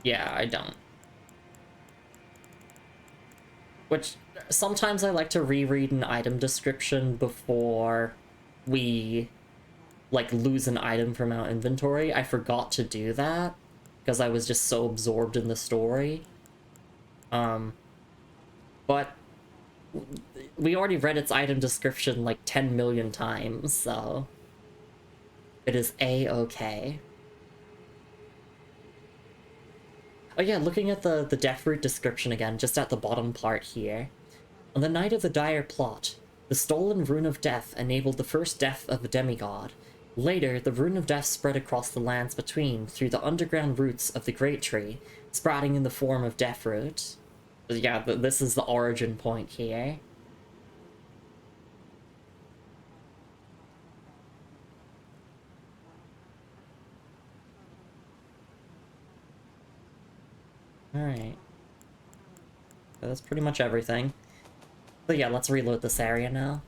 Yeah, I don't. Which, sometimes I like to reread an item description before we, like, lose an item from our inventory. I forgot to do that, because I was just so absorbed in the story. But we already read its item description like 10 million times, so it is A-okay. Oh yeah, looking at the Deeproot description again, just at the bottom part here. On the night of the dire plot, the stolen Rune of Death enabled the first death of a demigod. Later, the Rune of Death spread across the lands between through the underground roots of the Great Tree, sprouting in the form of Deeproot. Yeah, this is the origin point here. Alright. So that's pretty much everything. So yeah, let's reload this area now.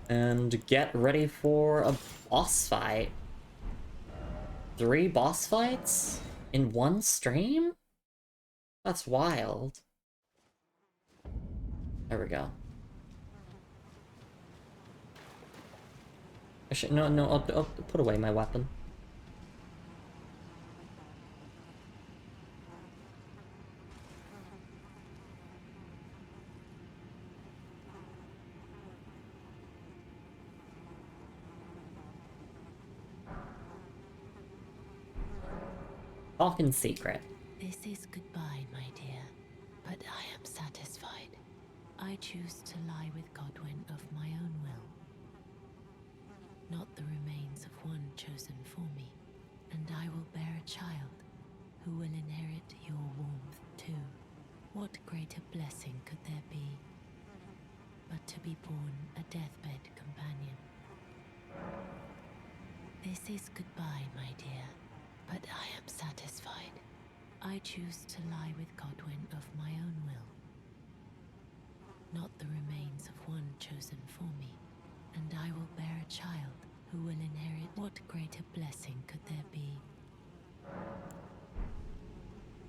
And get ready for a boss fight. 3 boss fights? In one stream? That's wild. There we go. Actually, no, I'll put away my weapon. Talk in secret. This is goodbye, my dear, but I am satisfied. I choose to lie with Godwyn of my own will, not the remains of one chosen for me, and I will bear a child who will inherit your warmth too. What greater blessing could there be but to be born a deathbed companion? This is goodbye, my dear, but I am satisfied. I choose to lie with Godwyn of my own will, not the remains of one chosen for me, and I will bear a child who will inherit. What greater blessing could there be?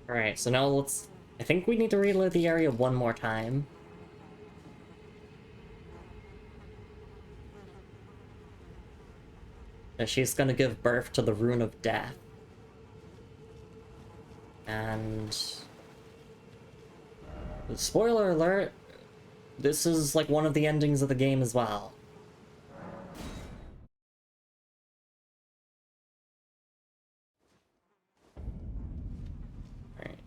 Alright, so now let's... I think we need to reload the area one more time. And she's gonna give birth to the Rune of Death. And... spoiler alert, this is like one of the endings of the game as well. Alright.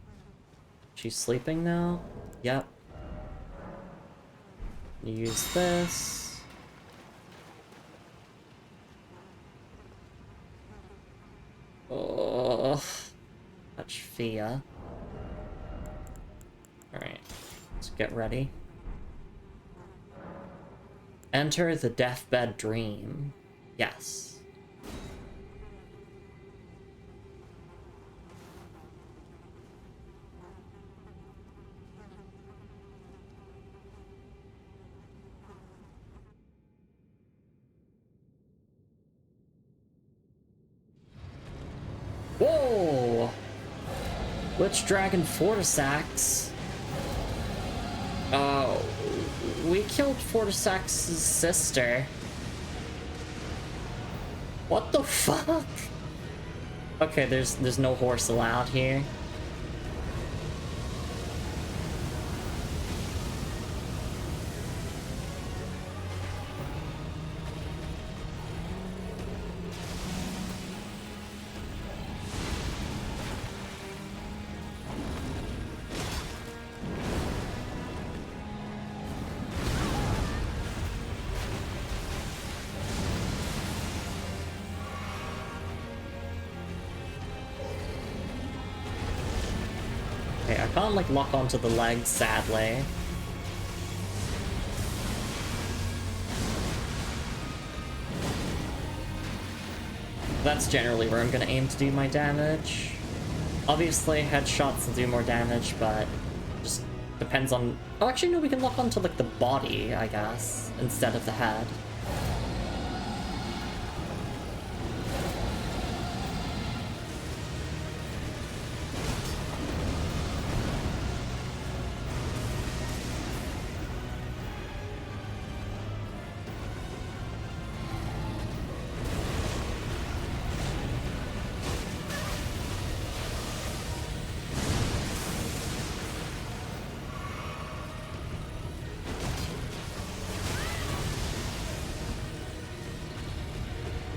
She's sleeping now? Yep. Use this. Oh, touch Fia. Alright, let's get ready. Enter the deathbed dream. Yes. Whoa! Witch Dragon Fortisax. We killed Fortisax's sister. What the fuck? Okay, there's no horse allowed here. Okay, I can't like lock onto the legs, sadly. That's generally where I'm gonna aim to do my damage. Obviously, headshots will do more damage, but just depends on... Oh, actually, no, we can lock onto like the body, I guess, instead of the head.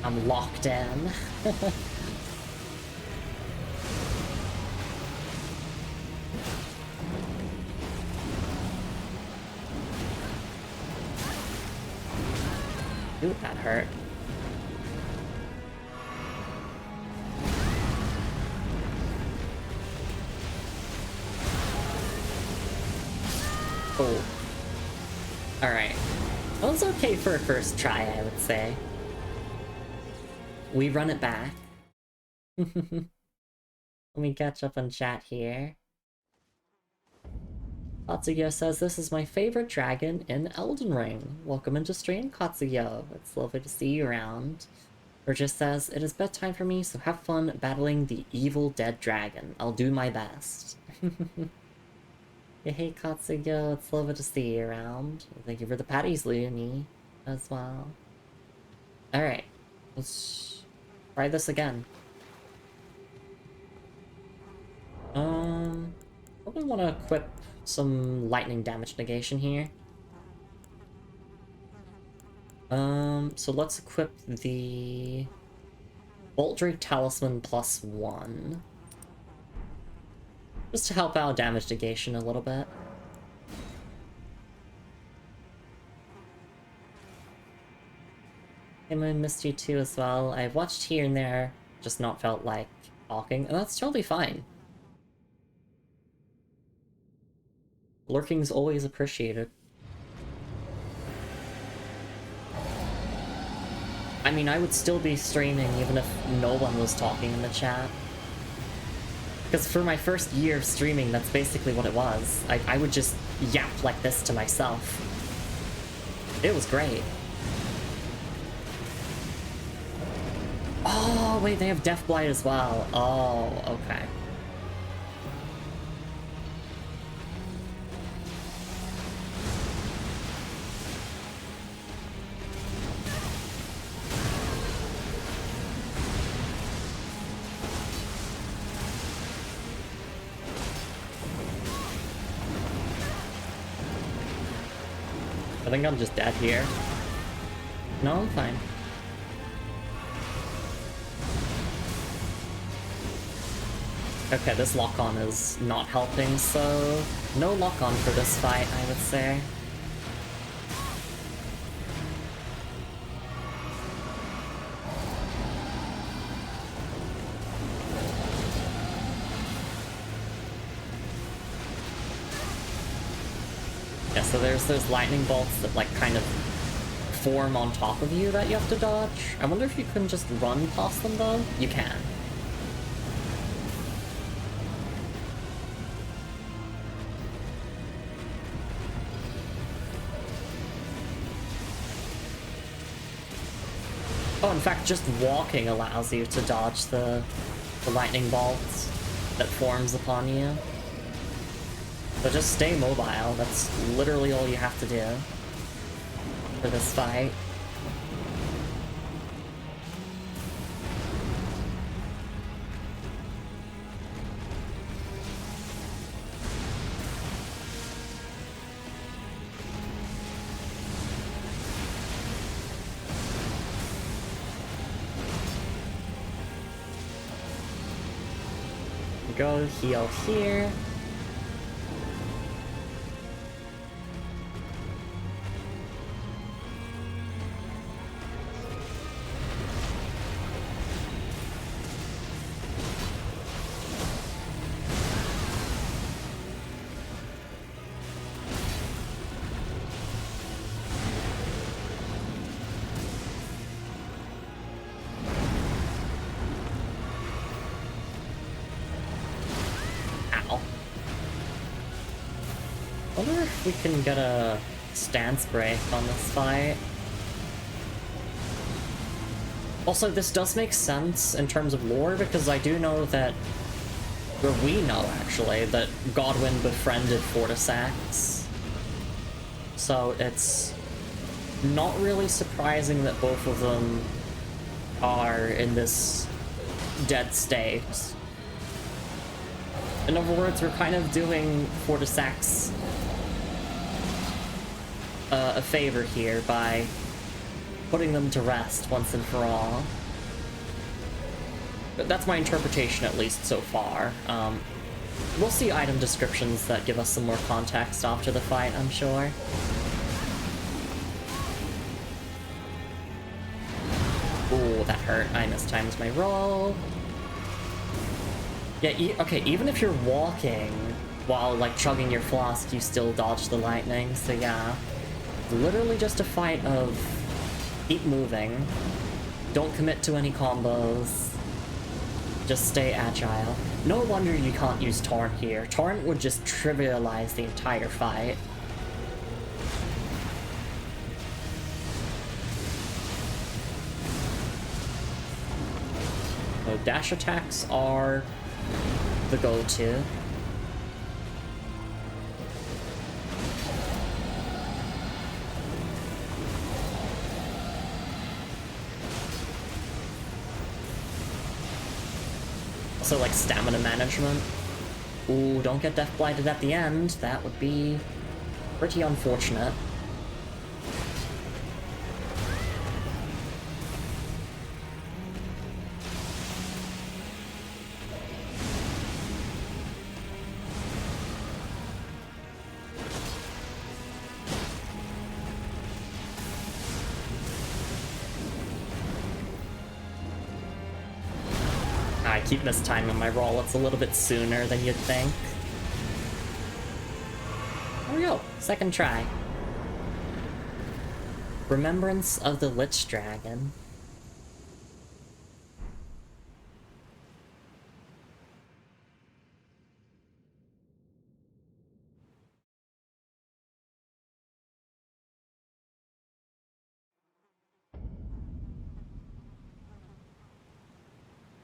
I'm locked in. Ooh, that hurt. Oh. Alright. That was okay for a first try, I would say. We run it back. Let me catch up on chat here. Katsuyo says, this is my favorite dragon in Elden Ring. Welcome into stream, Katsuyo. It's lovely to see you around. Or just says, it is bedtime for me, so have fun battling the evil dead dragon. I'll do my best. Hey, Katsuyo, it's lovely to see you around. Thank you for the patties, Lumi, as well. Alright. Let's try this again. Probably want to equip some lightning damage negation here. So let's equip the Bolt Drake Talisman +1. Just to help out damage negation a little bit. I missed you too as well. I've watched here and there, just not felt like talking, and that's totally fine. Lurking's always appreciated. I mean, I would still be streaming even if no one was talking in the chat. Because for my first year of streaming, that's basically what it was. I would just yap like this to myself. It was great. Oh, wait, they have Death Blight as well. Oh, okay. I think I'm just dead here. No, I'm fine. Okay, this lock-on is not helping, so no lock-on for this fight, I would say. Yeah, so there's those lightning bolts that like kind of form on top of you that you have to dodge. I wonder if you can just run past them though? You can. Oh, in fact, just walking allows you to dodge the lightning bolts that forms upon you. So just stay mobile, that's literally all you have to do for this fight. Go heal here. I wonder if we can get a stance break on this fight. Also, this does make sense in terms of lore, because I do know that, or we know actually, that Godwyn befriended Fortisax. So it's not really surprising that both of them are in this dead state. In other words, we're kind of doing Fortisax a favor here by putting them to rest once and for all. But that's my interpretation, at least so far. We'll see item descriptions that give us some more context after the fight, I'm sure. Ooh, that hurt. I mistimed my roll. Yeah, okay, even if you're walking while, like, chugging your flask, you still dodge the lightning, so yeah. Literally just a fight of keep moving, don't commit to any combos, just stay agile. No wonder you can't use Torrent here. Torrent would just trivialize the entire fight. So dash attacks are the go-to. Also, like, stamina management. Ooh, don't get death blighted at the end. That would be pretty unfortunate. I keep mistiming my roll. It's a little bit sooner than you'd think. There we go. Second try. Remembrance of the Lich Dragon.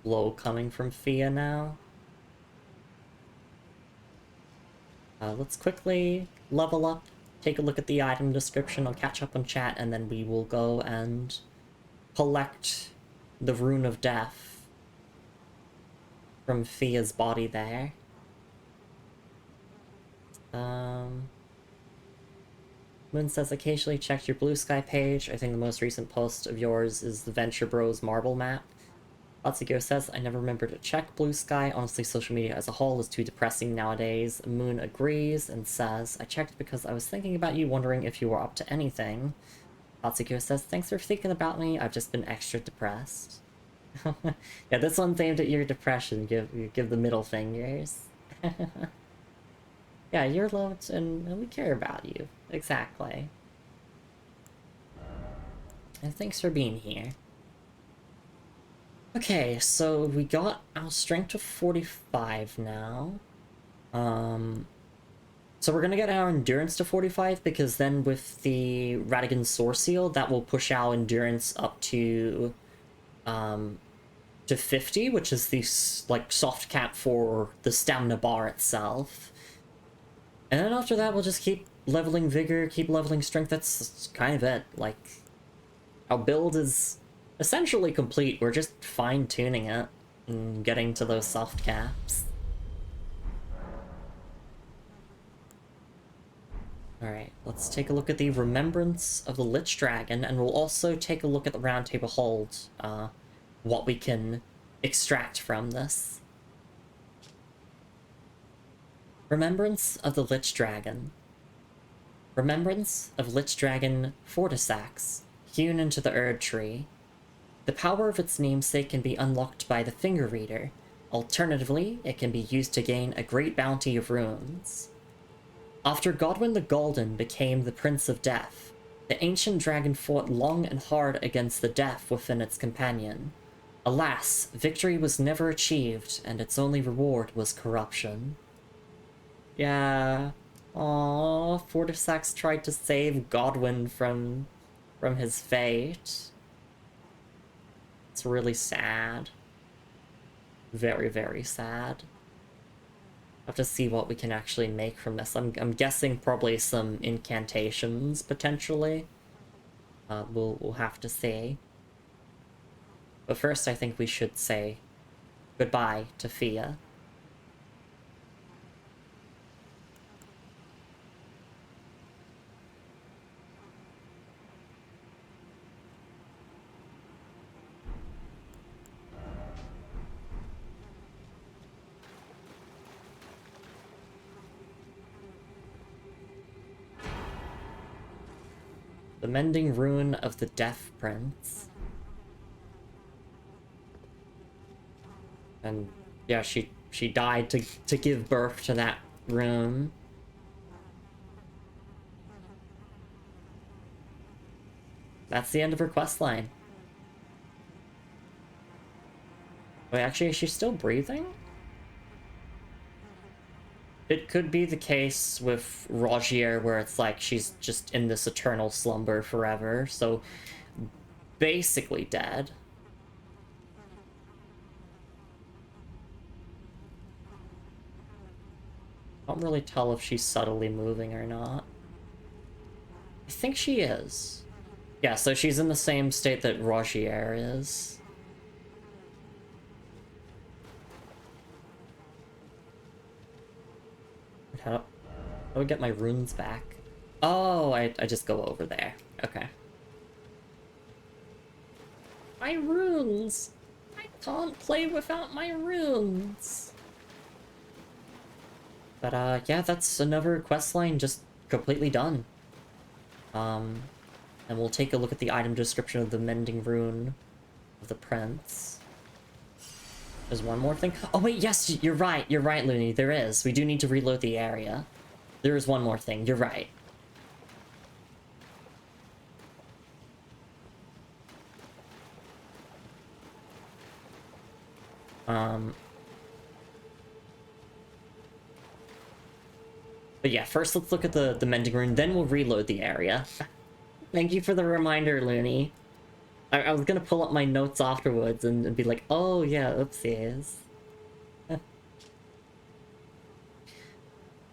Blow coming from Fia now. Let's quickly level up, take a look at the item description, I'll catch up on chat, and then we will go and collect the Rune of Death from Fia's body there. Moon says, occasionally checked your Blue Sky page. I think the most recent post of yours is the Venture Bros marble map. Atsugo says, I never remember to check Blue Sky. Honestly, social media as a whole is too depressing nowadays. Moon agrees and says, I checked because I was thinking about you, wondering if you were up to anything. Atsugo says, thanks for thinking about me. I've just been extra depressed. Yeah, this one's aimed at your depression. You give the middle fingers. Yeah, you're loved and we care about you. Exactly. And thanks for being here. Okay, so we got our strength to 45 now. So we're gonna get our endurance to 45 because then with the Radigan Soar Seal, that will push our endurance up to 50, which is the like soft cap for the stamina bar itself. And then after that, we'll just keep leveling vigor, keep leveling strength. That's kind of it. Like, our build is essentially complete. We're just fine-tuning it and getting to those soft caps. Alright, let's take a look at the Remembrance of the Lich Dragon, and we'll also take a look at the Round Table Hold, what we can extract from this. Remembrance of the Lich Dragon. Remembrance of Lich Dragon Fortisax, hewn into the Erd Tree. The power of its namesake can be unlocked by the Finger Reader. Alternatively, it can be used to gain a great bounty of runes. After Godwyn the Golden became the Prince of Death, the ancient dragon fought long and hard against the death within its companion. Alas, victory was never achieved, and its only reward was corruption. Yeah. Aww, Fortisax tried to save Godwyn from his fate. It's really sad. Very, very sad. Have to see what we can actually make from this. I'm guessing probably some incantations, potentially. We'll have to see. But first, I think we should say goodbye to Fia. The Mending Rune of the Death Prince. And yeah, she died to give birth to that rune. That's the end of her questline. Wait, actually, is she still breathing? It could be the case with Rogier where it's like she's just in this eternal slumber forever, so basically dead. Can't really tell if she's subtly moving or not. I think she is. Yeah, so she's in the same state that Rogier is. How do I get my runes back? Oh, I just go over there. Okay. My runes! I can't play without my runes! But, yeah, that's another questline just completely done. And we'll take a look at the item description of the Mending Rune of the Prince. There's one more thing. Oh wait, yes, you're right, Looney, there is. We do need to reload the area. There is one more thing, you're right. But yeah, first let's look at the Mending Rune, then we'll reload the area. Thank you for the reminder, Looney. I was gonna pull up my notes afterwards and be like, oh yeah, oopsies.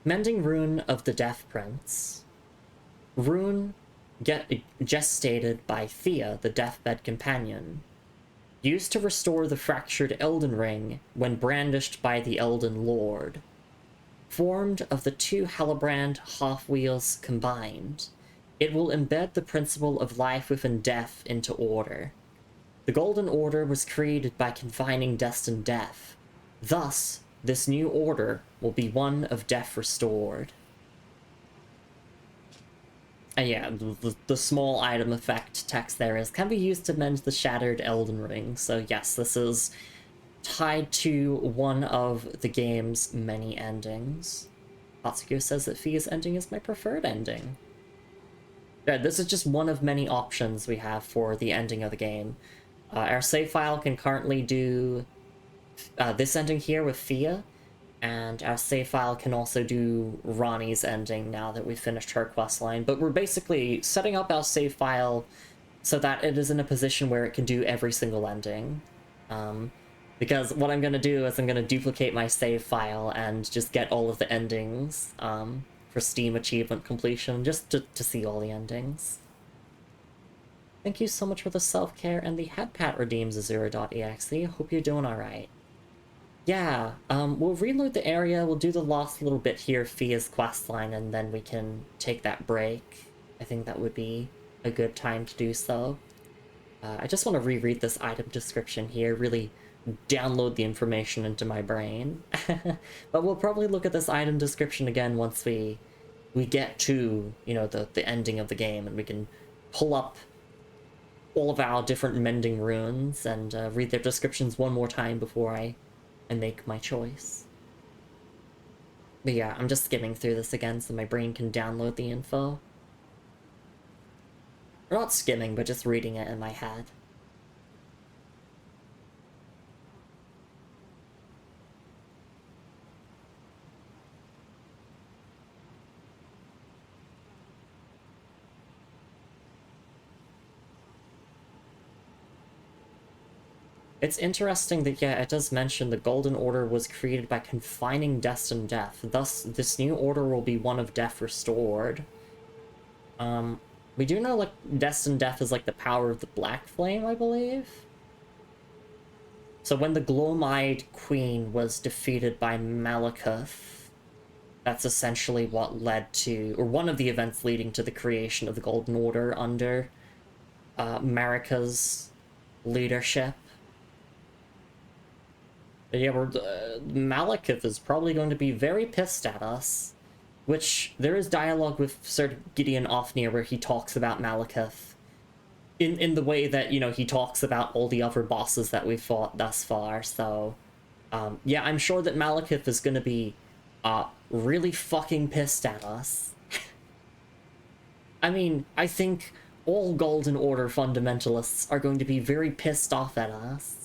Mending Rune of the Death Prince. Rune gestated by Thea, the deathbed companion. Used to restore the fractured Elden Ring when brandished by the Elden Lord. Formed of the two Halbrand half-wheels combined, it will embed the principle of life within death into order. The Golden Order was created by confining destined death. Thus, this new order will be one of death restored. And yeah, the small item effect text there is, can be used to mend the shattered Elden Ring. So yes, this is tied to one of the game's many endings. Atsuko says that Fia's ending is my preferred ending. Yeah, this is just one of many options we have for the ending of the game. Our save file can currently do this ending here with Fia, and our save file can also do Ronnie's ending now that we've finished her questline, but we're basically setting up our save file so that it is in a position where it can do every single ending. Because what I'm going to do is I'm going to duplicate my save file and just get all of the endings for Steam achievement completion, just to see all the endings. Thank you so much for the self-care and the headpat redeems Azura.exe. Hope you're doing alright. Yeah, we'll reload the area, we'll do the last little bit here, Fia's questline, and then we can take that break. I think that would be a good time to do so. I just want to reread this item description here, really download the information into my brain. But we'll probably look at this item description again once we get to, you know, the ending of the game, and we can pull up all of our different mending runes and read their descriptions one more time before I make my choice. But yeah, I'm just skimming through this again so my brain can download the info. Or not skimming, but just reading it in my head. It's interesting that, yeah, it does mention the Golden Order was created by confining destined death. Thus, this new order will be one of death restored. We do know, like, destined death is, like, the power of the Black Flame, I believe? So when the Glomide Queen was defeated by Malekith, that's essentially what led to, or one of the events leading to the creation of the Golden Order under Marika's leadership. But yeah, Malekith is probably going to be very pissed at us, which there is dialogue with Sir Gideon Ofnir where he talks about Malekith in the way that, you know, he talks about all the other bosses that we've fought thus far, so yeah, I'm sure that Malekith is going to be really fucking pissed at us. I mean, I think all Golden Order fundamentalists are going to be very pissed off at us.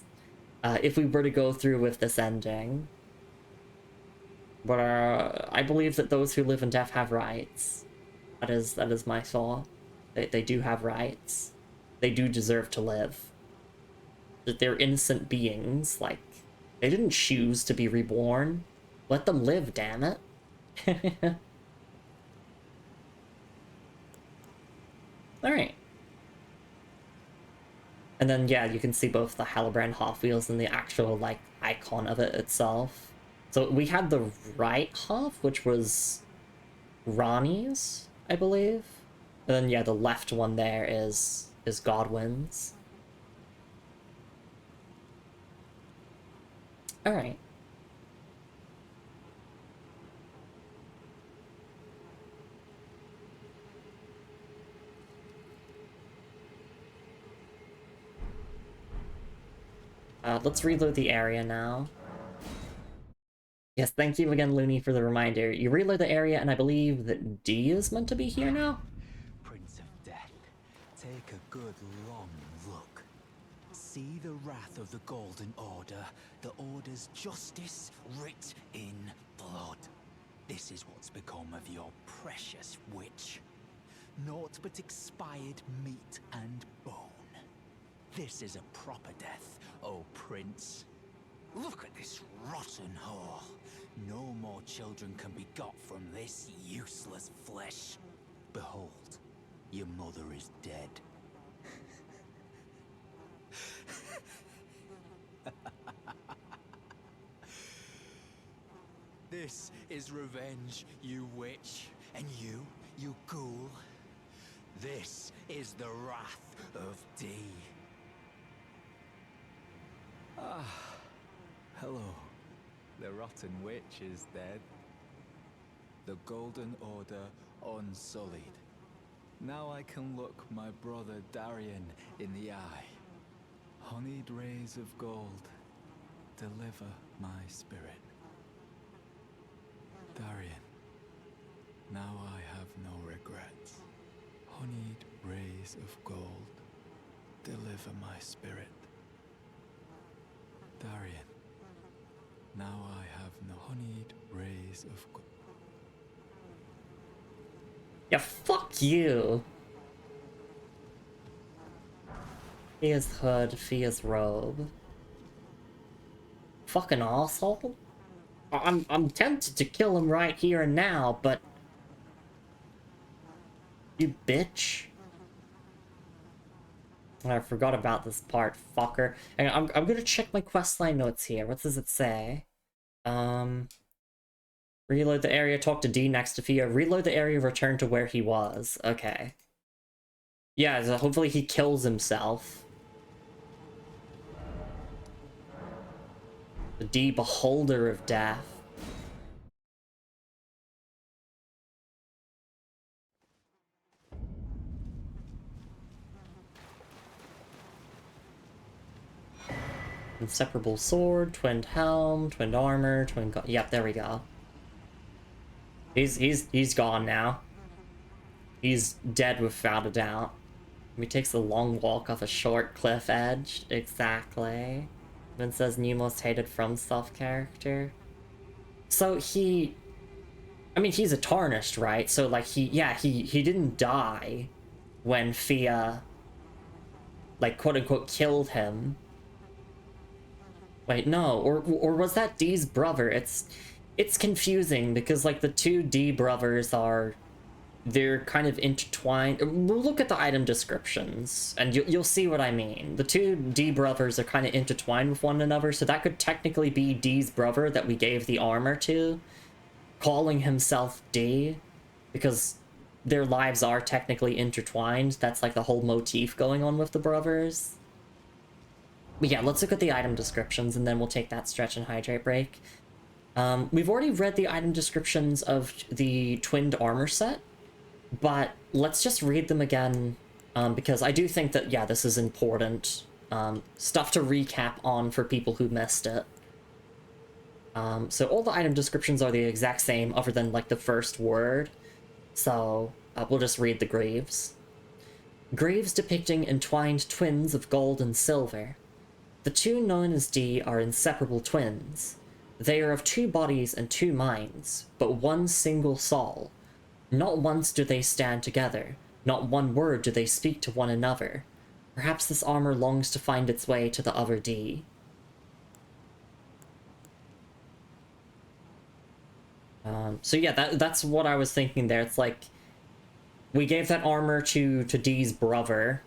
If we were to go through with this ending. But I believe that those who live in death have rights. That is my thought. They do have rights. They do deserve to live. That they're innocent beings, like, they didn't choose to be reborn. Let them live, damn it. Alright. And then, yeah, you can see both the Halbrand half wheels and the actual, like, icon of it itself. So we had the right half, which was Ronnie's, I believe. And then yeah, the left one there is Godwin's. Alright. Let's reload the area now. Yes, thank you again, Looney, for the reminder. You reload the area, and I believe that D is meant to be here now? Prince of Death, take a good long look. See the wrath of the Golden Order, the Order's justice writ in blood. This is what's become of your precious witch. Naught but expired meat and bone. This is a proper death, O Prince. Look at this rotten whore. No more children can be got from this useless flesh. Behold, your mother is dead. This is revenge, you witch, and you ghoul. This is the wrath of D. Ah, hello. The rotten witch is dead. The Golden Order unsullied. Now I can look my brother Darien in the eye. Honeyed rays of gold, deliver my spirit. Darien, now I have no regrets. Honeyed rays of gold, deliver my spirit. Darien, now I have no honeyed rays of gold. Yeah, fuck you! Fia's hood, Fia's robe. Fucking asshole. I'm tempted to kill him right here and now, but... You bitch. I forgot about this part, fucker. And I'm gonna check my questline notes here. What does it say? Reload the area, talk to D next to Fia. Reload the area, return to where he was. Okay. Yeah, so hopefully he kills himself. The D Beholder of Death. Inseparable sword, twinned helm, twinned armor, yep, there we go. He's gone now. He's dead without a doubt. He takes a long walk off a short cliff edge. Exactly. Then says new most hated FromSoft character. So he... I mean, he's a tarnished, right? So, like, he didn't die when Fia, like, quote-unquote, killed him. Wait, no. Or was that D's brother? It's confusing, because, like, the two D brothers are... They're kind of intertwined. We'll look at the item descriptions, and you'll see what I mean. The two D brothers are kind of intertwined with one another, so that could technically be D's brother that we gave the armor to, calling himself D, because their lives are technically intertwined. That's like the whole motif going on with the brothers. But yeah, let's look at the item descriptions, and then we'll take that stretch and hydrate break. We've already read the item descriptions of the twinned armor set, but let's just read them again, because I do think that, yeah, this is important. Stuff to recap on for people who missed it. So all the item descriptions are the exact same, other than, like, the first word. So, we'll just read the greaves. Greaves depicting entwined twins of gold and silver. The two known as D are inseparable twins. They are of two bodies and two minds, but one single soul. Not once do they stand together, not one word do they speak to one another. Perhaps this armor longs to find its way to the other D. So yeah, that's what I was thinking there. It's like, we gave that armor to D's brother.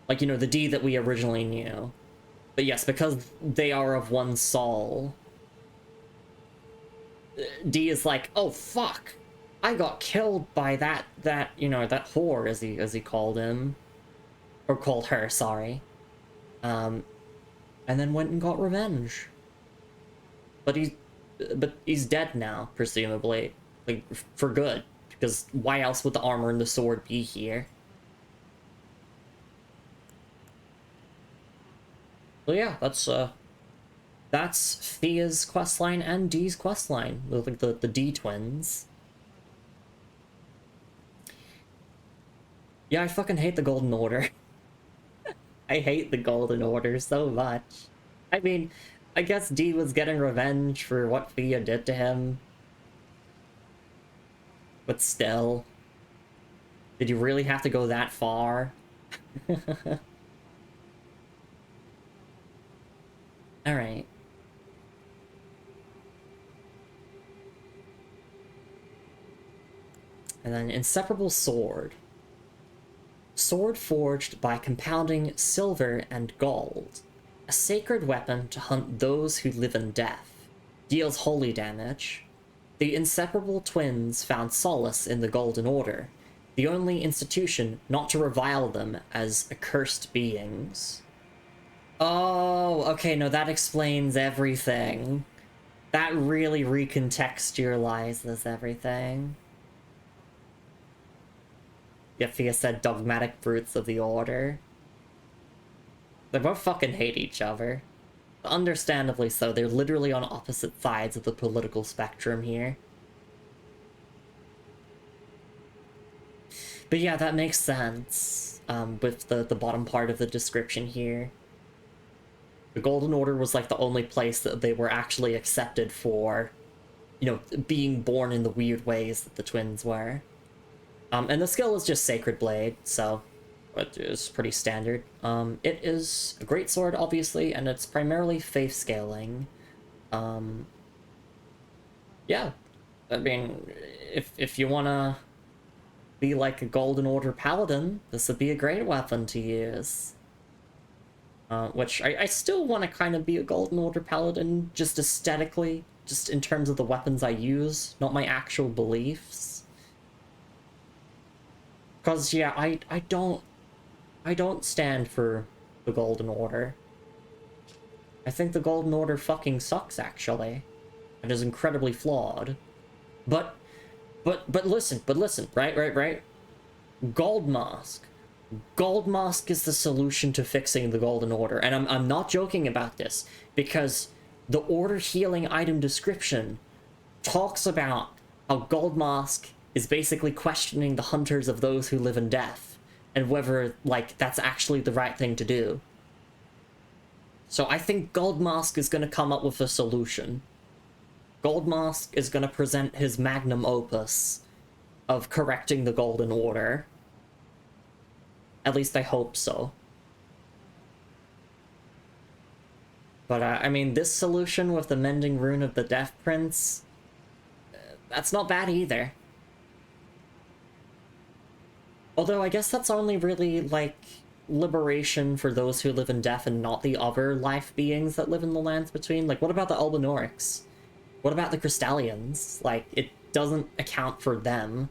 Like, you know, the D that we originally knew. But yes, because they are of one soul, D is like, oh fuck, I got killed by that you know, that whore, as he called him, or called her, sorry. And then went and got revenge. But he's dead now, presumably, like for good, because why else would the armor and the sword be here? So yeah, that's Thea's questline and D's questline, like the D twins. Yeah, I fucking hate the Golden Order. I hate the Golden Order so much. I mean, I guess D was getting revenge for what Thea did to him. But still. Did you really have to go that far? Alright. And then Inseparable Sword. Sword forged by compounding silver and gold. A sacred weapon to hunt those who live in death. Deals holy damage. The inseparable twins found solace in the Golden Order, the only institution not to revile them as accursed beings. Oh, okay, no, that explains everything. That really recontextualizes everything. Thea said dogmatic brutes of the Order. They both fucking hate each other. Understandably so, they're literally on opposite sides of the political spectrum here. But yeah, that makes sense, with the bottom part of the description here. The Golden Order was like the only place that they were actually accepted for, you know, being born in the weird ways that the twins were. And the skill is just Sacred Blade, so it is pretty standard. It is a great sword, obviously, and it's primarily faith scaling. Yeah, I mean, if you wanna be like a Golden Order paladin, this would be a great weapon to use. Which I still want to kind of be a Golden Order paladin, just aesthetically, just in terms of the weapons I use, not my actual beliefs. Because, yeah, I don't stand for the Golden Order. I think the Golden Order fucking sucks, actually. It is incredibly flawed. But listen, right? Gold Mask. Gold Mask is the solution to fixing the Golden Order, and I'm not joking about this, because the Order healing item description talks about how Gold Mask is basically questioning the hunters of those who live in death, and whether, like, that's actually the right thing to do. So I think Gold Mask is gonna come up with a solution. Gold Mask is gonna present his magnum opus of correcting the Golden Order. At least I hope so. But, I mean, this solution with the Mending Rune of the Death Prince, that's not bad either. Although, I guess that's only really, like, liberation for those who live in death and not the other life beings that live in the lands between. Like, what about the Albinorics? What about the Crystallians? Like, it doesn't account for them.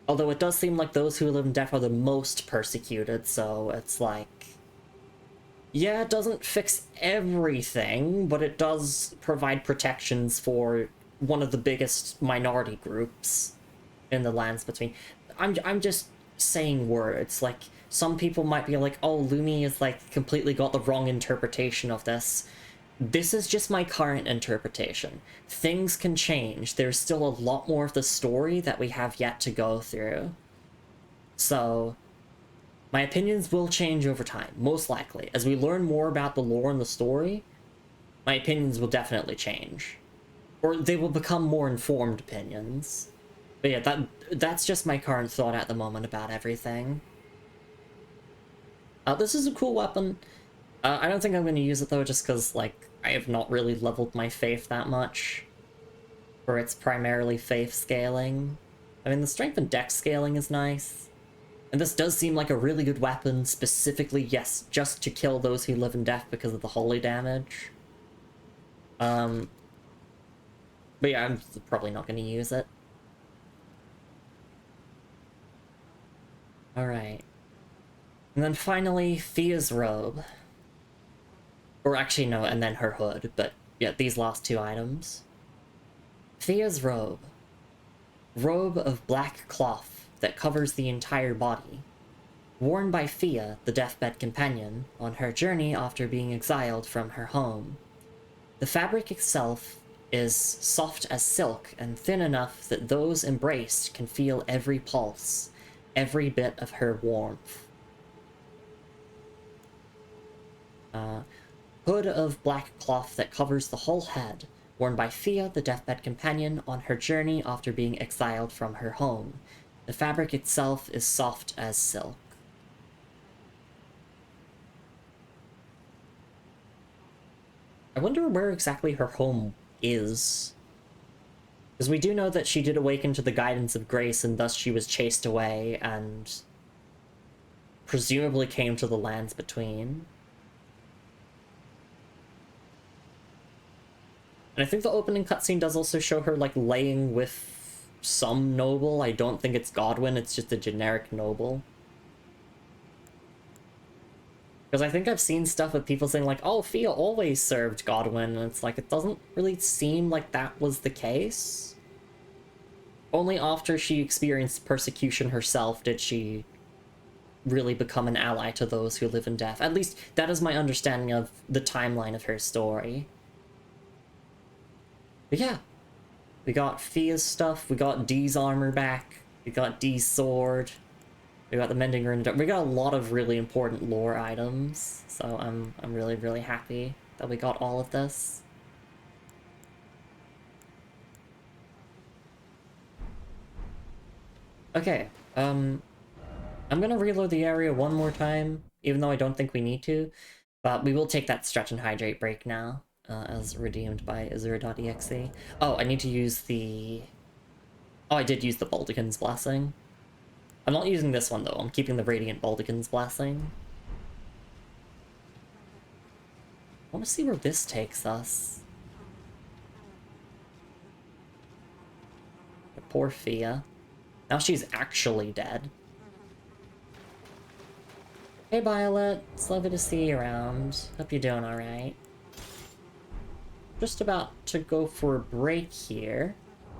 Although it does seem like those who live in death are the most persecuted, so it's like... Yeah, it doesn't fix everything, but it does provide protections for one of the biggest minority groups in the lands between. I'm just saying words. Like, some people might be like, oh, Lumi is, like, completely got the wrong interpretation of this. This is just my current interpretation. Things can change. There's still a lot more of the story that we have yet to go through. So, my opinions will change over time, most likely. As we learn more about the lore and the story, my opinions will definitely change. Or they will become more informed opinions. But yeah, that's just my current thought at the moment about everything. This is a cool weapon. I don't think I'm going to use it though, just because, like, I have not really leveled my faith that much. For its primarily faith scaling. I mean, the strength and dex scaling is nice. And this does seem like a really good weapon, specifically, yes, just to kill those who live in death because of the holy damage. But But yeah, I'm probably not going to use it. Alright. And then finally, Fia's robe. Or actually, no, and then her hood, but yeah, these last two items. Fia's robe. Robe of black cloth that covers the entire body. Worn by Fia, the deathbed companion, on her journey after being exiled from her home. The fabric itself is soft as silk and thin enough that those embraced can feel every pulse, every bit of her warmth. Hood of black cloth that covers the whole head, worn by Fia, the deathbed companion, on her journey after being exiled from her home. The fabric itself is soft as silk. I wonder where exactly her home is. Because we do know that she did awaken to the guidance of grace, and thus she was chased away, and presumably came to the lands between. And I think the opening cutscene does also show her, like, laying with some noble. I don't think it's Godwyn, it's just a generic noble. Because I think I've seen stuff with people saying, like, oh, Fia always served Godwyn, and it's like, it doesn't really seem like that was the case. Only after she experienced persecution herself did she really become an ally to those who live in death. At least, that is my understanding of the timeline of her story. But yeah, we got Fia's stuff, we got Dee's armor back, we got Dee's sword, we got the Mending Rune, we got a lot of really important lore items, so I'm really, really happy that we got all of this. Okay, I'm gonna reload the area one more time, even though I don't think we need to, but we will take that stretch and hydrate break now, as redeemed by Azura.exe. Oh, I need to use the... Oh, I did use the Baldican's Blessing. I'm not using this one, though. I'm keeping the Radiant Baldican's Blessing. I want to see where this takes us. Poor Fia. Now she's actually dead. Hey, Violet. It's lovely to see you around. Hope you're doing alright. Just about to go for a break here.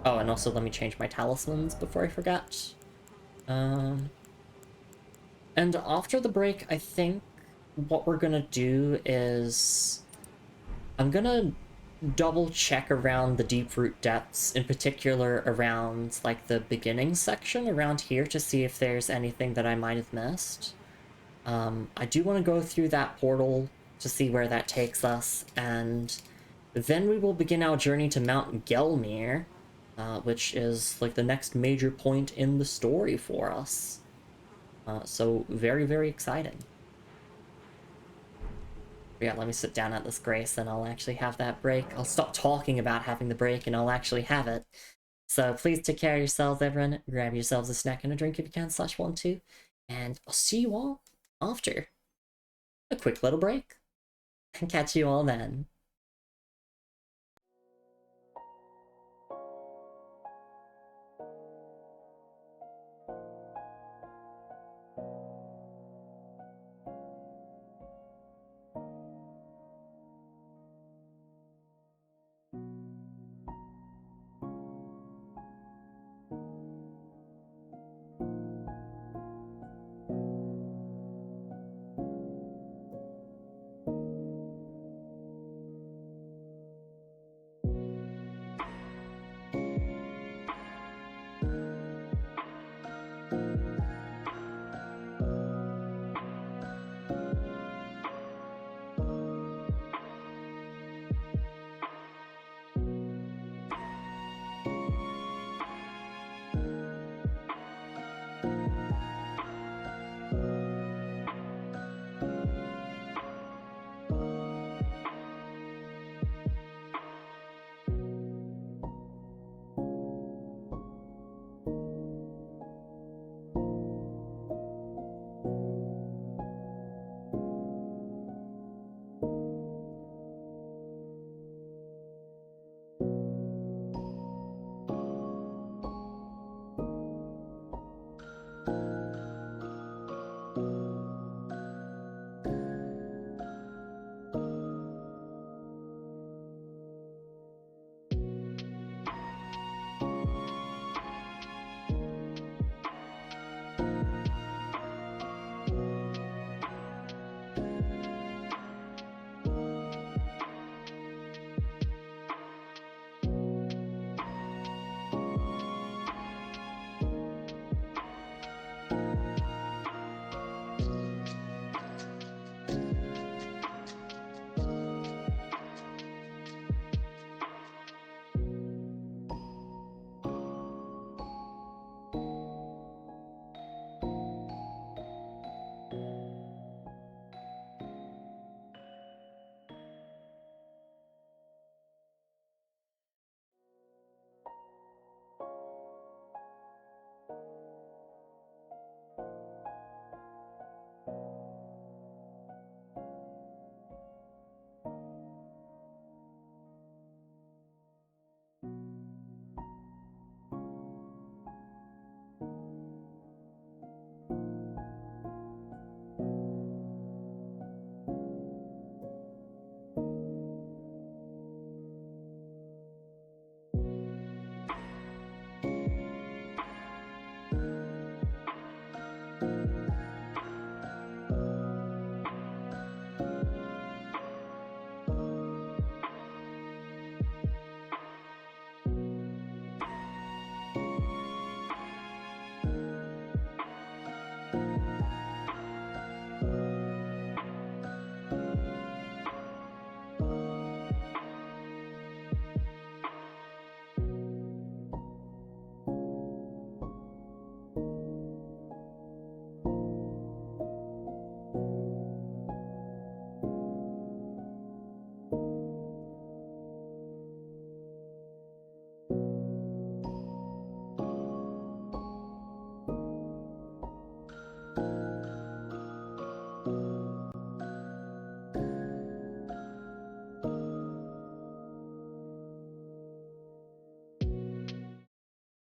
Oh, and also let me change my talismans before I forget. And after the break, I think what we're gonna do is... I'm gonna double check around the Deeproot depths, in particular around, like, the beginning section around here to see if there's anything that I might have missed. I do want to go through that portal to see where that takes us, and then we will begin our journey to Mount Gelmir, which is, like, the next major point in the story for us. So very, very exciting. But yeah, let me sit down at this grace and I'll actually have that break. I'll stop talking about having the break and I'll actually have it. So please take care of yourselves, everyone. Grab yourselves a snack and a drink if you can, /1, 2. And I'll see you all after a quick little break. And catch you all then.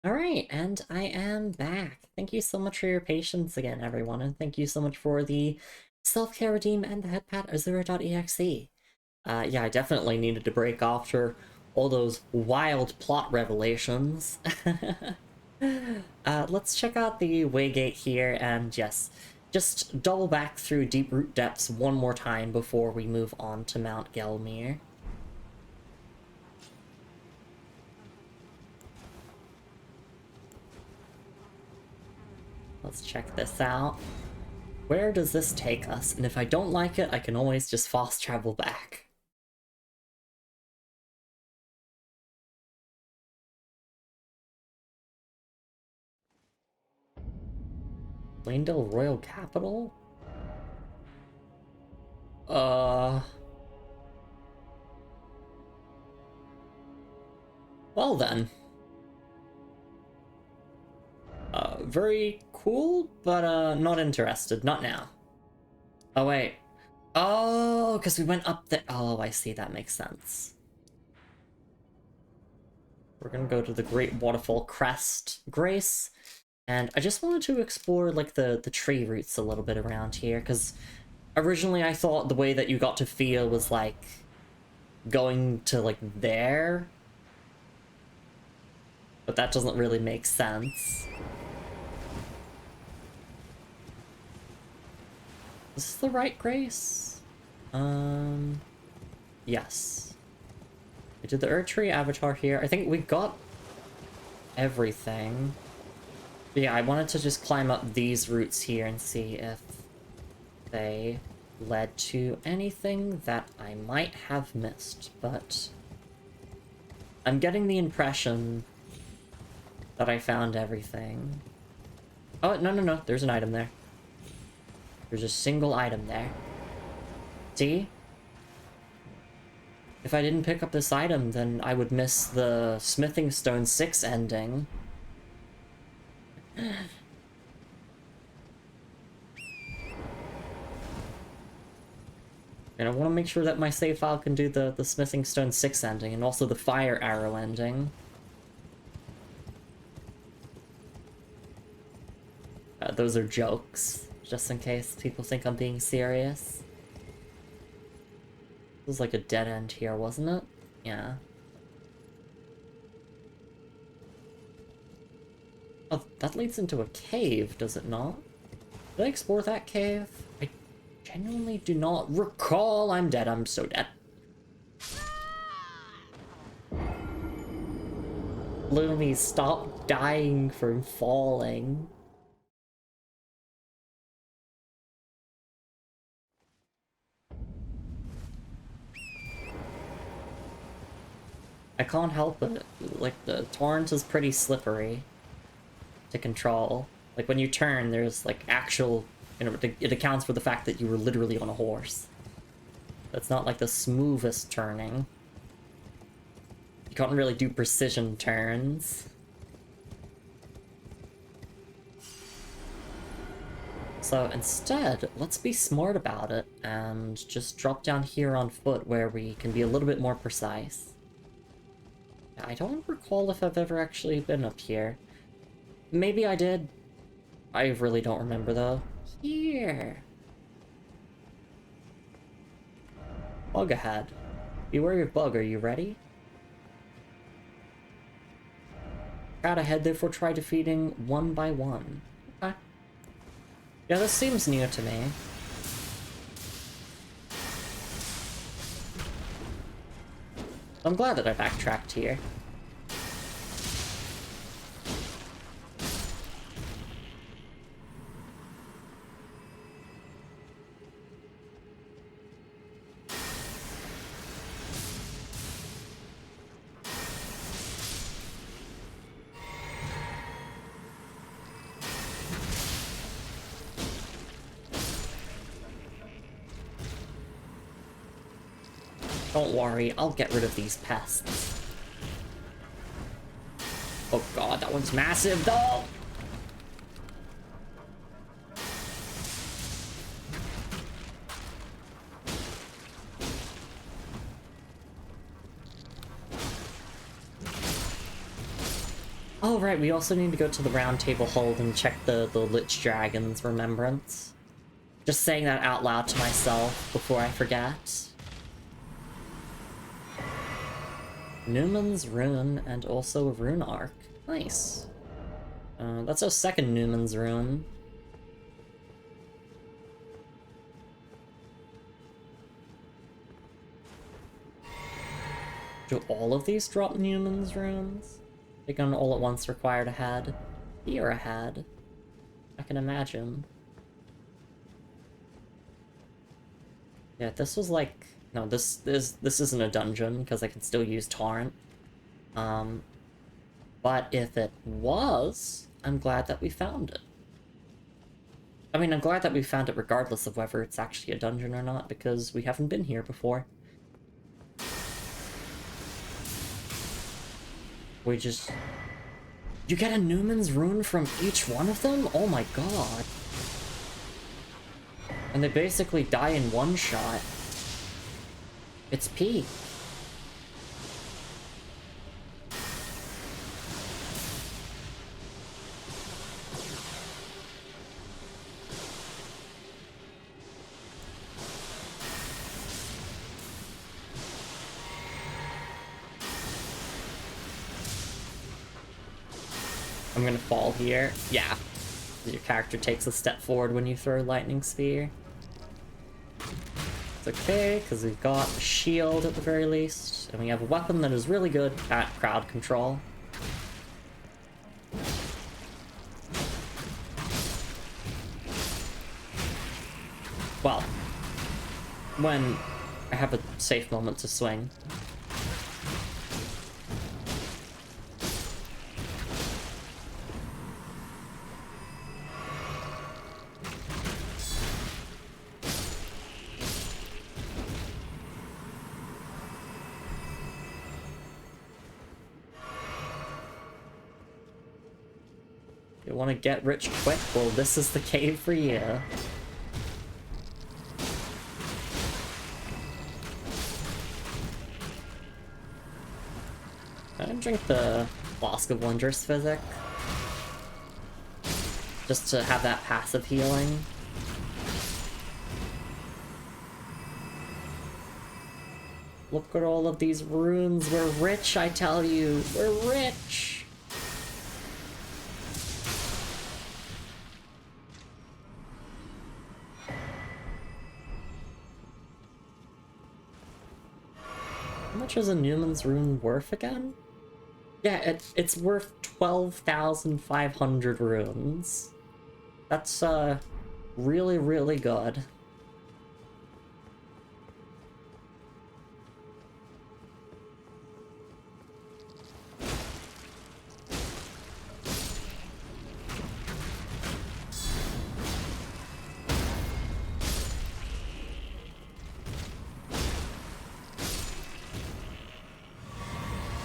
Alright, and I am back. Thank you so much for your patience again, everyone, and thank you so much for the self-care redeem and the headpad Azura.exe. Yeah, I definitely needed to break after all those wild plot revelations. Let's check out the Waygate here, and yes, just double back through Deeproot Depths one more time before we move on to Mount Gelmir. Let's check this out. Where does this take us? And if I don't like it, I can always just fast travel back. Plaindale Royal Capital? Well then. Very cool, but not interested. Not now. Oh wait. Oh, because we went up there. Oh, I see. That makes sense. We're gonna go to the Great Waterfall Crest, Grace. And I just wanted to explore, like, the tree roots a little bit around here, because originally I thought the way that you got to feel was, like, going to, like, there. But that doesn't really make sense. Is this the right Grace? Yes. We did the Erdtree Avatar here. I think we got everything. But yeah, I wanted to just climb up these routes here and see if they led to anything that I might have missed, but I'm getting the impression that I found everything. Oh, no, there's an item there. There's a single item there. See? If I didn't pick up this item, then I would miss the Smithing Stone 6 ending. And I want to make sure that my save file can do the Smithing Stone 6 ending, and also the Fire Arrow ending. Those are jokes, just in case people think I'm being serious. It was like a dead end here, wasn't it? Yeah. Oh, that leads into a cave, does it not? Did I explore that cave? I genuinely do not recall. I'm dead. I'm so dead. Lumi, stop dying from falling. I can't help it. Like, the torrent is pretty slippery to control. Like, when you turn, there's, like, actual... You know, it accounts for the fact that you were literally on a horse. That's not, like, the smoothest turning. You can't really do precision turns. So instead, let's be smart about it and just drop down here on foot where we can be a little bit more precise. I don't recall if I've ever actually been up here. Maybe I did. I really don't remember, though. Here. Bug ahead. Beware of bug, are you ready? Crowd ahead, therefore try defeating one by one. Okay. Yeah, this seems new to me. I'm glad that I backtracked here. Don't worry, I'll get rid of these pests. Oh god, that one's massive though! Oh, right, we also need to go to the Round Table Hold and check the Lich Dragon's remembrance. Just saying that out loud to myself before I forget. Newman's Rune and also a Rune Arc. Nice. That's our second Newman's Rune. Do all of these drop Newman's Runes? They can all at once require a head. Here a head. I can imagine. Yeah, this was like... No, this isn't a dungeon, because I can still use Torrent. But if it was, I'm glad that we found it. I mean, I'm glad that we found it regardless of whether it's actually a dungeon or not, because we haven't been here before. We just... You get a Newman's Rune from each one of them? Oh my god. And they basically die in one shot. It's peak. I'm gonna fall here. Yeah. Your character takes a step forward when you throw a lightning sphere. It's okay, because we've got a shield at the very least, and we have a weapon that is really good at crowd control. Well, when I have a safe moment to swing. You want to get rich quick? Well, this is the cave for you. I'm gonna drink the Flask of Wondrous Physic. Just to have that passive healing. Look at all of these runes. We're rich, I tell you. We're rich! How much is a Newman's Rune worth again? Yeah, it's worth 12,500 runes. That's, really, really good.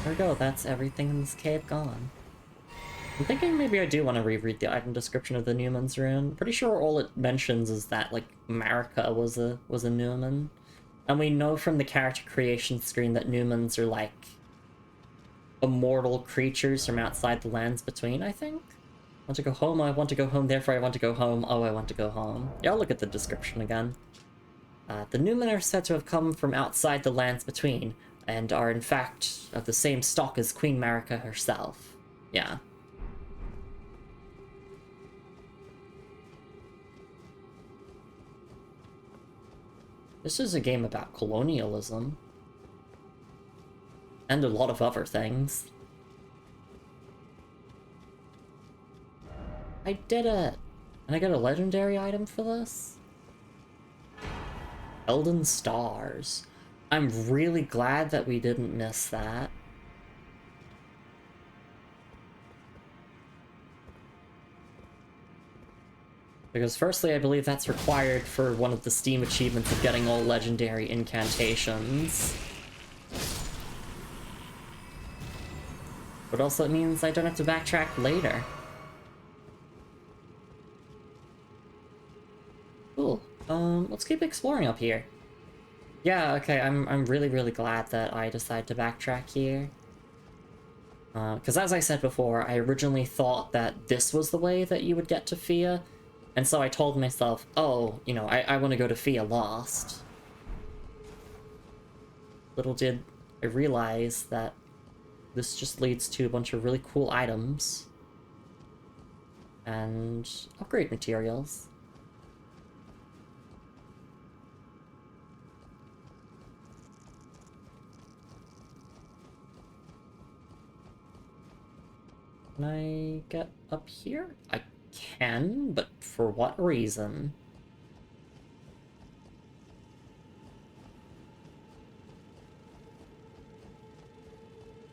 There we go, that's everything in this cave gone. I'm thinking maybe I do want to reread the item description of the Newman's Rune. Pretty sure all it mentions is that, like, Marika was a Newman. And we know from the character creation screen that Newmans are, like, immortal creatures from outside the lands between, I think? I want to go home, I want to go home, therefore I want to go home, oh, I want to go home. Yeah, I'll look at the description again. The Newmen are said to have come from outside the lands between, and are in fact of the same stock as Queen Marika herself. Yeah. This is a game about colonialism. And a lot of other things. I did it! And I got a legendary item for this? Elden Stars. I'm really glad that we didn't miss that. Because firstly, I believe that's required for one of the Steam achievements of getting all legendary incantations. But also it means I don't have to backtrack later. Cool. Let's keep exploring up here. Yeah, okay, I'm really, really glad that I decided to backtrack here. Because as I said before, I originally thought that this was the way that you would get to Fia, and so I told myself, oh, you know, I want to go to Fia Lost. Little did I realize that this just leads to a bunch of really cool items and upgrade materials. Can I get up here? I can, but for what reason?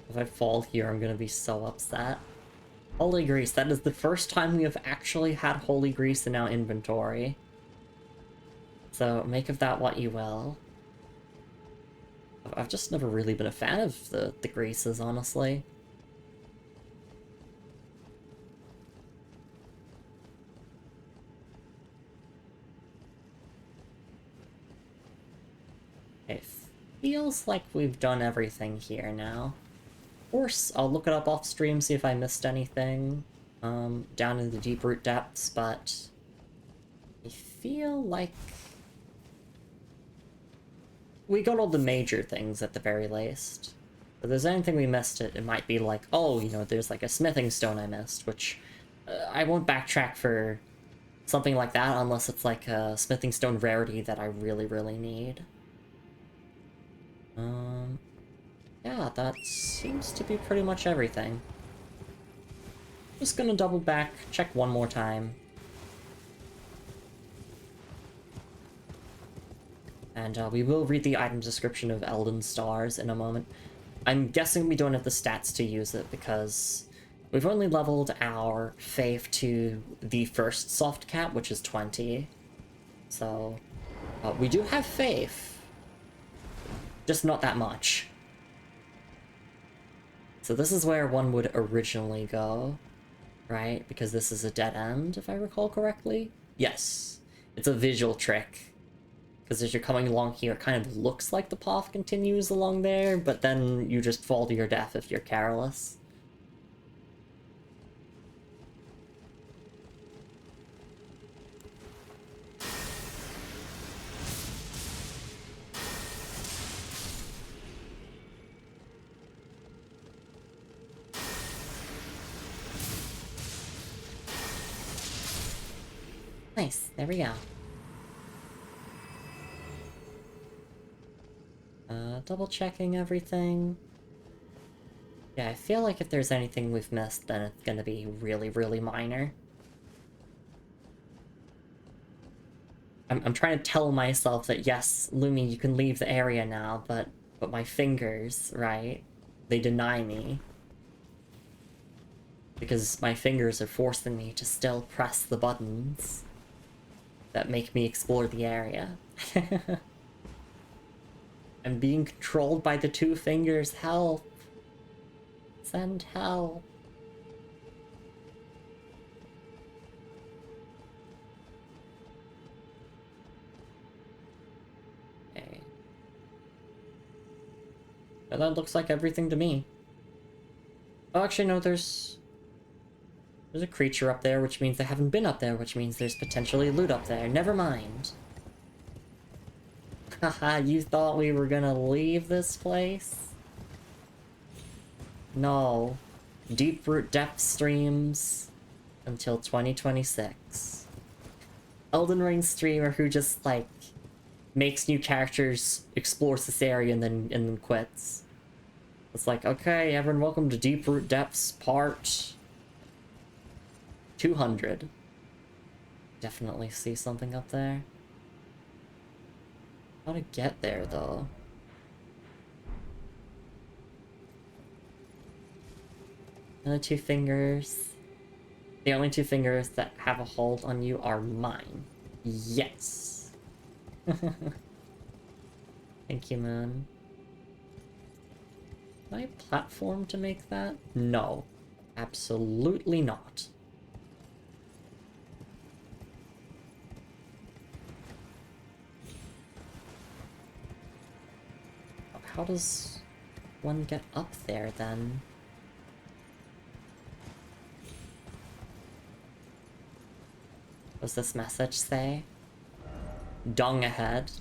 If I fall here, I'm gonna be so upset. Holy Grease, that is the first time we have actually had Holy Grease in our inventory. So make of that what you will. I've just never really been a fan of the greases, honestly. It feels like we've done everything here now. Of course, I'll look it up off stream, see if I missed anything down in the Deeproot depths, but I feel like we got all the major things at the very least. If there's anything we missed, it might be like, oh, you know, there's like a smithing stone I missed, which I won't backtrack for something like that unless it's like a smithing stone rarity that I really, really need. Yeah, that seems to be pretty much everything. Just gonna double back, check one more time. And we will read the item description of Elden Stars in a moment. I'm guessing we don't have the stats to use it because we've only leveled our faith to the first soft cap, which is 20. So, we do have faith. Just not that much. So this is where one would originally go, right? Because this is a dead end, if I recall correctly. Yes, it's a visual trick. Because as you're coming along here, it kind of looks like the path continues along there, but then you just fall to your death if you're careless. Nice, there we go. Double checking everything. Yeah, I feel like if there's anything we've missed, then it's gonna be really, really minor. I'm trying to tell myself that yes, Lumi, you can leave the area now, but my fingers, right? They deny me. Because my fingers are forcing me to still press the buttons that make me explore the area. I'm being controlled by the two fingers. Help. Send help. Okay. Well, that looks like everything to me. Oh, actually, no, there's a creature up there, which means they haven't been up there, which means there's potentially loot up there. Never mind. Haha, you thought we were gonna leave this place? No. Deeproot depth streams until 2026. Elden Ring streamer who just, like, makes new characters, explores this area, and then quits. It's like, okay, everyone, welcome to Deeproot Depths Part 200. Definitely see something up there. How to get there, though? The two fingers. The only two fingers that have a hold on you are mine. Yes. Thank you, man. Can I platform to make that? No. Absolutely not. How does one get up there, then? What's this message say? Dong ahead.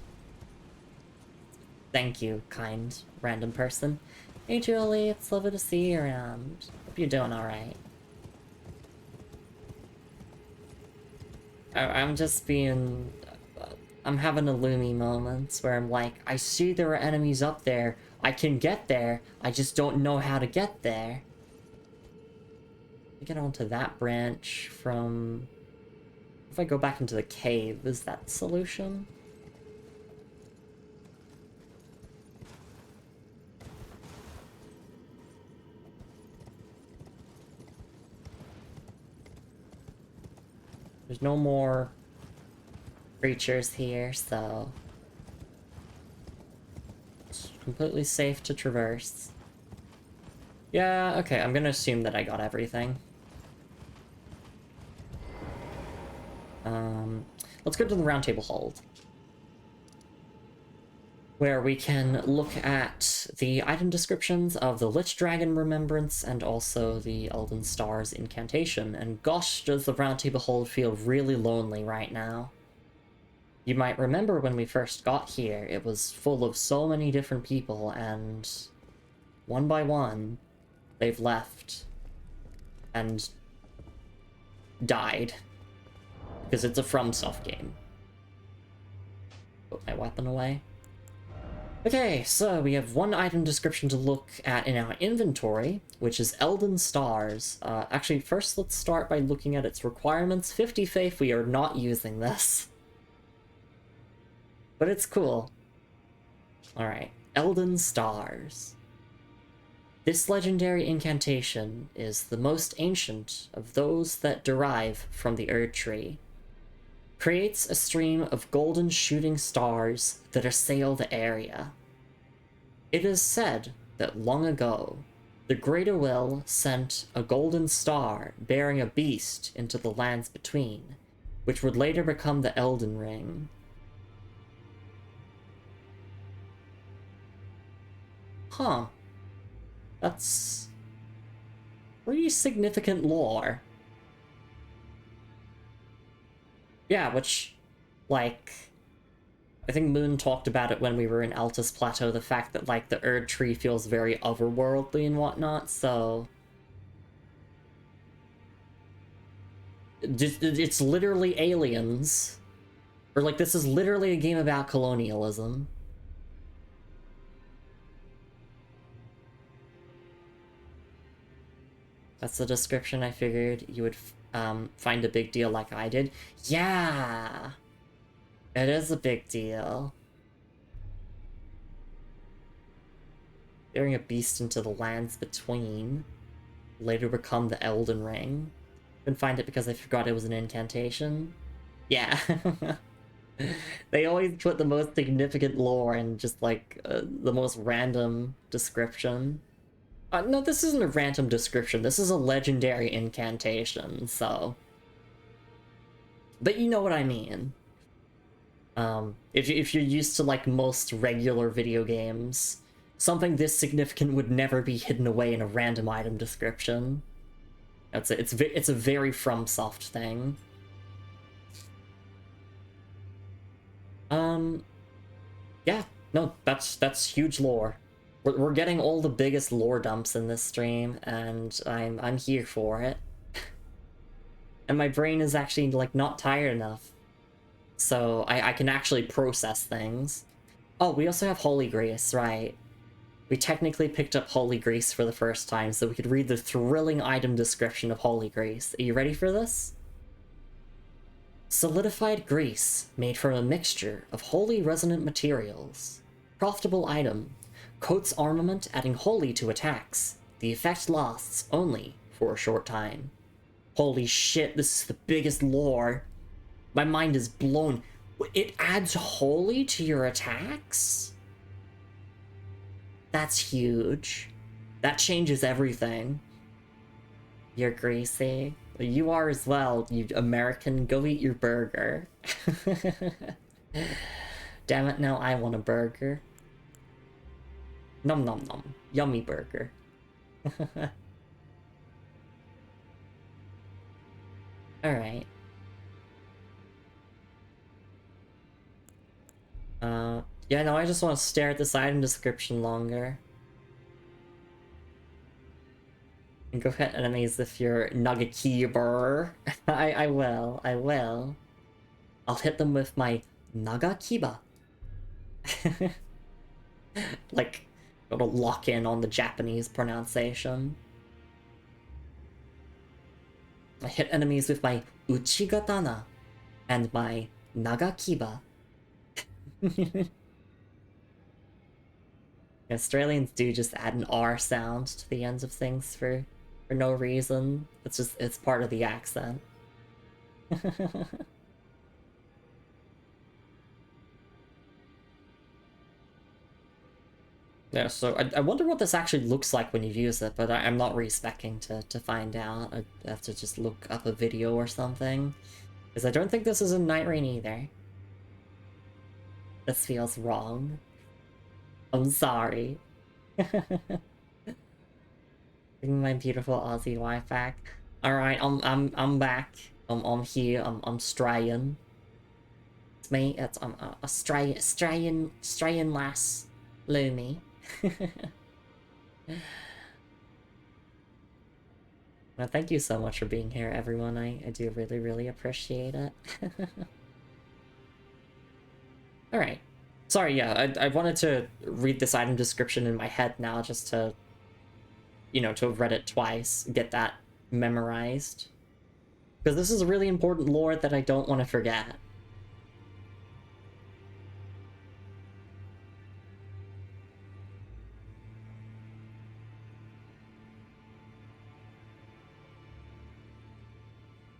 Thank you, kind random person. Hey Julie, it's lovely to see you around. Hope you're doing alright. I'm just being... I'm having a Lumi moment where I'm like, I see there are enemies up there. I can get there. I just don't know how to get there. Get onto that branch from... If I go back into the cave, is that the solution? There's no more creatures here, so it's completely safe to traverse. Yeah, okay, I'm gonna assume that I got everything. Let's go to the Round Table Hold, where we can look at the item descriptions of the Lich Dragon Remembrance and also the Elden Stars Incantation. And gosh, does the Round Table Hold feel really lonely right now. You might remember when we first got here, it was full of so many different people, and one by one, they've left and died. Because it's a FromSoft game. Put my weapon away. Okay, so we have one item description to look at in our inventory, which is Elden Stars. Actually, first let's start by looking at its requirements. 50 faith, we are not using this. But it's cool. Alright, Elden Stars. This legendary incantation is the most ancient of those that derive from the Erd Tree. Creates a stream of golden shooting stars that assail the area. It is said that long ago, the Greater Will sent a golden star bearing a beast into the lands between, which would later become the Elden Ring. Huh. That's pretty significant lore. Yeah, which, like, I think Moon talked about it when we were in Altus Plateau, the fact that, like, the Erd Tree feels very otherworldly and whatnot, so... It's literally aliens. Or, like, this is literally a game about colonialism. That's the description. I figured you would find a big deal like I did. Yeah! It is a big deal. Bearing a beast into the lands between. Later become the Elden Ring. Couldn't find it because I forgot it was an incantation. Yeah. They always put the most significant lore in just, like, the most random description. No, this isn't a random description. This is a legendary incantation, so... But you know what I mean. If you're used to, like, most regular video games, something this significant would never be hidden away in a random item description. It's a very FromSoft thing. Yeah, no, that's huge lore. We're getting all the biggest lore dumps in this stream, and I'm here for it. And my brain is actually, like, not tired enough. So I can actually process things. Oh, we also have Holy Grace, right? We technically picked up Holy Grace for the first time, so we could read the thrilling item description of Holy Grace. Are you ready for this? Solidified grease, made from a mixture of holy resonant materials. Profitable item. Coats armament, adding holy to attacks. The effect lasts only for a short time. Holy shit, this is the biggest lore. My mind is blown. It adds holy to your attacks? That's huge. That changes everything. You're greasy. You are as well, you American. Go eat your burger. Damn it, now I want a burger. Nom nom nom. Yummy burger. Alright. Yeah, no, I just want to stare at this item description longer. And go hit enemies if you're Nagakiba. I will, I will. I'll hit them with my Nagakiba. Like, gotta lock in on the Japanese pronunciation. I hit enemies with my Uchigatana and my Nagakiba. Australians do just add an R sound to the ends of things for no reason. It's part of the accent. Yeah, so I wonder what this actually looks like when you use it, but I'm not respecing to find out. I have to just look up a video or something. Because I don't think this is in Night Rain either. This feels wrong. I'm sorry. Bring my beautiful Aussie wife back. Alright, I'm back. I'm here, I'm Australian. It's me, I'm Australian lass Lumi. Well, thank you so much for being here, everyone. I do really, really appreciate it. Alright. Sorry, yeah, I wanted to read this item description in my head now just to, you know, to have read it twice, get that memorized. Because this is a really important lore that I don't want to forget.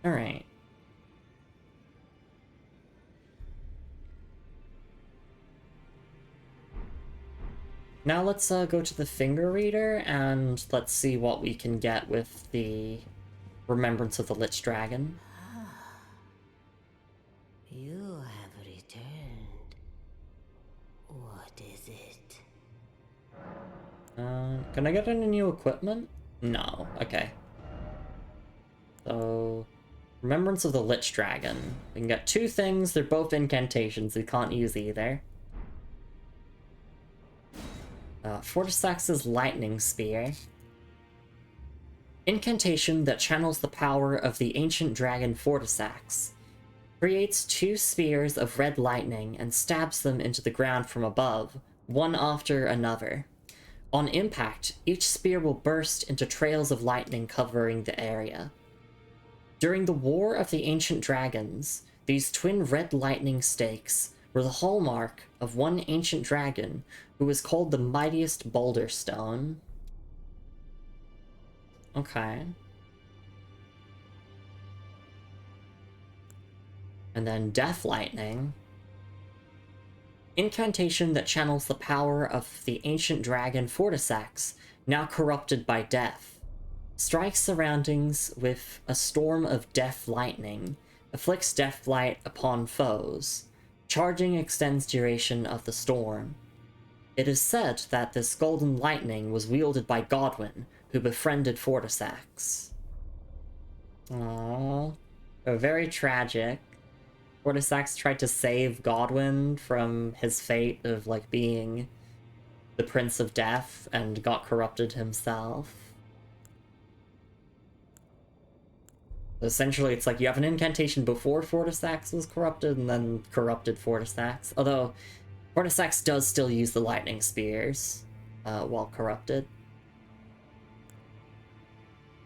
Alright. Now let's go to the finger reader and let's see what we can get with the Remembrance of the Lich Dragon. You have returned. What is it? Can I get any new equipment? No, okay. So, Remembrance of the Lich Dragon. We can get two things, they're both incantations, we can't use either. Fortisax's Lightning Spear. Incantation that channels the power of the ancient dragon Fortisax. Creates two spears of red lightning and stabs them into the ground from above, one after another. On impact, each spear will burst into trails of lightning covering the area. During the War of the Ancient Dragons, these twin red lightning stakes were the hallmark of one ancient dragon who was called the Mightiest Boulder Stone. Okay. And then Death Lightning. Incantation that channels the power of the ancient dragon Fortisax, now corrupted by death. Strikes surroundings with a storm of death lightning, afflicts deathlight upon foes. Charging extends duration of the storm. It is said that this golden lightning was wielded by Godwyn, who befriended Fortisax. Aww. Very tragic. Fortisax tried to save Godwyn from his fate of, like, being the Prince of Death and got corrupted himself. Essentially, it's like you have an incantation before Fortisax was corrupted and then corrupted Fortisax. Although, Fortisax does still use the lightning spears while corrupted.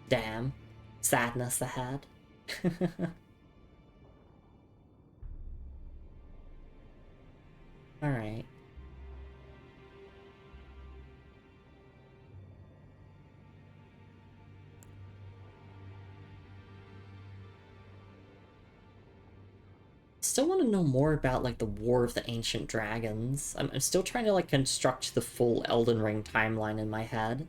Damn. Sadness ahead. Alright. Still want to know more about, like, the War of the Ancient Dragons. I'm still trying to, like, construct the full Elden Ring timeline in my head.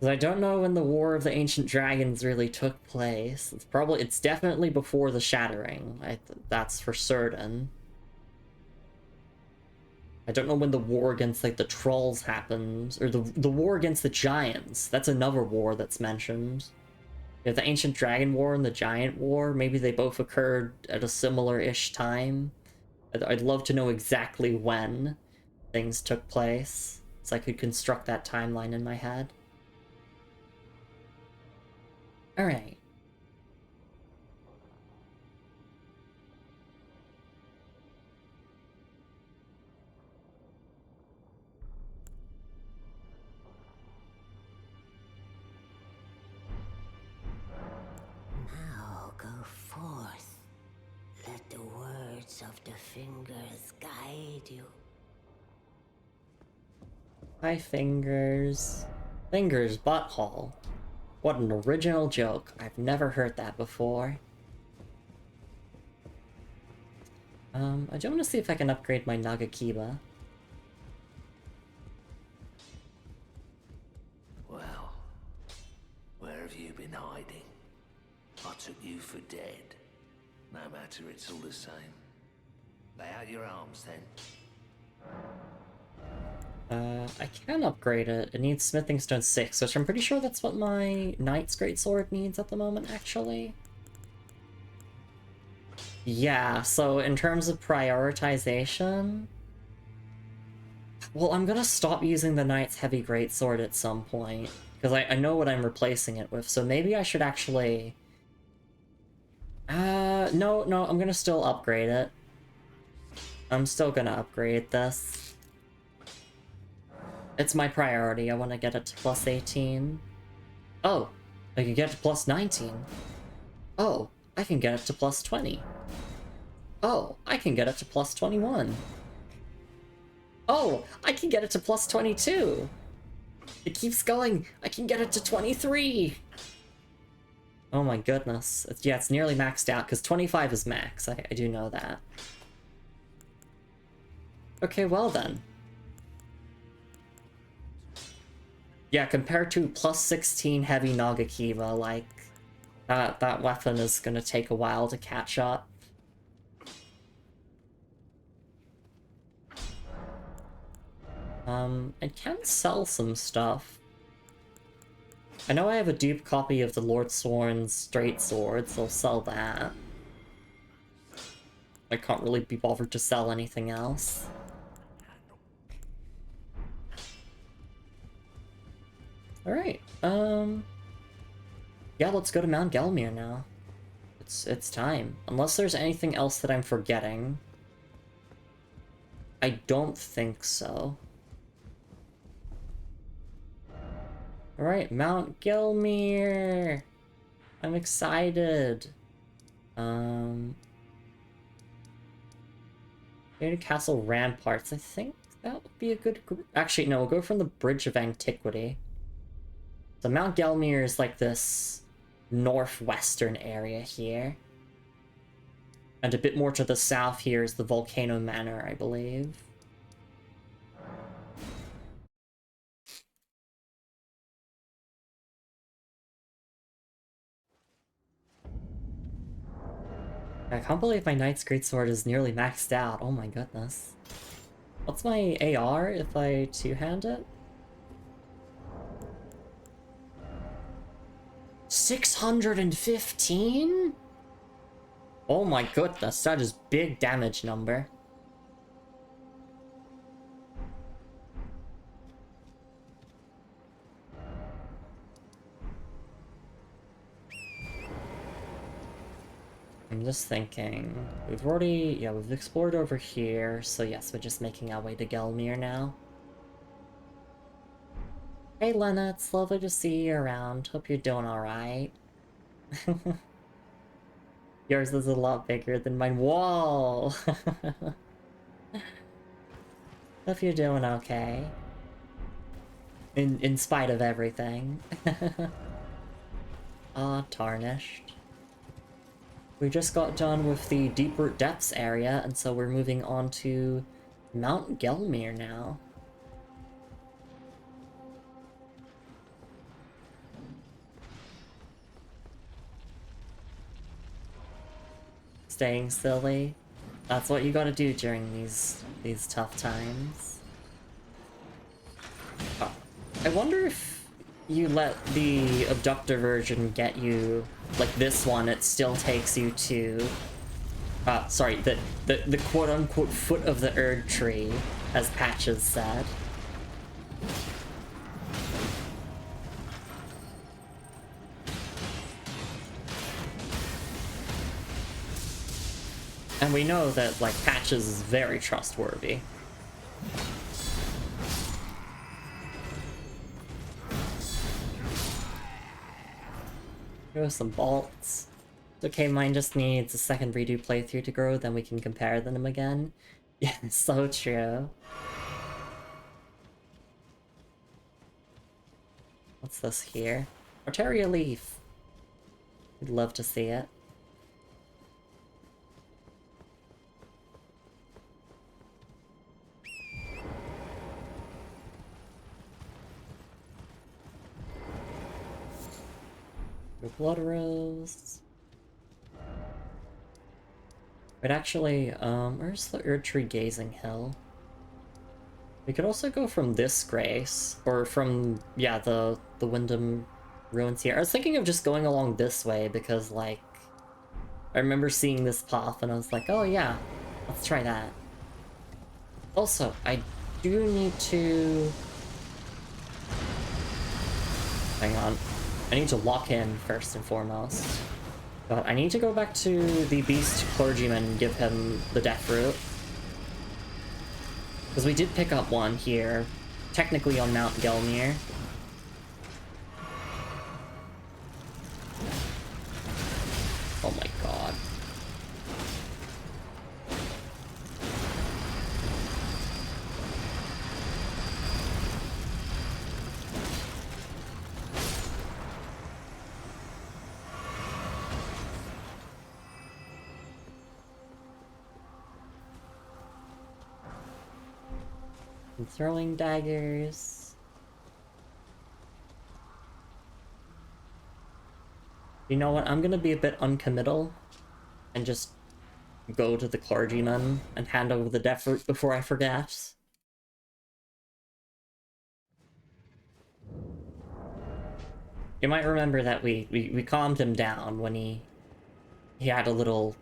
Because I don't know when the War of the Ancient Dragons really took place. It's definitely before the Shattering. That's for certain. I don't know when the war against, like, the trolls happened, or the war against the giants. That's another war that's mentioned. You know, the Ancient Dragon War and the Giant War, maybe they both occurred at a similar-ish time. I'd love to know exactly when things took place, so I could construct that timeline in my head. Alright. Now go forth. Let the words of the fingers guide you. Hi, Fingers. Fingers butthole. What an original joke. I've never heard that before. I do want to see if I can upgrade my Nagakiba. Well, where have you been hiding? I took you for dead. No matter, it's all the same. Lay out your arms then. I can upgrade it. It needs Smithing Stone 6, which I'm pretty sure that's what my Knight's Greatsword needs at the moment, actually. Yeah, so in terms of prioritization... Well, I'm gonna stop using the Knight's Heavy Greatsword at some point, because I know what I'm replacing it with, so maybe I should actually... no, I'm gonna still upgrade it. I'm still gonna upgrade this. It's my priority. I want to get it to plus 18. Oh, I can get it to plus 19. Oh, I can get it to plus 20. Oh, I can get it to plus 21. Oh, I can get it to plus 22. It keeps going. I can get it to 23. Oh my goodness. Yeah, it's nearly maxed out, because 25 is max. I do know that. Okay, well then. Yeah, compared to plus 16 heavy Nagakiba, like, that weapon is gonna take a while to catch up. I can sell some stuff. I know I have a dupe copy of the Lord Sworn's Straight Sword, so I'll sell that. I can't really be bothered to sell anything else. Alright, yeah, let's go to Mount Gelmir now. It's time. Unless there's anything else that I'm forgetting. I don't think so. Alright, Mount Gelmir! I'm excited! Maybe Castle Ramparts. I think that would be a good... Actually, no, we'll go from the Bridge of Antiquity. So Mount Gelmir is like this northwestern area here. And a bit more to the south here is the Volcano Manor, I believe. I can't believe my Knight's Greatsword is nearly maxed out. Oh my goodness. What's my AR if I two-hand it? 615? Oh my goodness, that is big damage number. I'm just thinking, we've explored over here, so yes, we're just making our way to Gelmir now. Hey Lena, it's lovely to see you around. Hope you're doing alright. Yours is a lot bigger than mine. Whoa! Hope you're doing okay. In spite of everything. Ah, tarnished. We just got done with the Deeproot Depths area, and so we're moving on to Mount Gelmir now. Staying silly. That's what you gotta do during these tough times. Oh, I wonder if you let the abductor version get you, like this one, it still takes you to Sorry, the quote-unquote foot of the Erd tree, as Patches said. And we know that, like, Patches is very trustworthy. Here are some bolts. Okay, mine just needs a second redo playthrough to grow, then we can compare them again. Yeah, so true. What's this here? Arteria leaf. We'd love to see it. Your blood rose. But actually, where's the Erdtree Gazing Hill? We could also go from this Grace, or from, yeah, the Wyndham Ruins here. I was thinking of just going along this way because, like, I remember seeing this path and I was like, oh yeah, let's try that. Also, I do need to... Hang on. I need to lock in first and foremost. But I need to go back to the Beast Clergyman and give him the Deathroot. Because we did pick up one here, technically on Mount Gelmir. Oh my god. I'm throwing daggers. You know what? I'm gonna be a bit uncommittal and just go to the clergyman and hand over the Deathroot before I forget. You might remember that we calmed him down when he had a little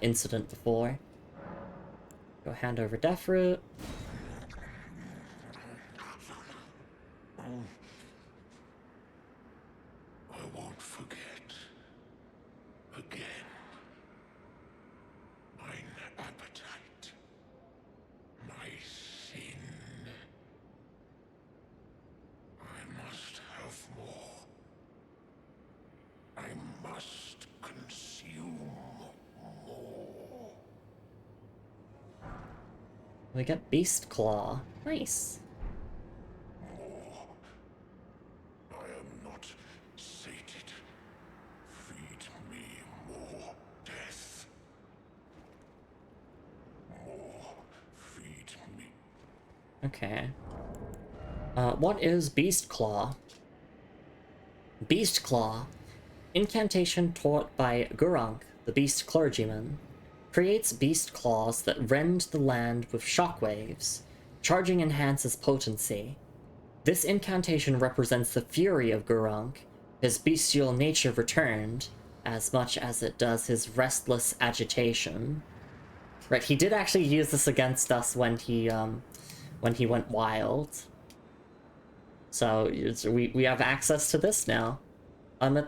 incident before. Go hand over Deathroot. I won't forget. Again. Mine appetite. My sin. I must have more. I must consume more. We get Beast Claw. Nice. More. I am not sated. Feed me more death. More. Feed me. Okay. What is Beast Claw? Beast Claw, incantation taught by Gurunk, the Beast Clergyman, creates beast claws that rend the land with shockwaves. Charging enhances potency. This incantation represents the fury of Gurunk, his bestial nature returned, as much as it does his restless agitation. Right, he did actually use this against us when he went wild. So we have access to this now.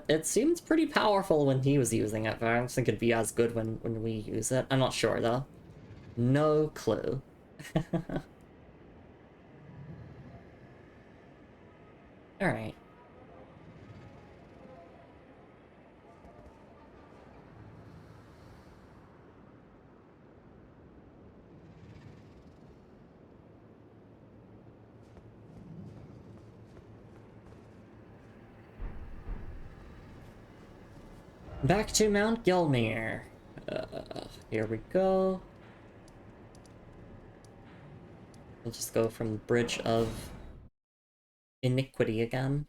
It seems pretty powerful when he was using it, but I don't think it'd be as good when we use it. I'm not sure, though. No clue. Alright. Back to Mount Gelmir. Here we go. We'll just go from the Bridge of Iniquity again.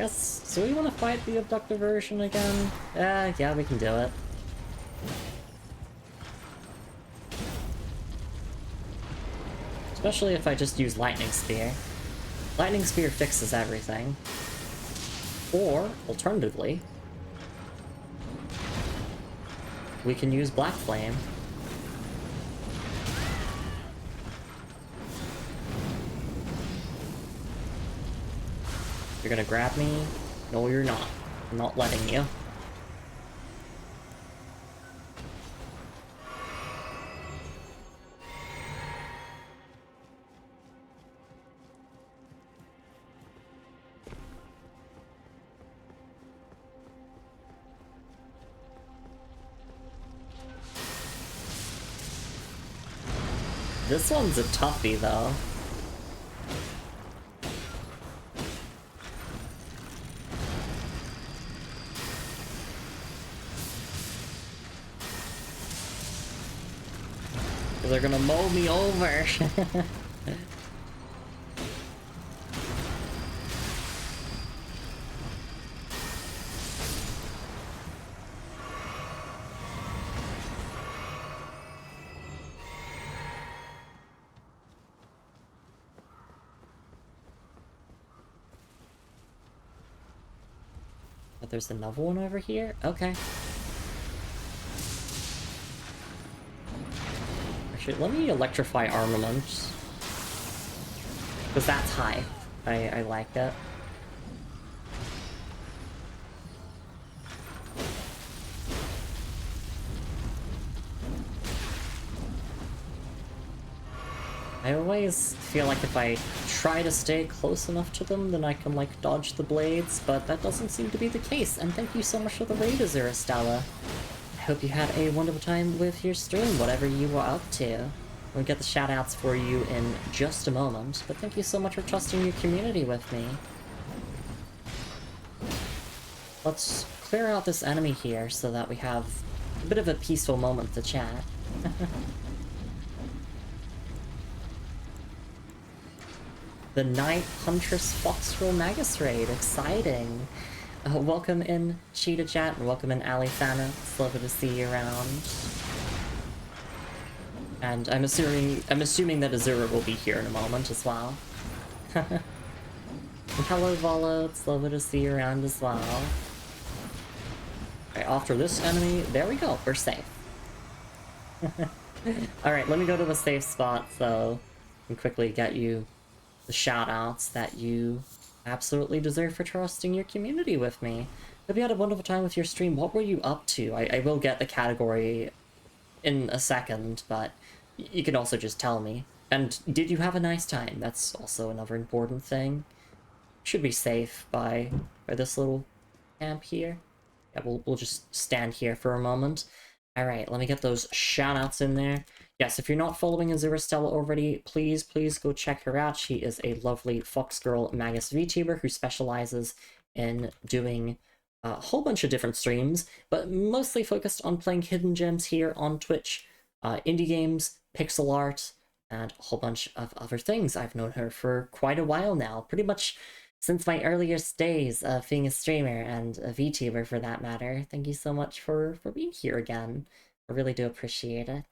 guess, do we want to fight the abductor version again? Yeah, we can do it. Especially if I just use Lightning Spear. Lightning Spear fixes everything. Or, alternatively, we can use Black Flame. You're gonna grab me? No, you're not. I'm not letting you. This one's a toughie, though. They're gonna mow me over. But there's another one over here? Okay. Actually, let me electrify armaments. Because that's high. I like that. I always feel like if I try to stay close enough to them, then I can, like, dodge the blades, but that doesn't seem to be the case, and thank you so much for the raid, Azurastella. I hope you had a wonderful time with your stream, whatever you were up to. We'll get the shoutouts for you in just a moment, but thank you so much for trusting your community with me. Let's clear out this enemy here so that we have a bit of a peaceful moment to chat. The Night Huntress Foxroll Magus raid, exciting! Welcome in Cheetah Chat, and welcome in Ali Fana. It's lovely to see you around. And I'm assuming that Azura will be here in a moment as well. And hello Volo, it's lovely to see you around as well. Alright, after this enemy, there we go, we're safe. Alright, let me go to a safe spot so I can quickly get you the shoutouts that you absolutely deserve for trusting your community with me. Hope you had a wonderful time with your stream. What were you up to? I will get the category in a second, but you can also just tell me. And did you have a nice time? That's also another important thing. Should be safe by this little camp here. Yeah, we'll just stand here for a moment. Alright, let me get those shoutouts in there. Yes, if you're not following Azurastella already, please go check her out. She is a lovely Foxgirl Magus VTuber who specializes in doing a whole bunch of different streams, but mostly focused on playing hidden gems here on Twitch, indie games, pixel art, and a whole bunch of other things. I've known her for quite a while now, pretty much since my earliest days of being a streamer and a VTuber for that matter. Thank you so much for being here again. I really do appreciate it.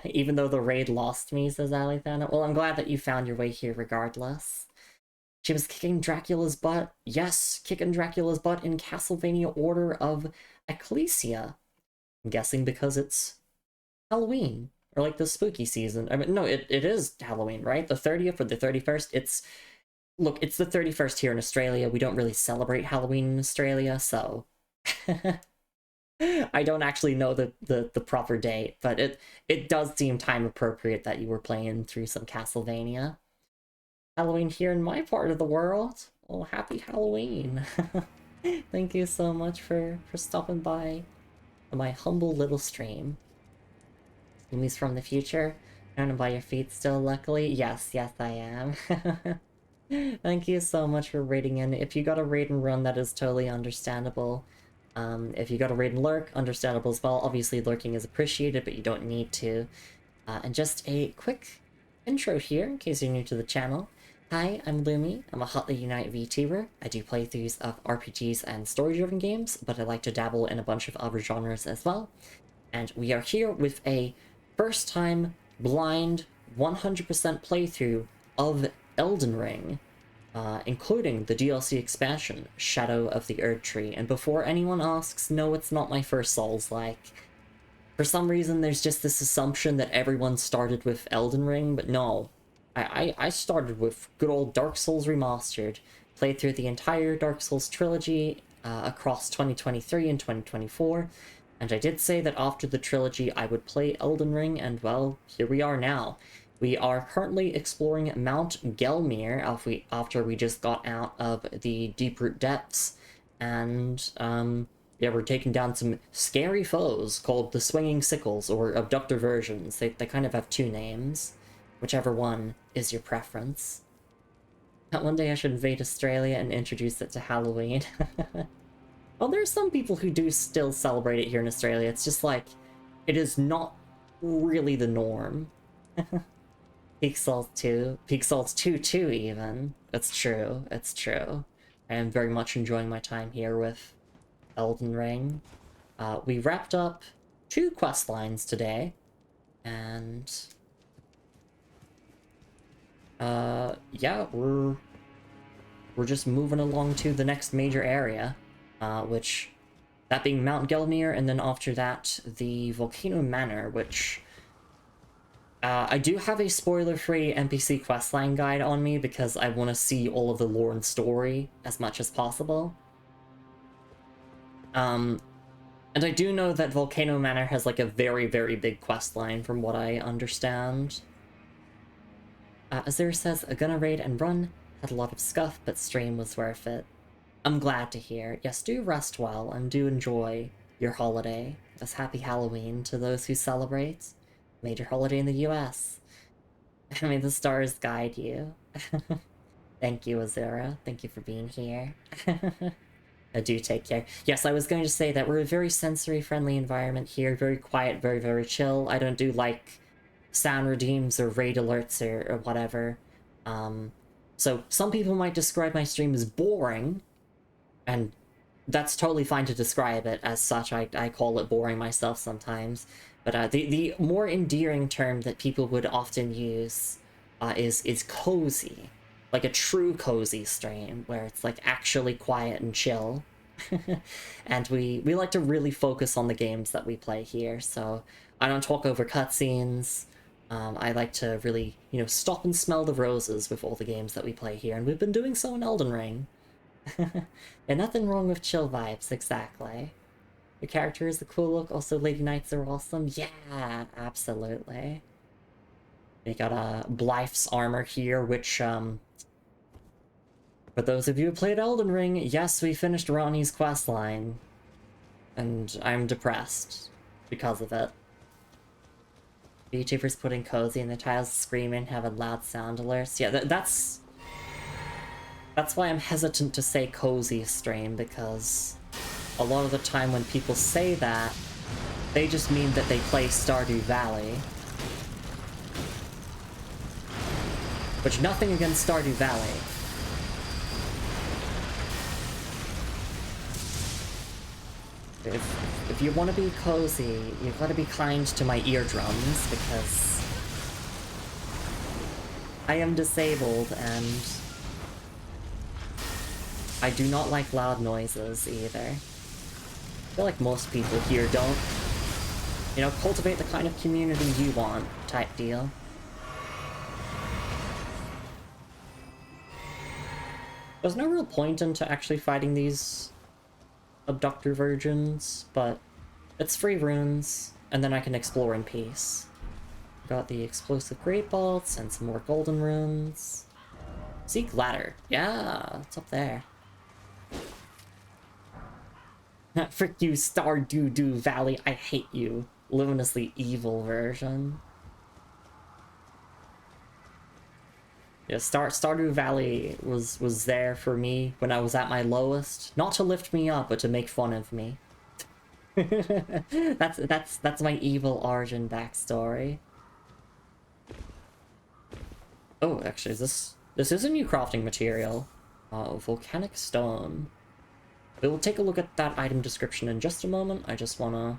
Even though the raid lost me, says Alithana. Well, I'm glad that you found your way here regardless. She was kicking Dracula's butt. Yes, kicking Dracula's butt in Castlevania Order of Ecclesia. I'm guessing because it's Halloween. Or like the spooky season. I mean, no, it is Halloween, right? The 30th or the 31st? Look, it's the 31st here in Australia. We don't really celebrate Halloween in Australia, so... I don't actually know the proper date, but it does seem time appropriate that you were playing through some Castlevania. Halloween here in my part of the world. Well, happy Halloween. Thank you so much for stopping by my humble little stream. Lumi's from the future. I don't know by your feet still, luckily. Yes, I am. Thank you so much for raiding in. If you got a raid and run, that is totally understandable. If you got a raid and lurk, understandable as well. Obviously, lurking is appreciated, but you don't need to. And just a quick intro here, in case you're new to the channel. Hi, I'm Lumi. I'm a Hotly Unite VTuber. I do playthroughs of RPGs and story-driven games, but I like to dabble in a bunch of other genres as well. And we are here with a first-time, blind, 100% playthrough of Elden Ring, including the DLC expansion, Shadow of the Erdtree. And before anyone asks, no, it's not my first Souls-like. For some reason, there's just this assumption that everyone started with Elden Ring, but no. I started with good old Dark Souls Remastered, played through the entire Dark Souls trilogy across 2023 and 2024, and I did say that after the trilogy I would play Elden Ring, and well, here we are now. We are currently exploring Mount Gelmir after we just got out of the Deeproot depths, and yeah, we're taking down some scary foes called the Swinging Sickles, or Abductor versions. They kind of have two names. Whichever one is your preference. One day I should invade Australia and introduce it to Halloween. Well, there are some people who do still celebrate it here in Australia. It's just like, it is not really the norm. Peak Souls 2. Peak Souls 2 too, even. It's true. It's true. I am very much enjoying my time here with Elden Ring. We wrapped up 2 quest lines today, and yeah, we're just moving along to the next major area, which, that being Mount Gelmir, and then after that, the Volcano Manor, which, I do have a spoiler-free NPC questline guide on me because I want to see all of the lore and story as much as possible. And I do know that Volcano Manor has, like, a very, very big questline from what I understand. Azir says, gonna raid and run. Had a lot of scuff, but stream was worth it. I'm glad to hear. Yes, do rest well, and do enjoy your holiday. As happy Halloween to those who celebrate. Major holiday in the US. May the stars guide you. Thank you, Azura. Thank you for being here. Do take care. Yes, I was going to say that we're a very sensory-friendly environment here. Very quiet, very, very chill. I don't do, like, sound redeems or raid alerts or whatever. So some people might describe my stream as boring, and that's totally fine to describe it as such. I call it boring myself sometimes. But the more endearing term that people would often use is cozy. Like a true cozy stream, where it's like actually quiet and chill. And we like to really focus on the games that we play here, so I don't talk over cutscenes. I like to really, you know, stop and smell the roses with all the games that we play here, and we've been doing so in Elden Ring. And nothing wrong with chill vibes, exactly. Your character is a cool look, also Lady Knights are awesome. Yeah, absolutely. We got Blythe's armor here, which, for those of you who played Elden Ring, yes, we finished Ronnie's questline. And I'm depressed because of it. VTubers putting cozy in the titles, screaming, having loud sound alerts. Yeah, that's why I'm hesitant to say cozy stream, because a lot of the time when people say that, they just mean that they play Stardew Valley. Which, nothing against Stardew Valley. If you want to be cozy, you've got to be kind to my eardrums, because I am disabled and I do not like loud noises either. I feel like most people here don't. You know, cultivate the kind of community you want, type deal. There's no real point into actually fighting these Abductor virgins, but it's free runes, and then I can explore in peace. Got the explosive great bolts and some more golden runes. Seek ladder. Yeah, it's up there. Frick you, Stardew Valley. I hate you. Luminously evil version. Yeah, Stardew Valley was there for me when I was at my lowest. Not to lift me up, but to make fun of me. That's my evil origin backstory. Oh, actually, is this this is a new crafting material. Volcanic stone. We will take a look at that item description in just a moment. I just want to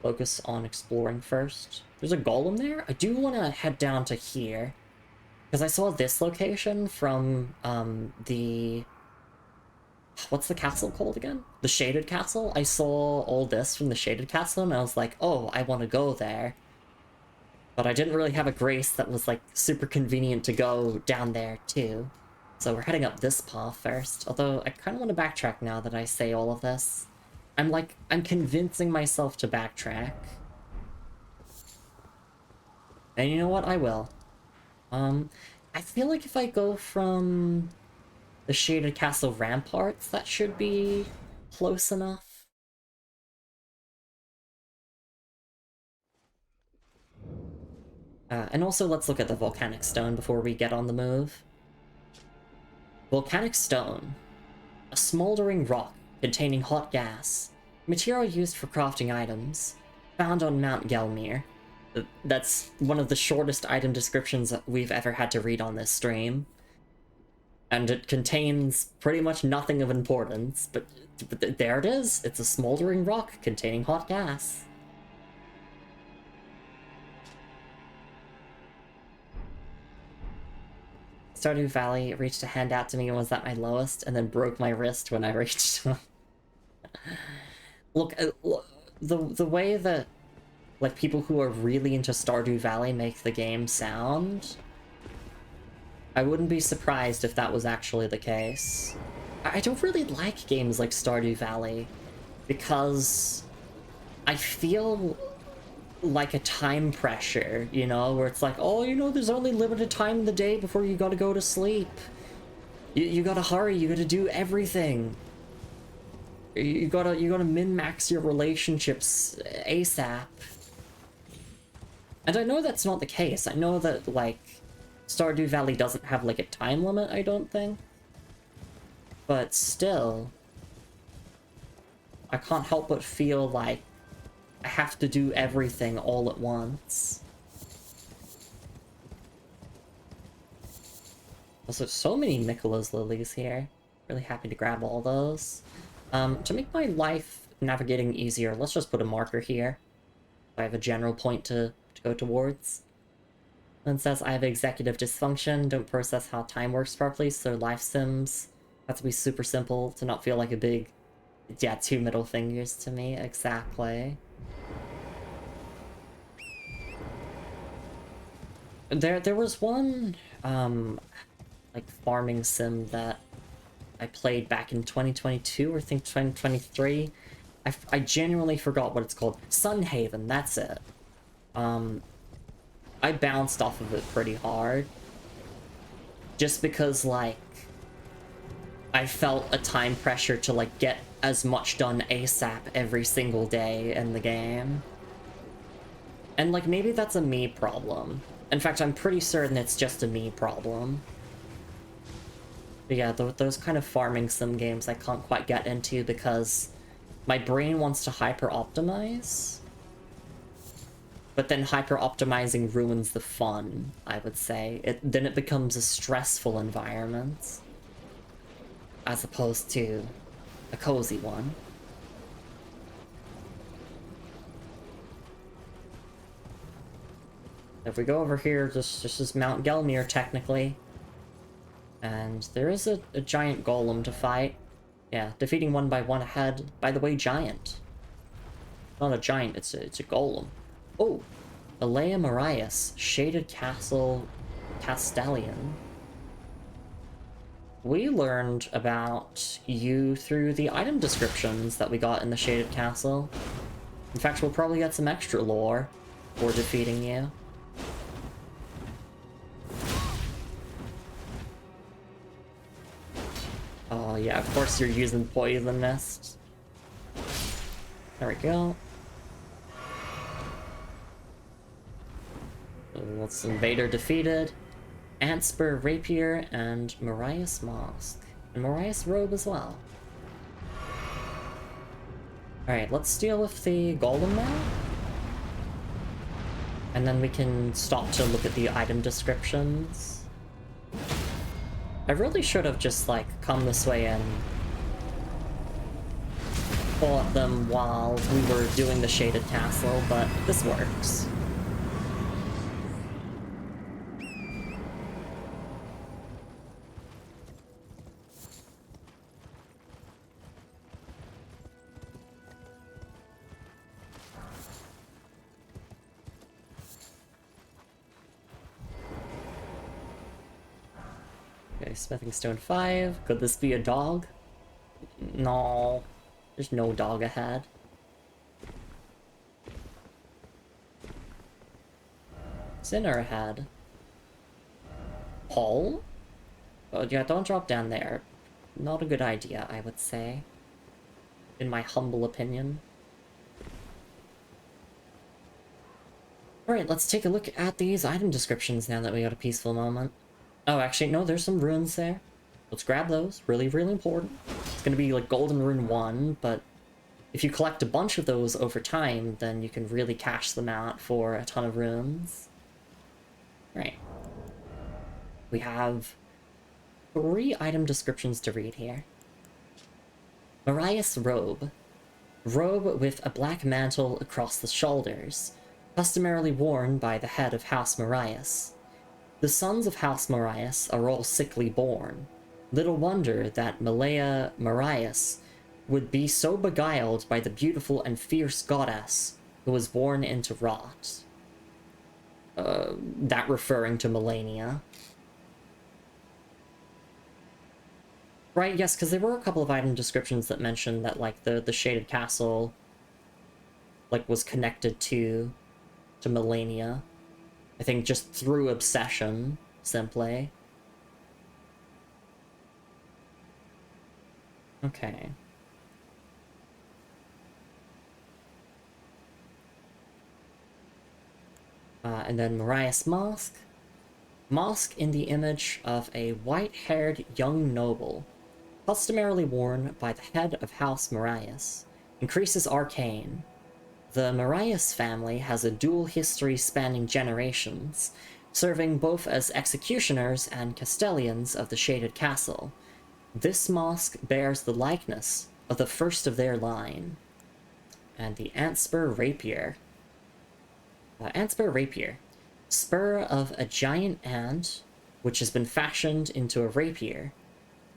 focus on exploring first. There's a golem there. I do want to head down to here, because I saw this location from the... What's the castle called again? The Shaded Castle? I saw all this from the Shaded Castle, and I was like, oh, I want to go there. But I didn't really have a grace that was, like, super convenient to go down there, too. So we're heading up this path first. Although, I kind of want to backtrack now that I say all of this. I'm convincing myself to backtrack. And you know what? I will. I feel like if I go from the Shaded Castle ramparts, that should be close enough. And also, let's look at the volcanic stone before we get on the move. Volcanic stone. A smoldering rock containing hot gas. Material used for crafting items. Found on Mount Gelmir. That's one of the shortest item descriptions we've ever had to read on this stream. And it contains pretty much nothing of importance, but there it is. It's a smoldering rock containing hot gas. Stardew Valley reached a hand out to me and was at my lowest, and then broke my wrist when I reached one. Look, the way that, like, people who are really into Stardew Valley make the game sound, I wouldn't be surprised if that was actually the case. I don't really like games like Stardew Valley, because I feel like a time pressure, you know, where it's like, oh, you know, there's only limited time in the day before you gotta go to sleep. You gotta hurry, you gotta do everything. You gotta min-max your relationships ASAP. And I know that's not the case. I know that, like, Stardew Valley doesn't have, like, a time limit, I don't think. But still, I can't help but feel like I have to do everything all at once. Also, so many Nicola's lilies here. Really happy to grab all those. To make my life navigating easier, let's just put a marker here. I have a general point to go towards. Then says, I have executive dysfunction, don't process how time works properly, so life sims have to be super simple to not feel like a big, yeah, 2 middle fingers to me, exactly. There was one, like, farming sim that I played back in 2022, or I think 2023. I genuinely forgot what it's called. Sunhaven, that's it. I bounced off of it pretty hard. Just because, like, I felt a time pressure to, like, get as much done ASAP every single day in the game. And, like, maybe that's a me problem. In fact, I'm pretty certain it's just a me problem. But yeah, those kind of farming sim games I can't quite get into because my brain wants to hyper-optimize. But then hyper-optimizing ruins the fun, I would say. Then it becomes a stressful environment, as opposed to a cozy one. If we go over here, this is Mount Gelmir, technically. And there is a giant golem to fight. Yeah, defeating one by one ahead. By the way, giant. Not a giant, it's a golem. Oh, Alea Marias, Shaded Castle Castellian. We learned about you through the item descriptions that we got in the Shaded Castle. In fact, we'll probably get some extra lore for defeating you. Oh yeah, of course you're using Poison Mist. There we go. Let's Invader defeated. Antspur Rapier and Marias Mask. And Marias Robe as well. Alright, let's deal with the Golem now. And then we can stop to look at the item descriptions. I really should have just, like, come this way and fought them while we were doing the Shaded Castle, but this works. Okay, Smithing Stone 5. Could this be a dog? No. There's no dog ahead. Sinner ahead. Paul? Oh, yeah, don't drop down there. Not a good idea, I would say. In my humble opinion. Alright, let's take a look at these item descriptions now that we got a peaceful moment. Oh, actually, no, there's some runes there. Let's grab those. Really, really important. It's gonna be like Golden Rune 1, but if you collect a bunch of those over time, then you can really cash them out for a ton of runes. Right. We have 3 item descriptions to read here. Marias robe. Robe with a black mantle across the shoulders, customarily worn by the head of House Marias. The sons of House Marias are all sickly born. Little wonder that Malaya Marias would be so beguiled by the beautiful and fierce goddess who was born into rot. That referring to Melania. Right, yes, because there were a couple of item descriptions that mentioned that, like, the Shaded Castle, like, was connected to Melania. I think just through obsession, simply. Okay. And then Marias Mask. Mask in the image of a white-haired young noble, customarily worn by the head of House Marias. Increases arcane. The Marias family has a dual history spanning generations, serving both as executioners and castellans of the Shaded Castle. This mask bears the likeness of the first of their line. And the Antspur Rapier. Antspur Rapier. Spur of a giant ant, which has been fashioned into a rapier.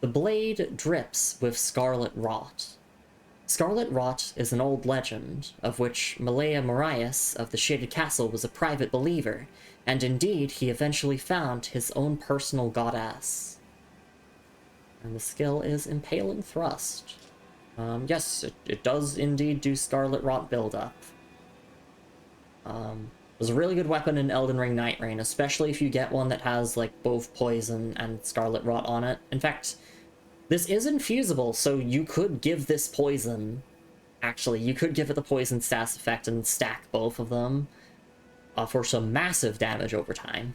The blade drips with scarlet rot. Scarlet rot is an old legend, of which Malaya Marias of the Shaded Castle was a private believer, and indeed he eventually found his own personal goddess. And the skill is Impaling Thrust. Yes, it does indeed do Scarlet Rot build-up. It was a really good weapon in Elden Ring Night Rain, especially if you get one that has, like, both Poison and Scarlet Rot on it. In fact, this is infusible, so you could give this Poison. Actually, you could give it the Poison Status effect and stack both of them for some massive damage over time.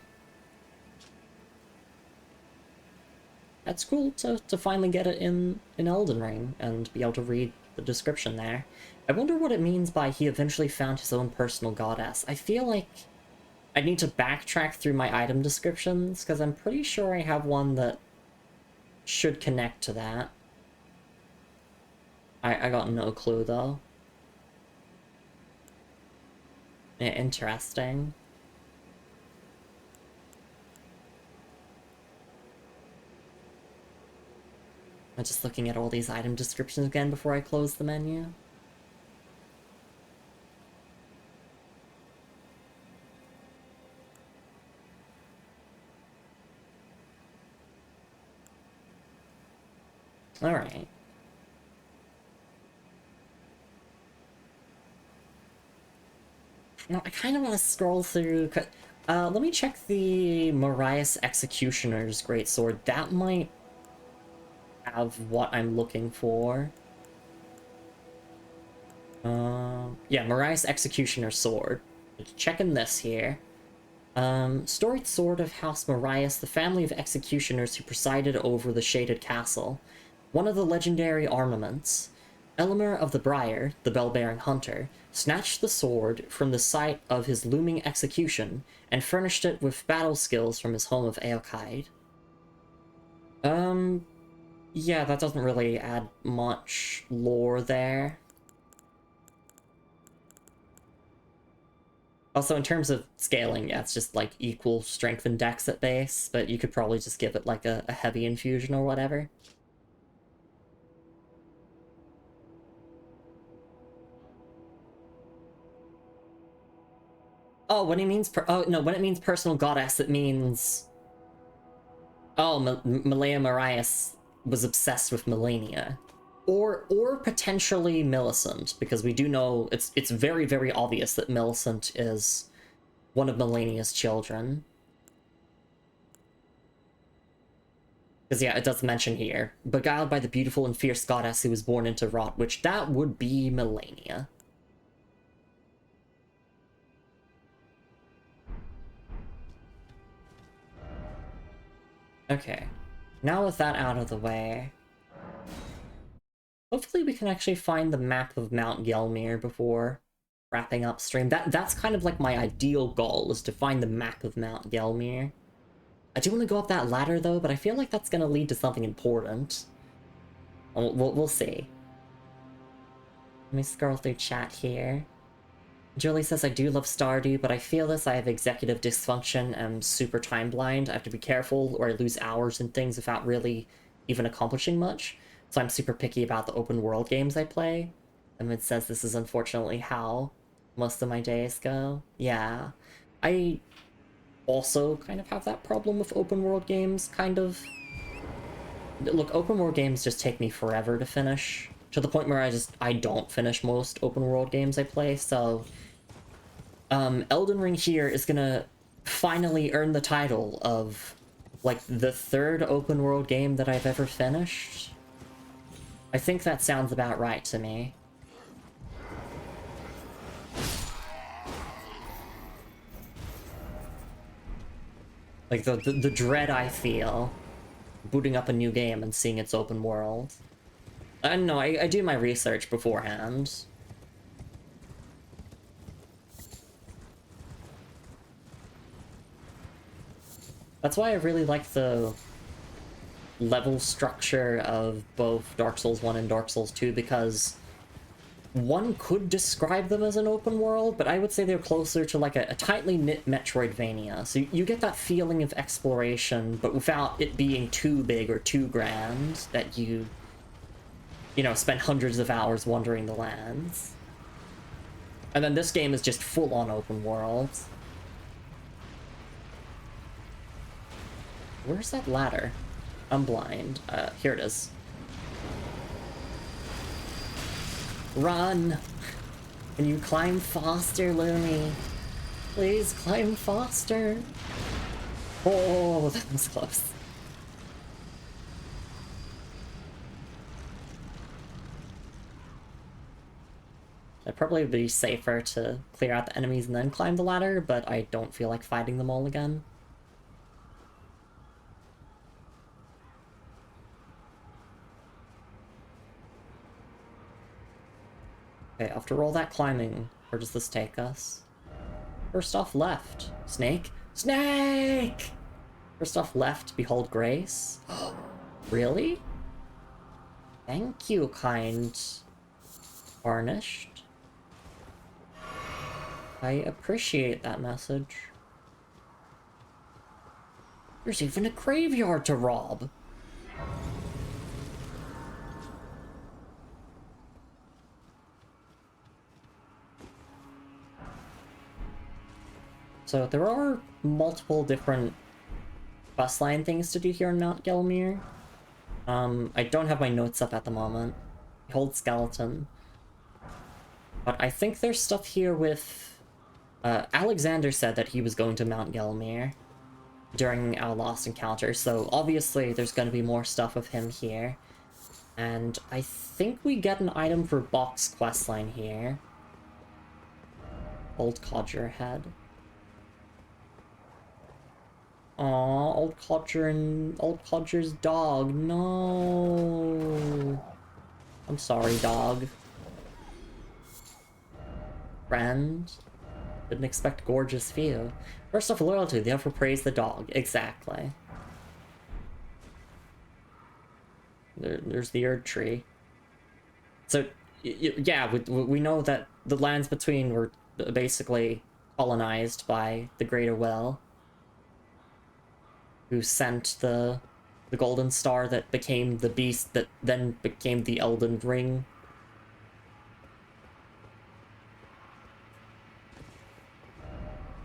That's cool to finally get it in Elden Ring and be able to read the description there. I wonder what it means by he eventually found his own personal goddess. I feel like I need to backtrack through my item descriptions, because I'm pretty sure I have one that should connect to that. I got no clue, though. Interesting. I'm just looking at all these item descriptions again before I close the menu. Alright. Now, I kind of want to scroll through... let me check the Marias Executioner's Greatsword. That might have what I'm looking for. Yeah, Marias Executioner's Sword. Checking this here. Storied Sword of House Marias, the family of executioners who presided over the Shaded Castle. One of the legendary armaments. Elemer of the Briar, the bell-bearing hunter, snatched the sword from the site of his looming execution and furnished it with battle skills from his home of Aokide. Yeah, that doesn't really add much lore there. Also, in terms of scaling, yeah, it's just like equal strength and dex at base, but you could probably just give it like a heavy infusion or whatever. Oh, when it means oh no, when it means personal goddess, it means oh, Malaya Marias was obsessed with Melania, or potentially Millicent, because we do know it's very very obvious that Millicent is one of Melania's children. Because yeah, it does mention here, beguiled by the beautiful and fierce goddess who was born into rot, which that would be Melania. Okay, now with that out of the way, hopefully we can actually find the map of Mount Gelmir before wrapping up stream. That's kind of like my ideal goal, is to find the map of Mount Gelmir. I do want to go up that ladder though, but I feel like that's going to lead to something important. We'll see. Let me scroll through chat here. Julie says, I do love Stardew, but I feel this. I have executive dysfunction and I'm super time blind. I have to be careful or I lose hours and things without really even accomplishing much. So I'm super picky about the open world games I play. And it says this is unfortunately how most of my days go. Yeah. I also kind of have that problem with open world games, kind of. Look, open world games just take me forever to finish. To the point where I don't finish most open world games I play, so... Elden Ring here is gonna finally earn the title of, like, the third open world game that I've ever finished. I think that sounds about right to me. Like, the dread I feel booting up a new game and seeing its open world. I don't know, I do my research beforehand. That's why I really like the level structure of both Dark Souls 1 and Dark Souls 2, because one could describe them as an open world, but I would say they're closer to like a tightly knit Metroidvania. So you get that feeling of exploration, but without it being too big or too grand that you know, spend hundreds of hours wandering the lands. And then this game is just full-on open world. Where's that ladder? I'm blind. Here it is. Run! Can you climb faster, Lumi? Please climb faster! Oh, that was close. It'd probably be safer to clear out the enemies and then climb the ladder, but I don't feel like fighting them all again. Okay, after all that climbing, where does this take us? First off, left. Snake? Snake! First off, left, behold grace. Really? Thank you, kind Varnished. I appreciate that message. There's even a graveyard to rob! So there are multiple different questline things to do here in Mount Gelmir. I don't have my notes up at the moment. Behold skeleton. But I think there's stuff here with... Alexander said that he was going to Mount Gelmir during our last encounter, so obviously there's going to be more stuff with him here. And I think we get an item for Box questline here. Old Codger head. Aw, old Codger and old Codger's dog. No. I'm sorry, dog. Friend. Didn't expect gorgeous view. First off, loyalty, they have to praise the dog. Exactly. there's the Erd Tree. So, yeah, we know that the lands between were basically colonized by the Greater Will, who sent the golden star that became the beast that then became the Elden Ring.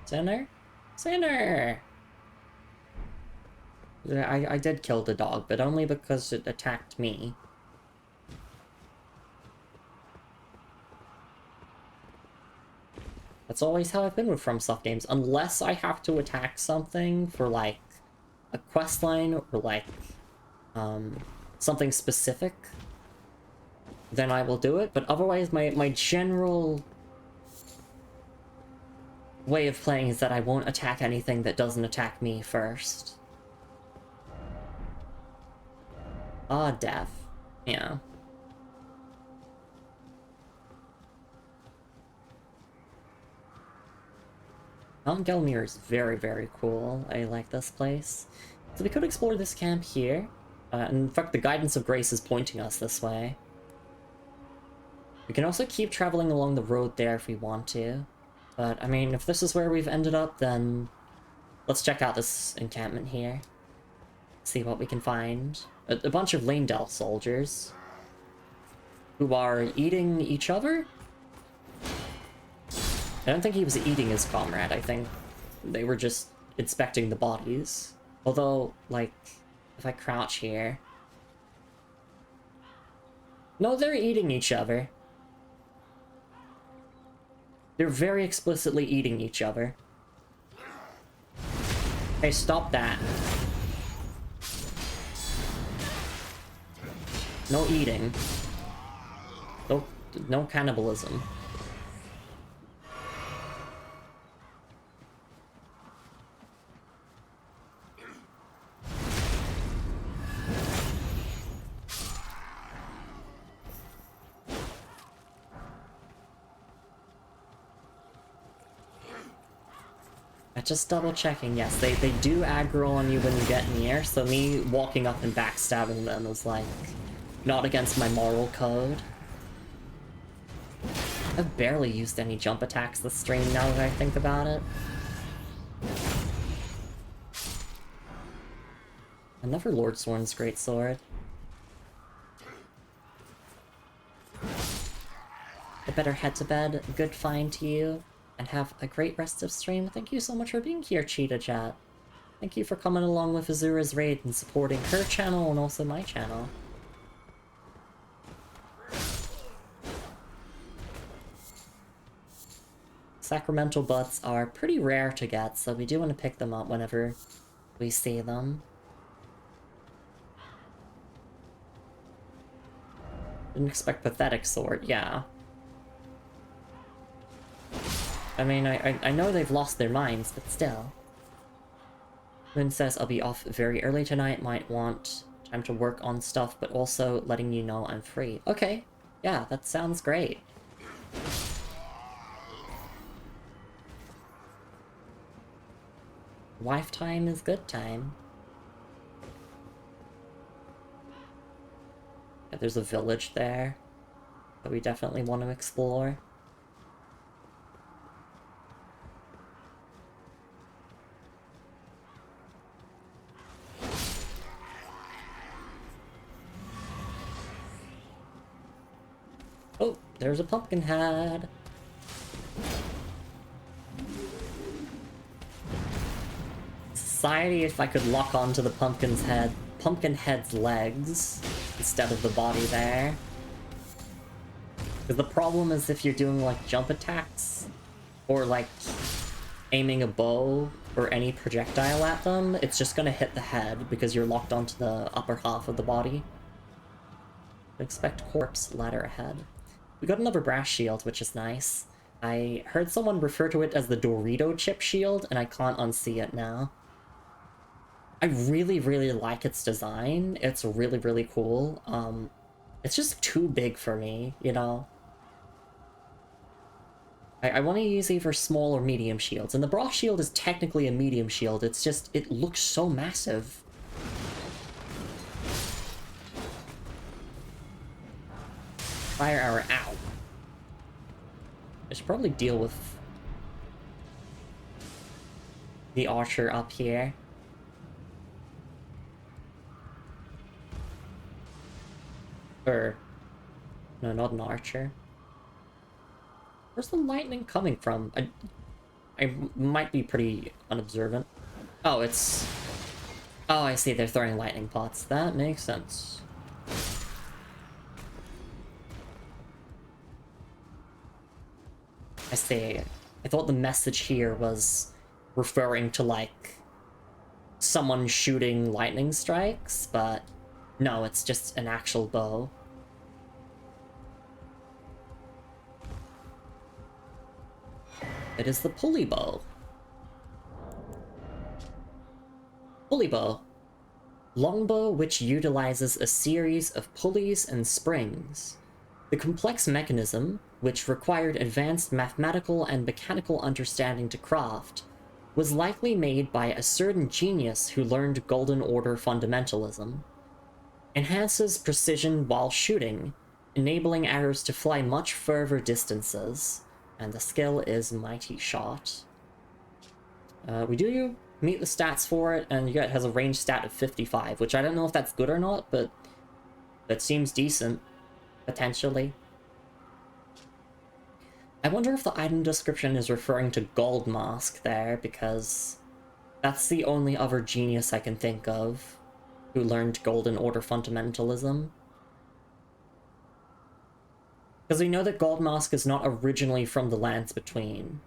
Sinner? Sinner! I did kill the dog, but only because it attacked me. That's always how I've been with FromSoft games, unless I have to attack something for, like, a questline or, like, something specific, then I will do it, but otherwise my general way of playing is that I won't attack anything that doesn't attack me first. Ah, death. Yeah. Mount Gelmir is very, very cool. I like this place. So we could explore this camp here. In fact, the Guidance of Grace is pointing us this way. We can also keep traveling along the road there if we want to. But, I mean, if this is where we've ended up, then let's check out this encampment here. See what we can find. A bunch of Lanedell soldiers who are eating each other? I don't think he was eating his comrade. I think they were just inspecting the bodies. Although, like, if I crouch here... No, they're eating each other. They're very explicitly eating each other. Hey, stop that. No eating. No cannibalism. Just double checking, yes, they do aggro on you when you get near, so me walking up and backstabbing them is like not against my moral code. I've barely used any jump attacks this stream now that I think about it. Another Lord Sworn's greatsword. I better head to bed. Good find to you. And have a great rest of stream. Thank you so much for being here, Cheetah Chat. Thank you for coming along with Azura's raid and supporting her channel and also my channel. Sacramental butts are pretty rare to get, so we do want to pick them up whenever we see them. Didn't expect Pathetic Sword, yeah. I mean, I know they've lost their minds, but still. Lynn says, I'll be off very early tonight, might want time to work on stuff, but also letting you know I'm free. Okay, yeah, that sounds great. Wife time is good time. Yeah, there's a village there that we definitely want to explore. Oh, there's a pumpkin head. Society, if I could lock onto the pumpkin head's legs instead of the body there. Because the problem is if you're doing like jump attacks or like aiming a bow or any projectile at them, it's just gonna hit the head because you're locked onto the upper half of the body. Expect corpse ladder ahead. We got another brass shield, which is nice. I heard someone refer to it as the Dorito chip shield, and I can't unsee it now. I really, really like its design. It's really, really cool. It's just too big for me, you know? I want to use either small or medium shields, and the brass shield is technically a medium shield, it's just, it looks so massive. Fire arrow. Ow. I should probably deal with the archer up here. Or, no, not an archer. Where's the lightning coming from? I might be pretty unobservant. Oh, it's... Oh, I see, they're throwing lightning pots. That makes sense. I see. I thought the message here was referring to, like, someone shooting lightning strikes, but no, it's just an actual bow. It is the pulley bow. Pulley bow. Longbow which utilizes a series of pulleys and springs. The complex mechanism, which required advanced mathematical and mechanical understanding to craft, was likely made by a certain genius who learned Golden Order fundamentalism. Enhances precision while shooting, enabling arrows to fly much further distances, and the skill is Mighty Shot. We do meet the stats for it, and it has a range stat of 55, which I don't know if that's good or not, but that seems decent, potentially. I wonder if the item description is referring to Gold Mask there, because that's the only other genius I can think of who learned Golden Order fundamentalism. Because we know that Gold Mask is not originally from the Lands Between.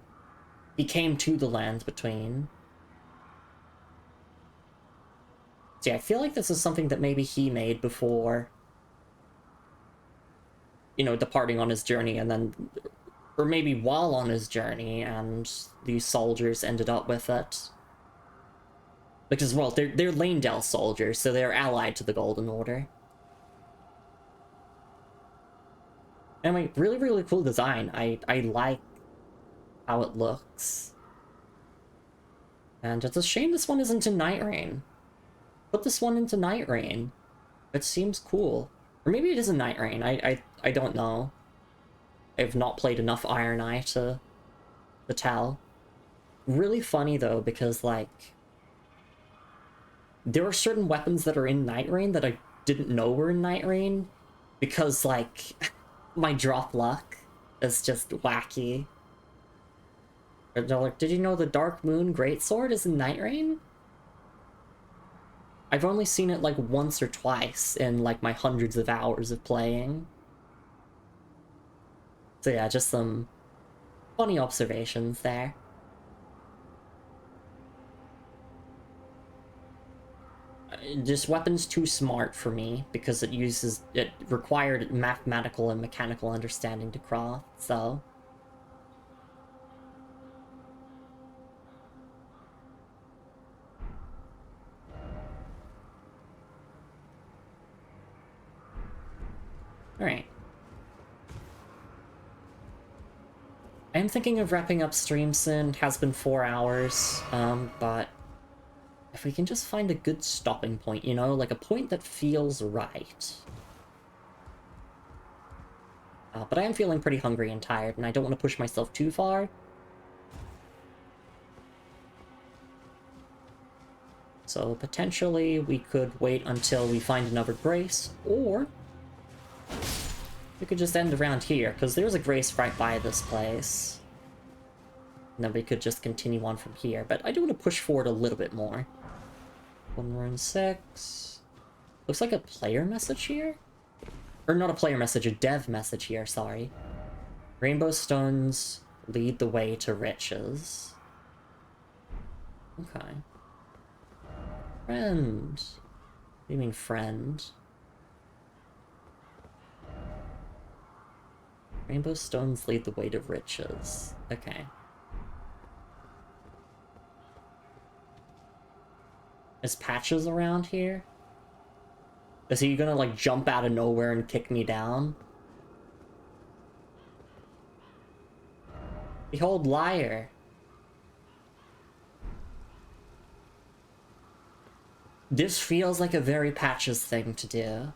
He came to the Lands Between. So yeah, I feel like this is something that maybe he made before, you know, departing on his journey, and then, or maybe while on his journey, and these soldiers ended up with it. Because, well, they're Lanedale soldiers, so they're allied to the Golden Order. Anyway, really, really cool design. I like how it looks. And it's a shame this one isn't in Night Rain. Put this one into Night Rain. It seems cool. Or maybe it is a Night Rain. I don't know. I've not played enough Iron Eye to tell. Really funny, though, because, like, there are certain weapons that are in Night Rain that I didn't know were in Night Rain, because, like, my drop luck is just wacky. They're like, did you know the Dark Moon Greatsword is in Night Rain? I've only seen it, like, once or twice in, like, my hundreds of hours of playing. So yeah, just some funny observations there. This weapon's too smart for me, because it required mathematical and mechanical understanding to craft, so... Alright. I am thinking of wrapping up stream soon. It has been 4 hours, but if we can just find a good stopping point, you know? Like a point that feels right. But I am feeling pretty hungry and tired, and I don't want to push myself too far. So potentially we could wait until we find another grace, or we could just end around here, because there's a grace right by this place. And then we could just continue on from here, but I do want to push forward a little bit more. 1 rune 6. Looks like a player message here? Or not a player message, a dev message here, sorry. Rainbow stones lead the way to riches. Okay. Friend. What do you mean, friend? Rainbow stones lead the way to riches. Okay. Is Patches around here? Is he gonna, like, jump out of nowhere and kick me down? Behold, liar. This feels like a very Patches thing to do.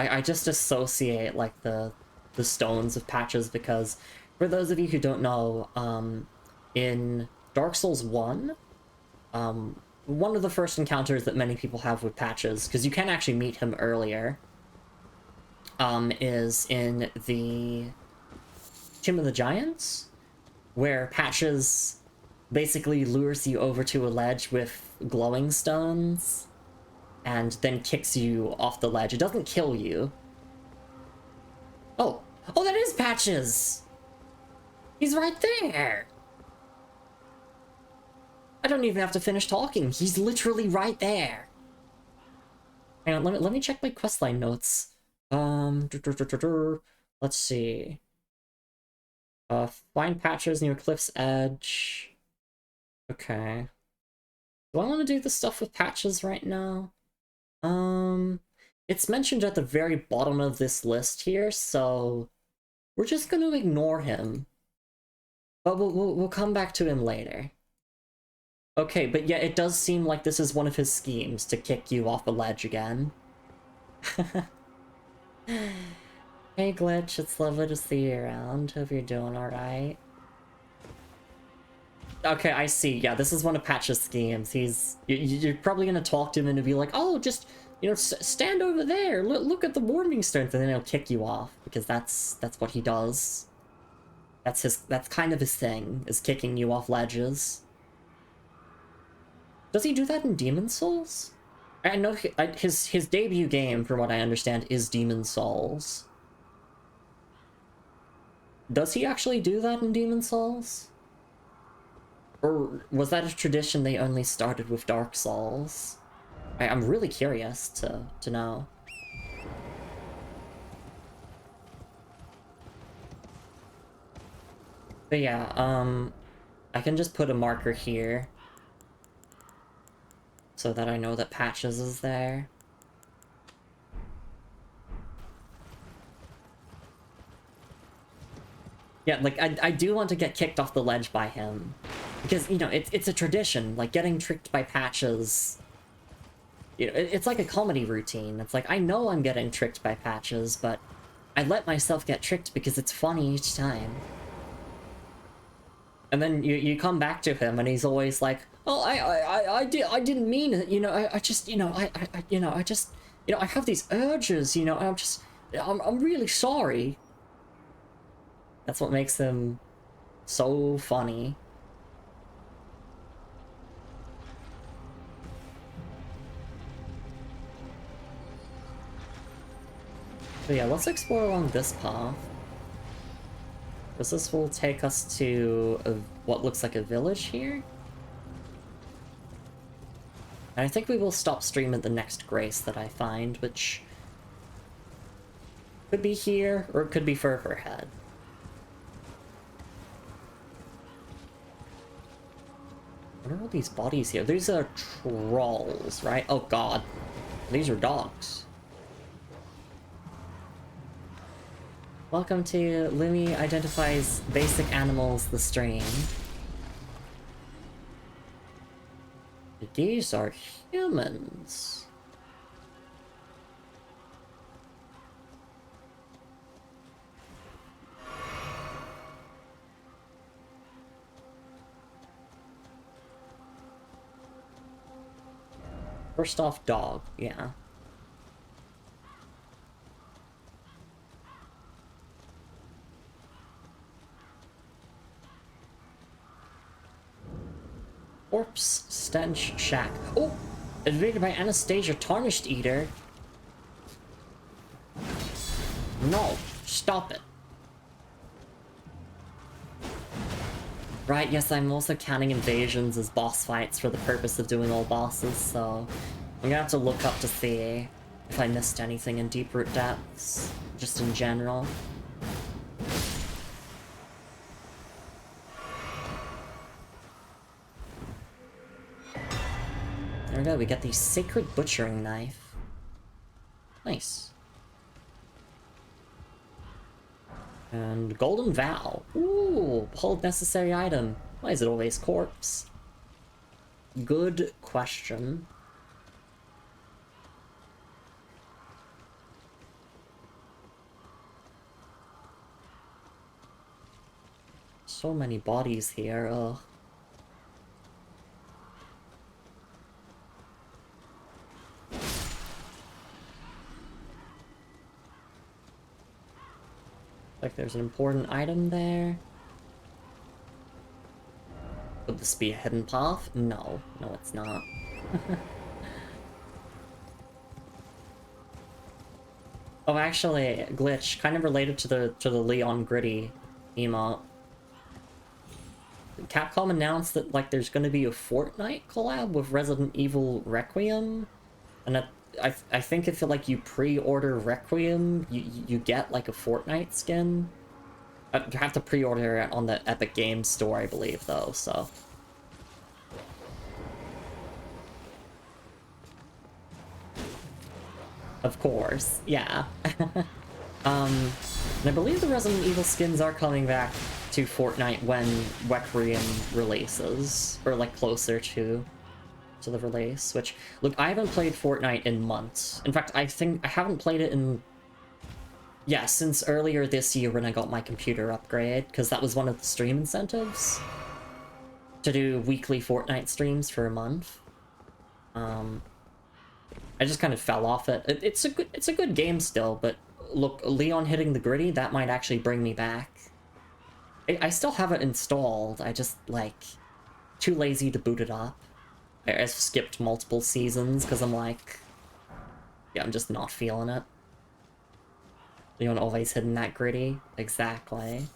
I just associate like the stones of patches because for those of you who don't know, in Dark Souls 1, one of the first encounters that many people have with patches, because you can actually meet him earlier, is in the Tomb of the Giants, where patches basically lures you over to a ledge with glowing stones and then kicks you off the ledge. It doesn't kill you. Oh, that is Patches! He's right there! I don't even have to finish talking. He's literally right there. Hang on, let me check my questline notes. Let's see. Find Patches near Cliff's Edge. Okay. Do I want to do the stuff with Patches right now? It's mentioned at the very bottom of this list here, so we're just going to ignore him. But we'll come back to him later. Okay, but yeah, it does seem like this is one of his schemes to kick you off the ledge again. Hey Glitch, it's lovely to see you around. Hope you're doing alright. Okay, I see. Yeah, this is one of Patch's schemes. You're probably gonna talk to him and be like, oh, just, you know, stand over there. Look at the warming strength, and then he'll kick you off because that's what he does. That's kind of his thing, is kicking you off ledges. Does he do that in Demon's Souls? I know his debut game, from what I understand, is Demon's Souls. Does he actually do that in Demon's Souls? Or was that a tradition they only started with Dark Souls? I'm really curious to know. But yeah, I can just put a marker here so that I know that Patches is there. Yeah, like, I do want to get kicked off the ledge by him. Because, you know, it's a tradition, like, getting tricked by Patches. You know, it's like a comedy routine. It's like, I know I'm getting tricked by Patches, but I let myself get tricked because it's funny each time. And then you come back to him and he's always like, oh, I didn't mean it, you know, I just, you know, I just, you know, I have these urges, you know, I'm really sorry. That's what makes him so funny. But yeah, let's explore along this path. Because this will take us to what looks like a village here. And I think we will stop stream at the next grace that I find, which could be here, or it could be further ahead. What are all these bodies here? These are trolls, right? Oh god. These are dogs. Welcome to Lumi Identifies Basic Animals, the stream. These are humans. First off, dog, yeah. Corpse Stench Shack. Oh! Invaded by Anastasia Tarnished Eater. No, stop it. Right, yes, I'm also counting invasions as boss fights for the purpose of doing all bosses, so I'm gonna have to look up to see if I missed anything in Deeproot depths, just in general. There we go, we get the Sacred Butchering Knife. Nice. And Golden Vow. Ooh, hold necessary item. Why is it always corpse? Good question. So many bodies here, ugh. Like there's an important item there. Would this be a hidden path? No. No, it's not. Oh, actually, glitch, kind of related to the Leon Gritty emote. Capcom announced that like there's going to be a Fortnite collab with Resident Evil Requiem, and I think if like you pre-order Requiem, you get like a Fortnite skin. You have to pre-order it on the Epic Games Store, I believe, though. So. Of course, yeah. And I believe the Resident Evil skins are coming back to Fortnite when Requiem releases, or like closer to the release, which, look, I haven't played Fortnite in months. In fact, I think I haven't played it in, yeah, since earlier this year when I got my computer upgrade, because that was one of the stream incentives, to do weekly Fortnite streams for a month. I just kind of fell off it. It's a good game still, but look, Leon hitting the gritty, that might actually bring me back. I still have it installed, I just, like, too lazy to boot it up. I've skipped multiple seasons, because I'm like, yeah, I'm just not feeling it. Leon always hitting that gritty. Exactly.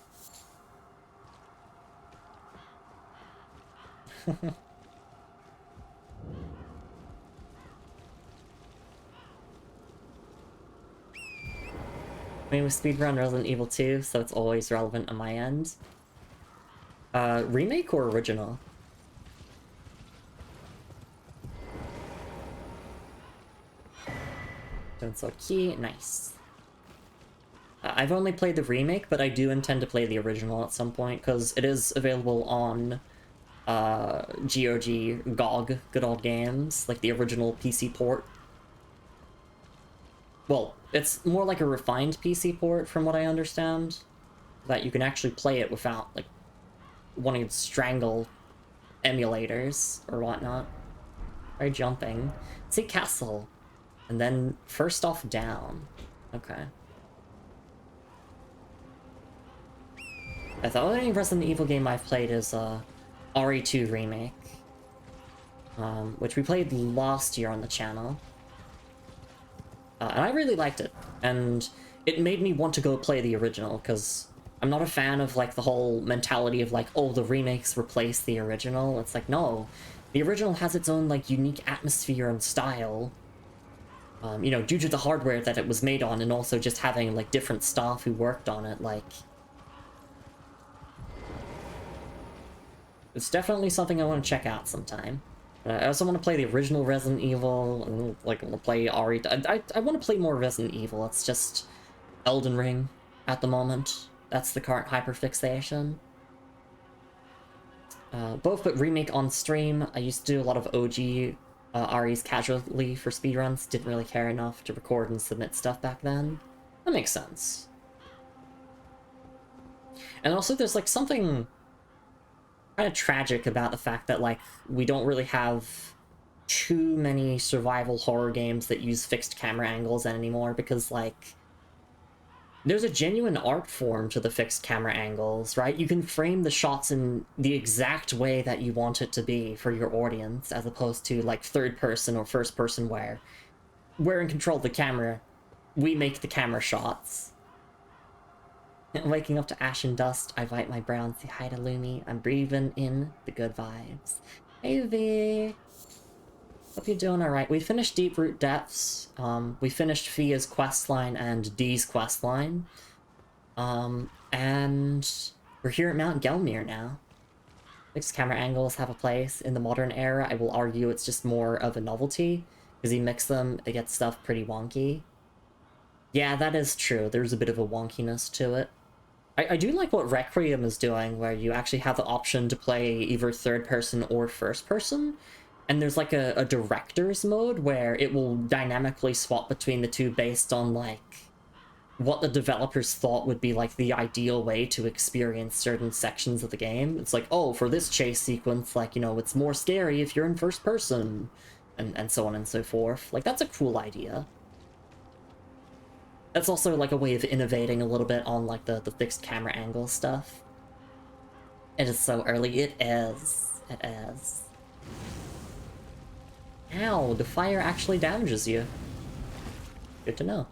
I mean, we speedrun Resident Evil 2, so it's always relevant on my end. Remake or original? So key, nice. I've only played the remake, but I do intend to play the original at some point, because it is available on GOG, Good Old Games, like the original PC port. Well, it's more like a refined PC port, from what I understand, that you can actually play it without, like, wanting to strangle emulators or whatnot. Try jumping. See castle. And then first off down. Okay. The only Resident Evil game I've played is RE2 Remake. Which we played last year on the channel. And I really liked it. And it made me want to go play the original, because I'm not a fan of, like, the whole mentality of, like, oh, the remakes replace the original. It's like, no. The original has its own, like, unique atmosphere and style. You know, due to the hardware that it was made on, and also just having, like, different staff who worked on it, like... It's definitely something I want to check out sometime. I also want to play the original Resident Evil, and, like, I want to play RE... I want to play more Resident Evil. It's just Elden Ring at the moment. That's the current hyperfixation. Both but remake on stream. I used to do a lot of OG REs casually for speedruns. Didn't really care enough to record and submit stuff back then. That makes sense. And also there's, like, something kind of tragic about the fact that, like, we don't really have too many survival horror games that use fixed camera angles anymore, because, like, there's a genuine art form to the fixed camera angles, right? You can frame the shots in the exact way that you want it to be for your audience, as opposed to, like, third person or first person where we're in control of the camera, we make the camera shots. Waking up to ash and dust, I wipe my brow and say hi to Lumi. I'm breathing in the good vibes. Hey V! Hope you're doing alright. We finished Deeproot Depths. We finished Fia's questline and Dee's questline. And we're here at Mount Gelmir now. Fixed camera angles have a place in the modern era. I will argue it's just more of a novelty, because you mix them, it gets stuff pretty wonky. Yeah, that is true. There's a bit of a wonkiness to it. I do like what Requiem is doing, where you actually have the option to play either third person or first person, and there's like a director's mode where it will dynamically swap between the two based on, like, what the developers thought would be like the ideal way to experience certain sections of the game. It's like, oh, for this chase sequence, like, you know, it's more scary if you're in first person, and so on and so forth. Like, that's a cool idea. That's also like a way of innovating a little bit on like the fixed camera angle stuff. It is so early. It is. It is. Ow, the fire actually damages you. Good to know.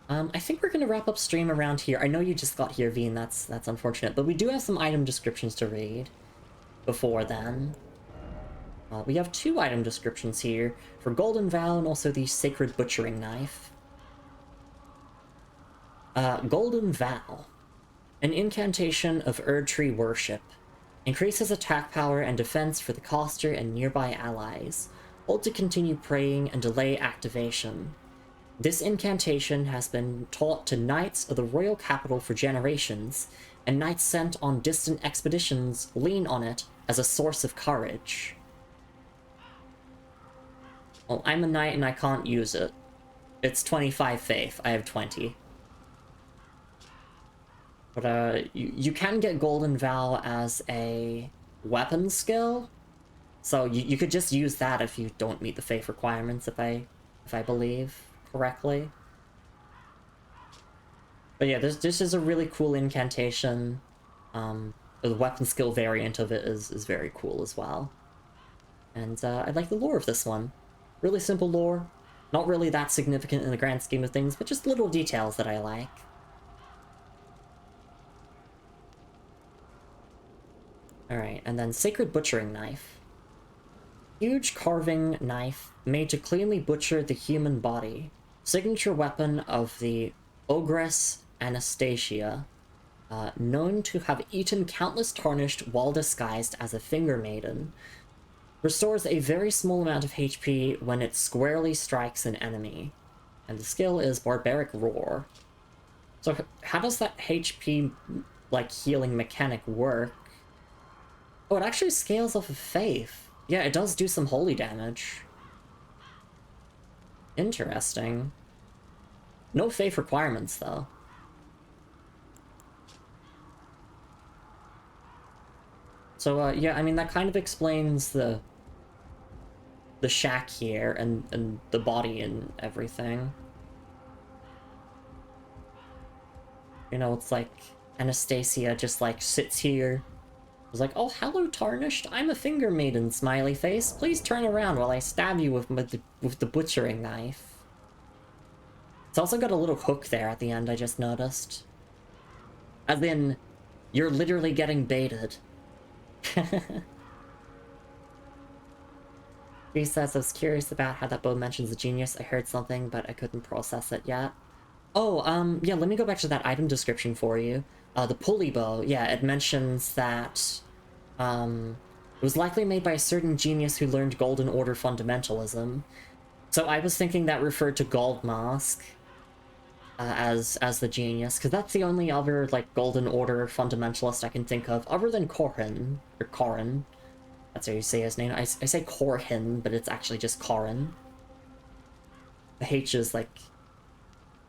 I think we're gonna wrap up stream around here. I know you just got here, Veen, that's unfortunate, but we do have some item descriptions to read before then. We have 2 item descriptions here for Golden Vow and also the Sacred Butchering Knife. Golden Vow. An incantation of Erdtree worship. Increases attack power and defense for the caster and nearby allies. Hold to continue praying and delay activation. This incantation has been taught to knights of the royal capital for generations, and knights sent on distant expeditions lean on it as a source of courage. Well, I'm a knight and I can't use it. It's 25 faith, I have 20. But you can get Golden Vow as a weapon skill, so you could just use that if you don't meet the faith requirements, if I believe correctly. But yeah, this is a really cool incantation. The weapon skill variant of it is very cool as well. And I like the lore of this one. Really simple lore. Not really that significant in the grand scheme of things, but just little details that I like. Alright, and then Sacred Butchering Knife. Huge carving knife made to cleanly butcher the human body. Signature weapon of the Ogress Anastasia, known to have eaten countless tarnished while disguised as a finger maiden. Restores a very small amount of HP when it squarely strikes an enemy. And the skill is Barbaric Roar. So how does that HP, like, healing mechanic work? Oh, it actually scales off of faith. Yeah, it does do some holy damage. Interesting. No faith requirements, though. So, yeah, I mean, that kind of explains the shack here and the body and everything. You know, it's like Anastasia just, like, sits here. Was like, oh, hello, Tarnished. I'm a finger maiden, smiley face. Please turn around while I stab you with the butchering knife. It's also got a little hook there at the end, I just noticed. As in, you're literally getting baited. He says, I was curious about how that bow mentions a genius. I heard something, but I couldn't process it yet. Oh, yeah, let me go back to that item description for you. The pulley bow, yeah, it mentions that, it was likely made by a certain genius who learned Golden Order fundamentalism. So I was thinking that referred to Goldmask, as the genius, because that's the only other, like, Golden Order fundamentalist I can think of, other than Corhin, or Corrin. That's how you say his name. I say Corhin, but it's actually just Corrin. The H is, like,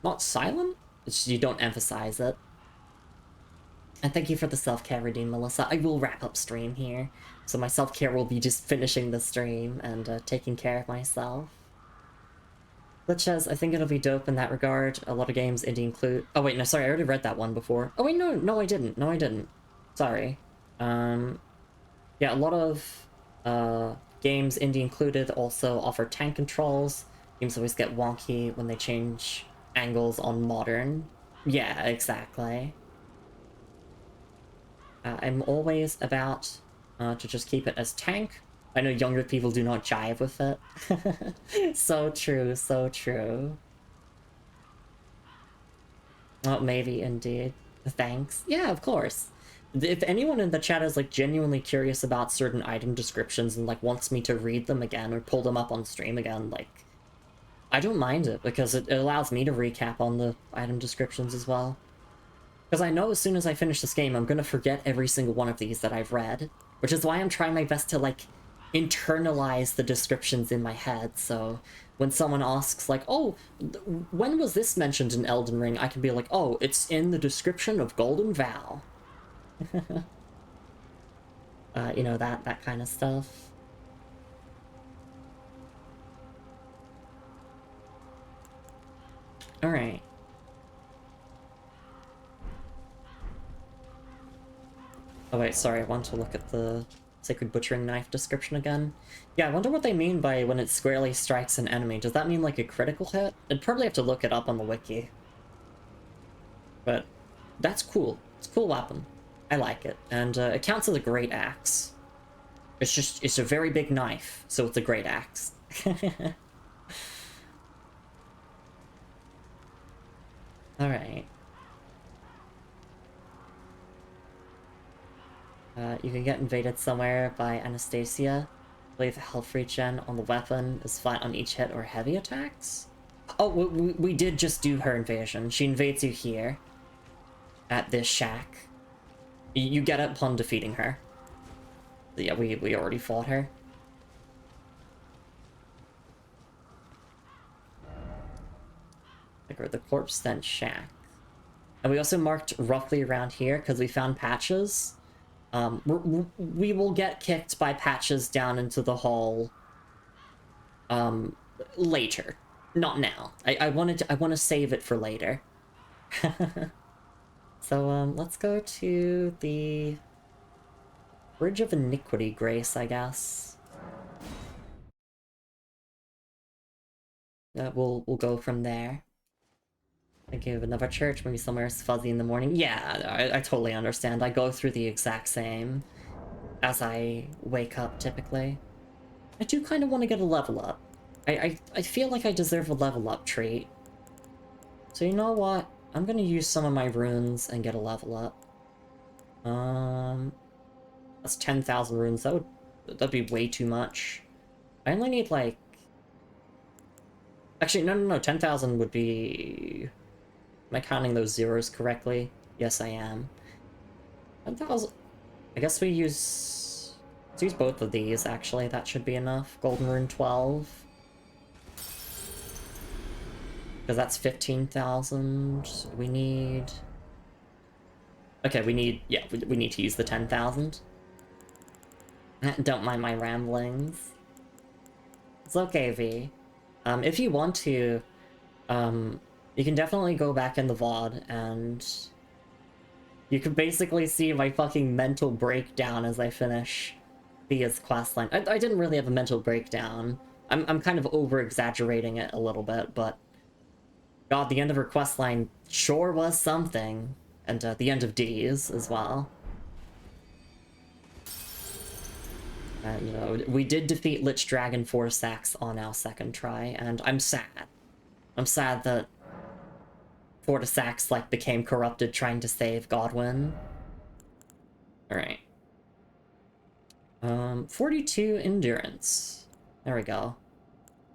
not silent? It's just you don't emphasize it. And thank you for the self-care redeem, Melissa. I will wrap up stream here. So my self-care will be just finishing the stream and taking care of myself. Glitches, I think it'll be dope in that regard. A lot of games indie include... Oh wait, no, sorry, I already read that one before. Oh wait, no, I didn't. No, I didn't. Sorry. Yeah, a lot of games, indie included, also offer tank controls. Games always get wonky when they change angles on modern. Yeah, exactly. I'm always about to just keep it as tank. I know younger people do not jive with it. So true, so true. Oh, maybe, indeed. Thanks. Yeah, of course. If anyone in the chat is, like, genuinely curious about certain item descriptions and, like, wants me to read them again or pull them up on stream again, like, I don't mind it, because it allows me to recap on the item descriptions as well. Because I know as soon as I finish this game, I'm gonna forget every single one of these that I've read. Which is why I'm trying my best to, like, internalize the descriptions in my head, so when someone asks, like, oh, when was this mentioned in Elden Ring, I can be like, oh, it's in the description of Golden Vow. You know, that kind of stuff. Alright. Oh wait, sorry, I want to look at the Sacred Butchering Knife description again. Yeah, I wonder what they mean by when it squarely strikes an enemy. Does that mean like a critical hit? I'd probably have to look it up on the wiki. But that's cool. It's a cool weapon. I like it. And it counts as a great axe. It's a very big knife, so it's a great axe. Alright. You can get invaded somewhere by Anastasia. I believe the health regen on the weapon is flat on each hit or heavy attacks. Oh, we did just do her invasion. She invades you here. At this shack. You get it upon defeating her. Yeah, we already fought her. Like, the corpse stench shack. And we also marked roughly around here because we found patches. We will get kicked by patches down into the hole later, not now. I want to save it for later. So let's go to the Bridge of Iniquity Grace, I guess. We'll go from there. Thinking of another church, maybe somewhere fuzzy in the morning. Yeah, I totally understand. I go through the exact same as I wake up, typically. I do kind of want to get a level up. I feel like I deserve a level up treat. So you know what? I'm gonna use some of my runes and get a level up. That's 10,000 runes. That'd be way too much. I only need like... Actually, no, 10,000 would be... Am I counting those zeros correctly? Yes, I am. 10,000... I guess we use... Let's use both of these, actually. That should be enough. Golden Rune 12. Because that's 15,000. We need... Okay, we need... Yeah, we need to use the 10,000. Don't mind my ramblings. It's okay, V. If you want to, you can definitely go back in the VOD and you can basically see my fucking mental breakdown as I finish Via's questline. I didn't really have a mental breakdown. I'm kind of over-exaggerating it a little bit, but God, the end of her questline sure was something. And the end of D's as well. You know, we did defeat Lich Dragon 4 sacks on our second try, and I'm sad. I'm sad that Fortisax, like, became corrupted trying to save Godwyn. Alright. 42 endurance. There we go.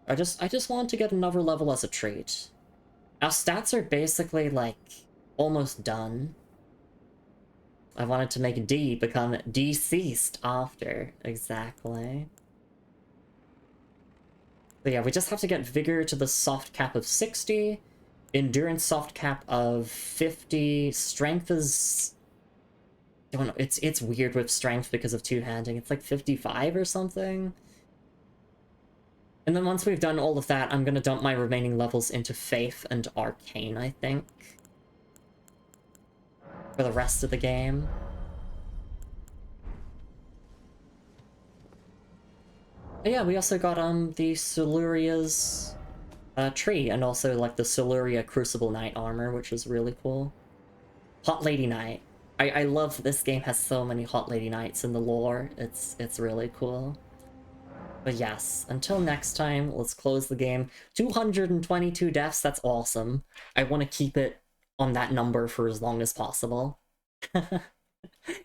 I just want to get another level as a treat. Our stats are basically, like, almost done. I wanted to make D become deceased after. Exactly. But yeah, we just have to get Vigor to the soft cap of 60. Endurance soft cap of 50. Strength is... I don't know, it's weird with strength because of two-handing. It's like 55 or something. And then once we've done all of that, I'm gonna dump my remaining levels into Faith and Arcane, I think. For the rest of the game. But yeah, we also got the Siluria's tree, and also like the Siluria Crucible Knight armor, which is really cool. Hot Lady Knight. I love this game has so many Hot Lady Knights in the lore. It's really cool. But yes, until next time, let's close the game. 222 deaths, that's awesome. I want to keep it on that number for as long as possible.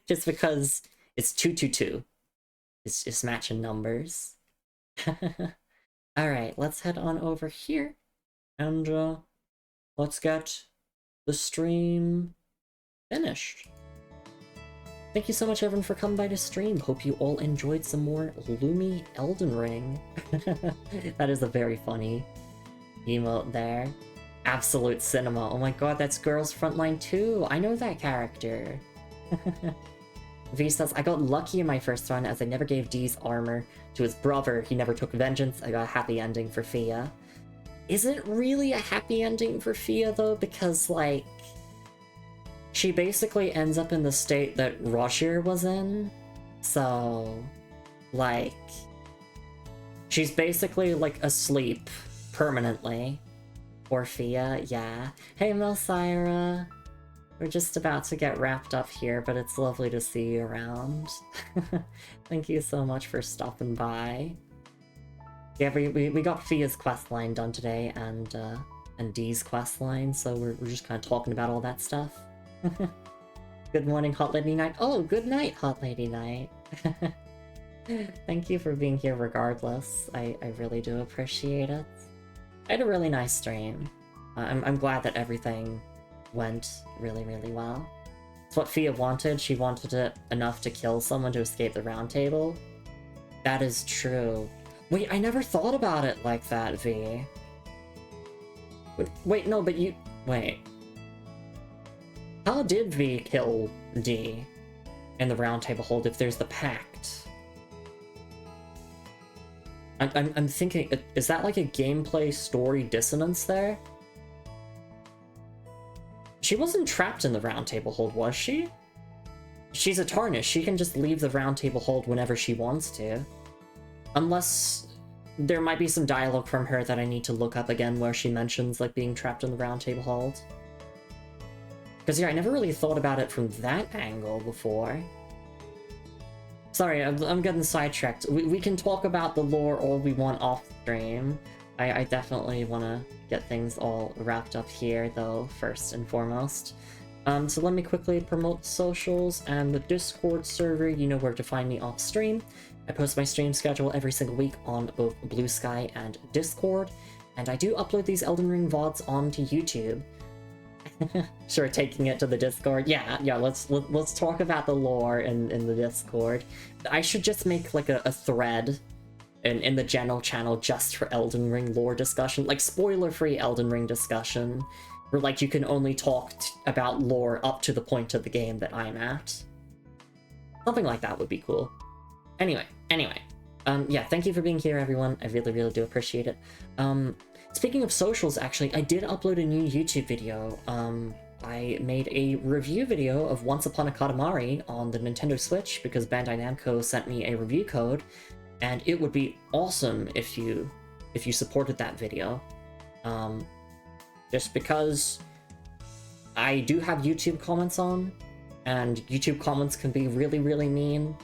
Just because it's 222. It's just matching numbers. Alright, let's head on over here. And let's get the stream finished. Thank you so much, everyone, for coming by to stream. Hope you all enjoyed some more Lumi Elden Ring. That is a very funny emote there. Absolute Cinema. Oh my god, that's Girls Frontline 2. I know that character. V says, I got lucky in my first run as I never gave Dee's armor to his brother. He never took vengeance. I got a happy ending for Fia. Is it really a happy ending for Fia, though? Because, like, she basically ends up in the state that Roger was in. So, like, she's basically, like, asleep permanently. Or Fia, yeah. Hey, Melsyra. We're just about to get wrapped up here, but it's lovely to see you around. Thank you so much for stopping by. Yeah, we got Fia's questline done today, and Dee's questline, so we're just kind of talking about all that stuff. Good morning, Hot Lady Night. Oh, good night, Hot Lady Night. Thank you for being here regardless. I really do appreciate it. I had a really nice stream. I'm glad that everything went really, really well. It's what Fia wanted. She wanted it enough to kill someone to escape the round table. That is true. Wait, I never thought about it like that, V. Wait, no, but you... Wait. How did V kill D in the round table hold if there's the pact? I'm thinking, is that like a gameplay story dissonance there? She wasn't trapped in the round table hold, was she? She's a Tarnish. She can just leave the round table hold whenever she wants to. Unless there might be some dialogue from her that I need to look up again where she mentions like being trapped in the round table hold. Because yeah, I never really thought about it from that angle before. Sorry, I'm getting sidetracked. We can talk about the lore all we want off stream. I definitely want to get things all wrapped up here, though, first and foremost. So let me quickly promote socials and the Discord server. You know where to find me off stream. I post my stream schedule every single week on both Blue Sky and Discord, and I do upload these Elden Ring VODs onto YouTube. Sure, taking it to the Discord. Yeah, let's talk about the lore in the Discord. I should just make like a thread in the general channel just for Elden Ring lore discussion, like spoiler-free Elden Ring discussion, where like you can only talk about lore up to the point of the game that I'm at. Something like that would be cool. Anyway, yeah, thank you for being here, everyone. I really, really do appreciate it. Speaking of socials, actually, I did upload a new YouTube video. I made a review video of Once Upon a Katamari on the Nintendo Switch because Bandai Namco sent me a review code, and it would be awesome if you supported that video. Just because I do have YouTube comments on, and YouTube comments can be really, really mean.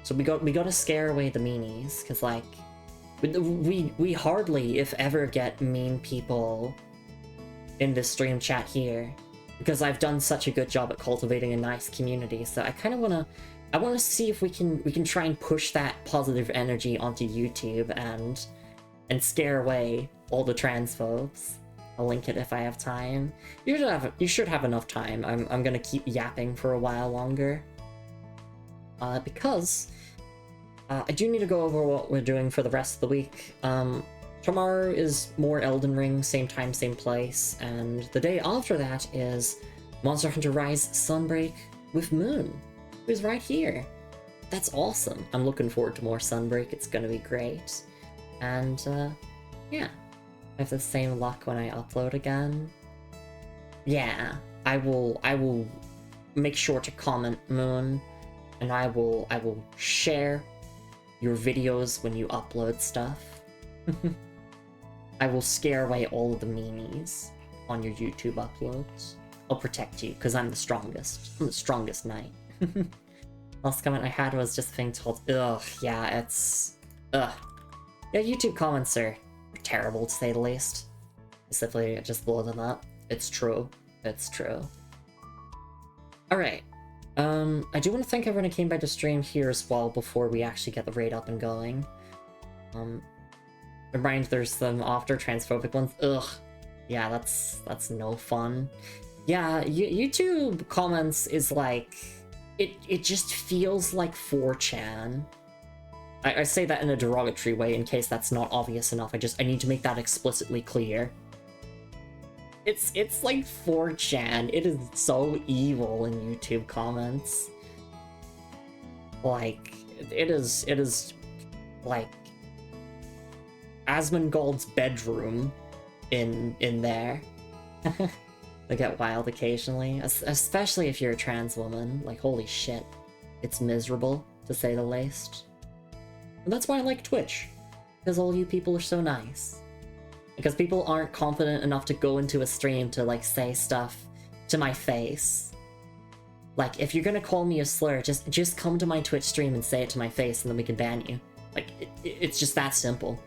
So we gotta scare away the meanies, because like we hardly, if ever, get mean people in this stream chat here, because I've done such a good job at cultivating a nice community. So I kind of wanna see if we can try and push that positive energy onto YouTube and scare away all the transphobes. I'll link it if I have time. You should have enough time. I'm gonna keep yapping for a while longer. Because I do need to go over what we're doing for the rest of the week. Tomorrow is more Elden Ring, same time, same place, and the day after that is Monster Hunter Rise Sunbreak with Moon, who's right here. That's awesome. I'm looking forward to more Sunbreak. It's gonna be great. And, yeah. I have the same luck when I upload again. Yeah, I will make sure to comment, Moon, and I will share your videos when you upload stuff. I will scare away all of the meanies on your YouTube uploads. I'll protect you, because I'm the strongest. I'm the strongest knight. Last comment I had was just being told, ugh, yeah, it's... ugh. Yeah, YouTube comments are terrible, to say the least. Simply just blow them up. It's true. It's true. Alright. I do want to thank everyone who came by to stream here as well before we actually get the raid up and going. Remind there's some after transphobic ones. Ugh. Yeah, that's no fun. Yeah, YouTube comments is like it just feels like 4chan. I say that in a derogatory way in case that's not obvious enough. I need to make that explicitly clear. It's like 4chan. It is so evil in YouTube comments. Like, it is like Asmongold's bedroom in there. They get wild occasionally, especially if you're a trans woman. Like, holy shit. It's miserable, to say the least. And that's why I like Twitch, because all you people are so nice. Because people aren't confident enough to go into a stream to, like, say stuff to my face. Like, if you're gonna call me a slur, just come to my Twitch stream and say it to my face, and then we can ban you. Like, it's just that simple.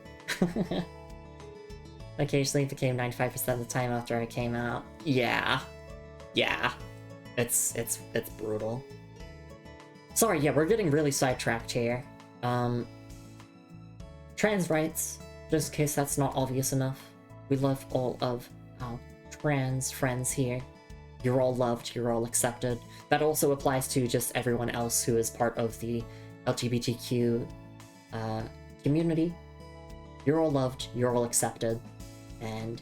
Occasionally it became 95% of the time after I came out. Yeah. Yeah. It's brutal. Sorry, yeah, we're getting really sidetracked here. Trans rights, just in case that's not obvious enough. We love all of our trans friends here. You're all loved, you're all accepted. That also applies to just everyone else who is part of the LGBTQ community. You're all loved, you're all accepted, and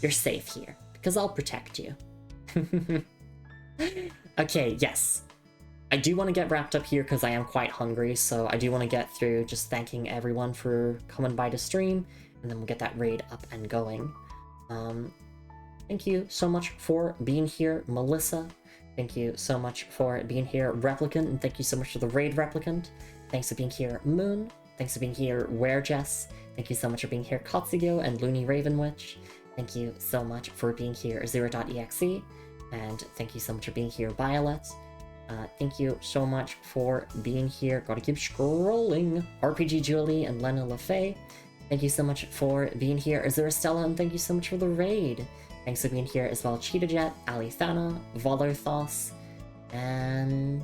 you're safe here, because I'll protect you. Okay, yes. I do want to get wrapped up here because I am quite hungry, so I do want to get through just thanking everyone for coming by to stream, and then we'll get that raid up and going. Thank you so much for being here, Melissa. Thank you so much for being here, Replicant, and thank you so much for the raid, Replicant. Thanks for being here, Moon. Thanks for being here, WereJess. Thank you so much for being here, Katsugo and Looney Ravenwitch. Thank you so much for being here, Zero.exe. And thank you so much for being here, Violet. Thank you so much for being here. Gotta keep scrolling. RPG Julie and Lena LaFay. Thank you so much for being here, Azura Stella, and thank you so much for the raid. Thanks for being here as well, Cheetah Jet, Alithana, Volarthos, and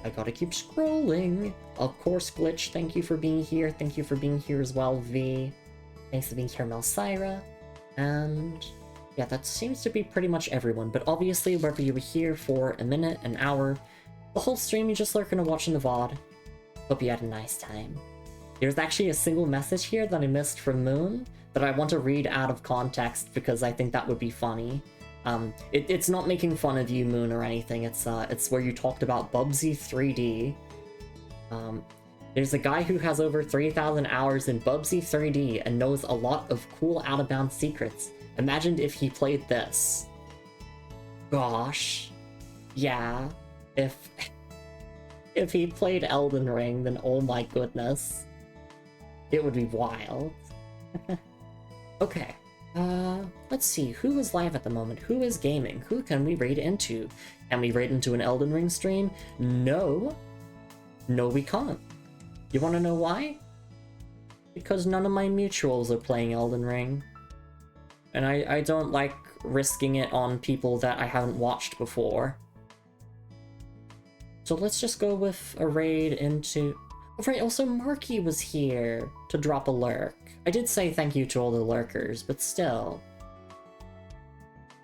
I gotta keep scrolling. Of course, Glitch, thank you for being here. Thank you for being here as well, V. Thanks for being here, Melsyra. And yeah, that seems to be pretty much everyone. But obviously, whether you were here for a minute, an hour, the whole stream, you just lurking and watching the VOD. Hope you had a nice time. There's actually a single message here that I missed from Moon that I want to read out of context because I think that would be funny. It's not making fun of you, Moon, or anything. It's where you talked about Bubsy 3D. There's a guy who has over 3,000 hours in Bubsy 3D and knows a lot of cool out-of-bounds secrets. Imagine if he played this. Gosh. Yeah. If he played Elden Ring, then oh my goodness. It would be wild. Okay. Let's see, who is live at the moment? Who is gaming? Who can we raid into? Can we raid into an Elden Ring stream? No. No, we can't. You want to know why? Because none of my mutuals are playing Elden Ring. And I don't like risking it on people that I haven't watched before. So let's just go with a raid into... Oh, right, also Marky was here to drop a lurk. I did say thank you to all the lurkers, but still.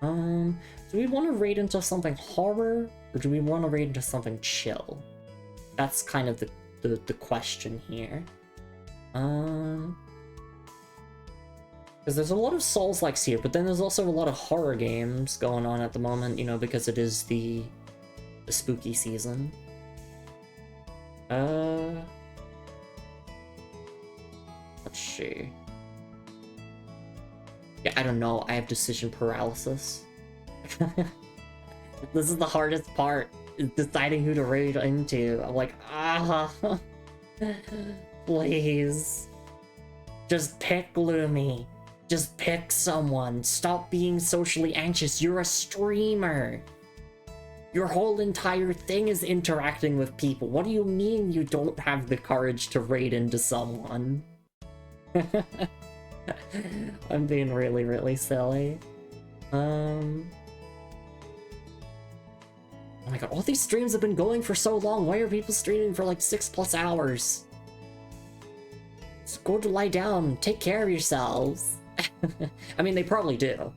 Do we want to raid into something horror, or do we want to raid into something chill? That's kind of the question here. Because there's a lot of Souls-likes here, but then there's also a lot of horror games going on at the moment, you know, because it is the spooky season. Let's see. Yeah, I don't know. I have decision paralysis. This is the hardest part, is deciding who to raid into. I'm like, please. Just pick Lumi. Just pick someone. Stop being socially anxious. You're a streamer. Your whole entire thing is interacting with people. What do you mean you don't have the courage to raid into someone? I'm being really, really silly. Oh my god, all these streams have been going for so long. Why are people streaming for like 6+ hours? Just go to lie down. Take care of yourselves. I mean, they probably do.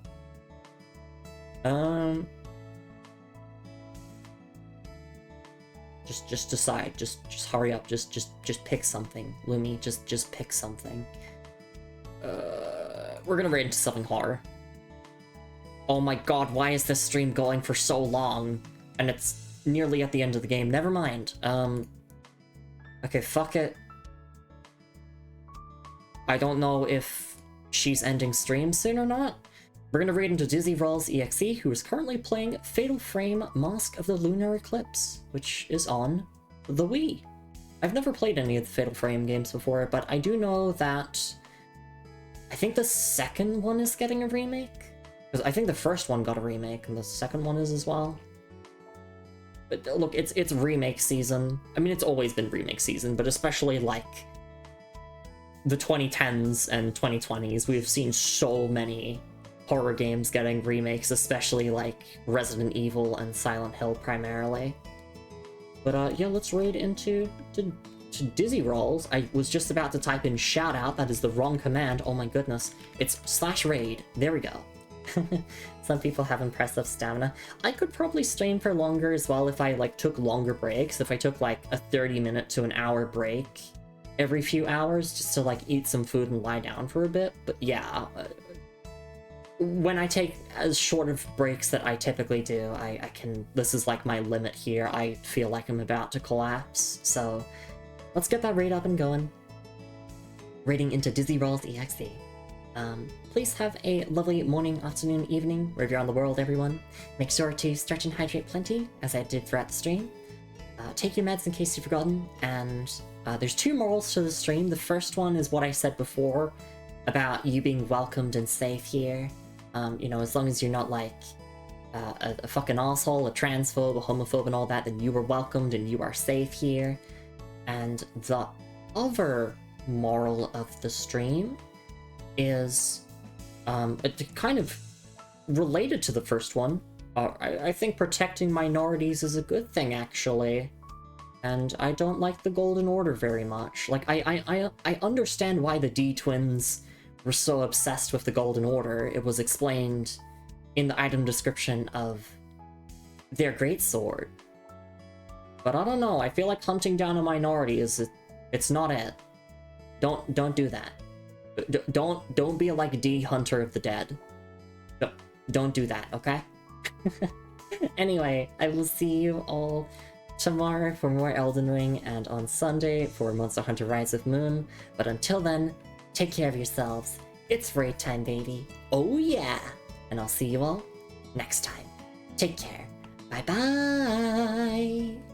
Just decide. Just hurry up. Just pick something. Lumi, just pick something. We're gonna raid into something horror. Oh my god, why is this stream going for so long? And it's nearly at the end of the game. Never mind. Okay, fuck it. I don't know if she's ending stream soon or not. We're gonna raid into Dizzy Rolls EXE, who is currently playing Fatal Frame Mask of the Lunar Eclipse, which is on the Wii. I've never played any of the Fatal Frame games before, but I do know that I think the second one is getting a remake. Because I think the first one got a remake, and the second one is as well. But look, it's remake season. I mean, it's always been remake season, but especially like the 2010s and 2020s, we've seen so many horror games getting remakes, especially like Resident Evil and Silent Hill primarily. But yeah, let's raid into to Dizzy Rolls. I was just about to type in shout out, that is the wrong command, oh my goodness. It's /raid, there we go. Some people have impressive stamina. I could probably stream for longer as well if I like took longer breaks, if I took like a 30-minute to an hour break every few hours just to like eat some food and lie down for a bit. But yeah, when I take as short of breaks that I typically do, I can, this is like my limit here. I feel like I'm about to collapse, so let's get that raid up and going. Raiding into Dizzy Rolls EXE. Please have a lovely morning, afternoon, evening, wherever you're on the world, everyone. Make sure to stretch and hydrate plenty, as I did throughout the stream. Take your meds in case you've forgotten, and there's two morals to the stream. The first one is what I said before, about you being welcomed and safe here. You know, as long as you're not like a fucking asshole, a transphobe, a homophobe and all that, then you are welcomed and you are safe here. And the other moral of the stream is kind of related to the first one. I think protecting minorities is a good thing, actually. And I don't like the Golden Order very much. Like, I understand why the D-Twins were so obsessed with the Golden Order. It was explained in the item description of their greatsword. But I don't know, I feel like hunting down a minority it's not it. Don't do that. Don't be like D Hunter of the Dead. Don't do that, okay? Anyway, I will see you all tomorrow for more Elden Ring, and on Sunday for Monster Hunter Rise of Moon. But until then, take care of yourselves. It's raid time, baby. Oh yeah! And I'll see you all next time. Take care. Bye-bye!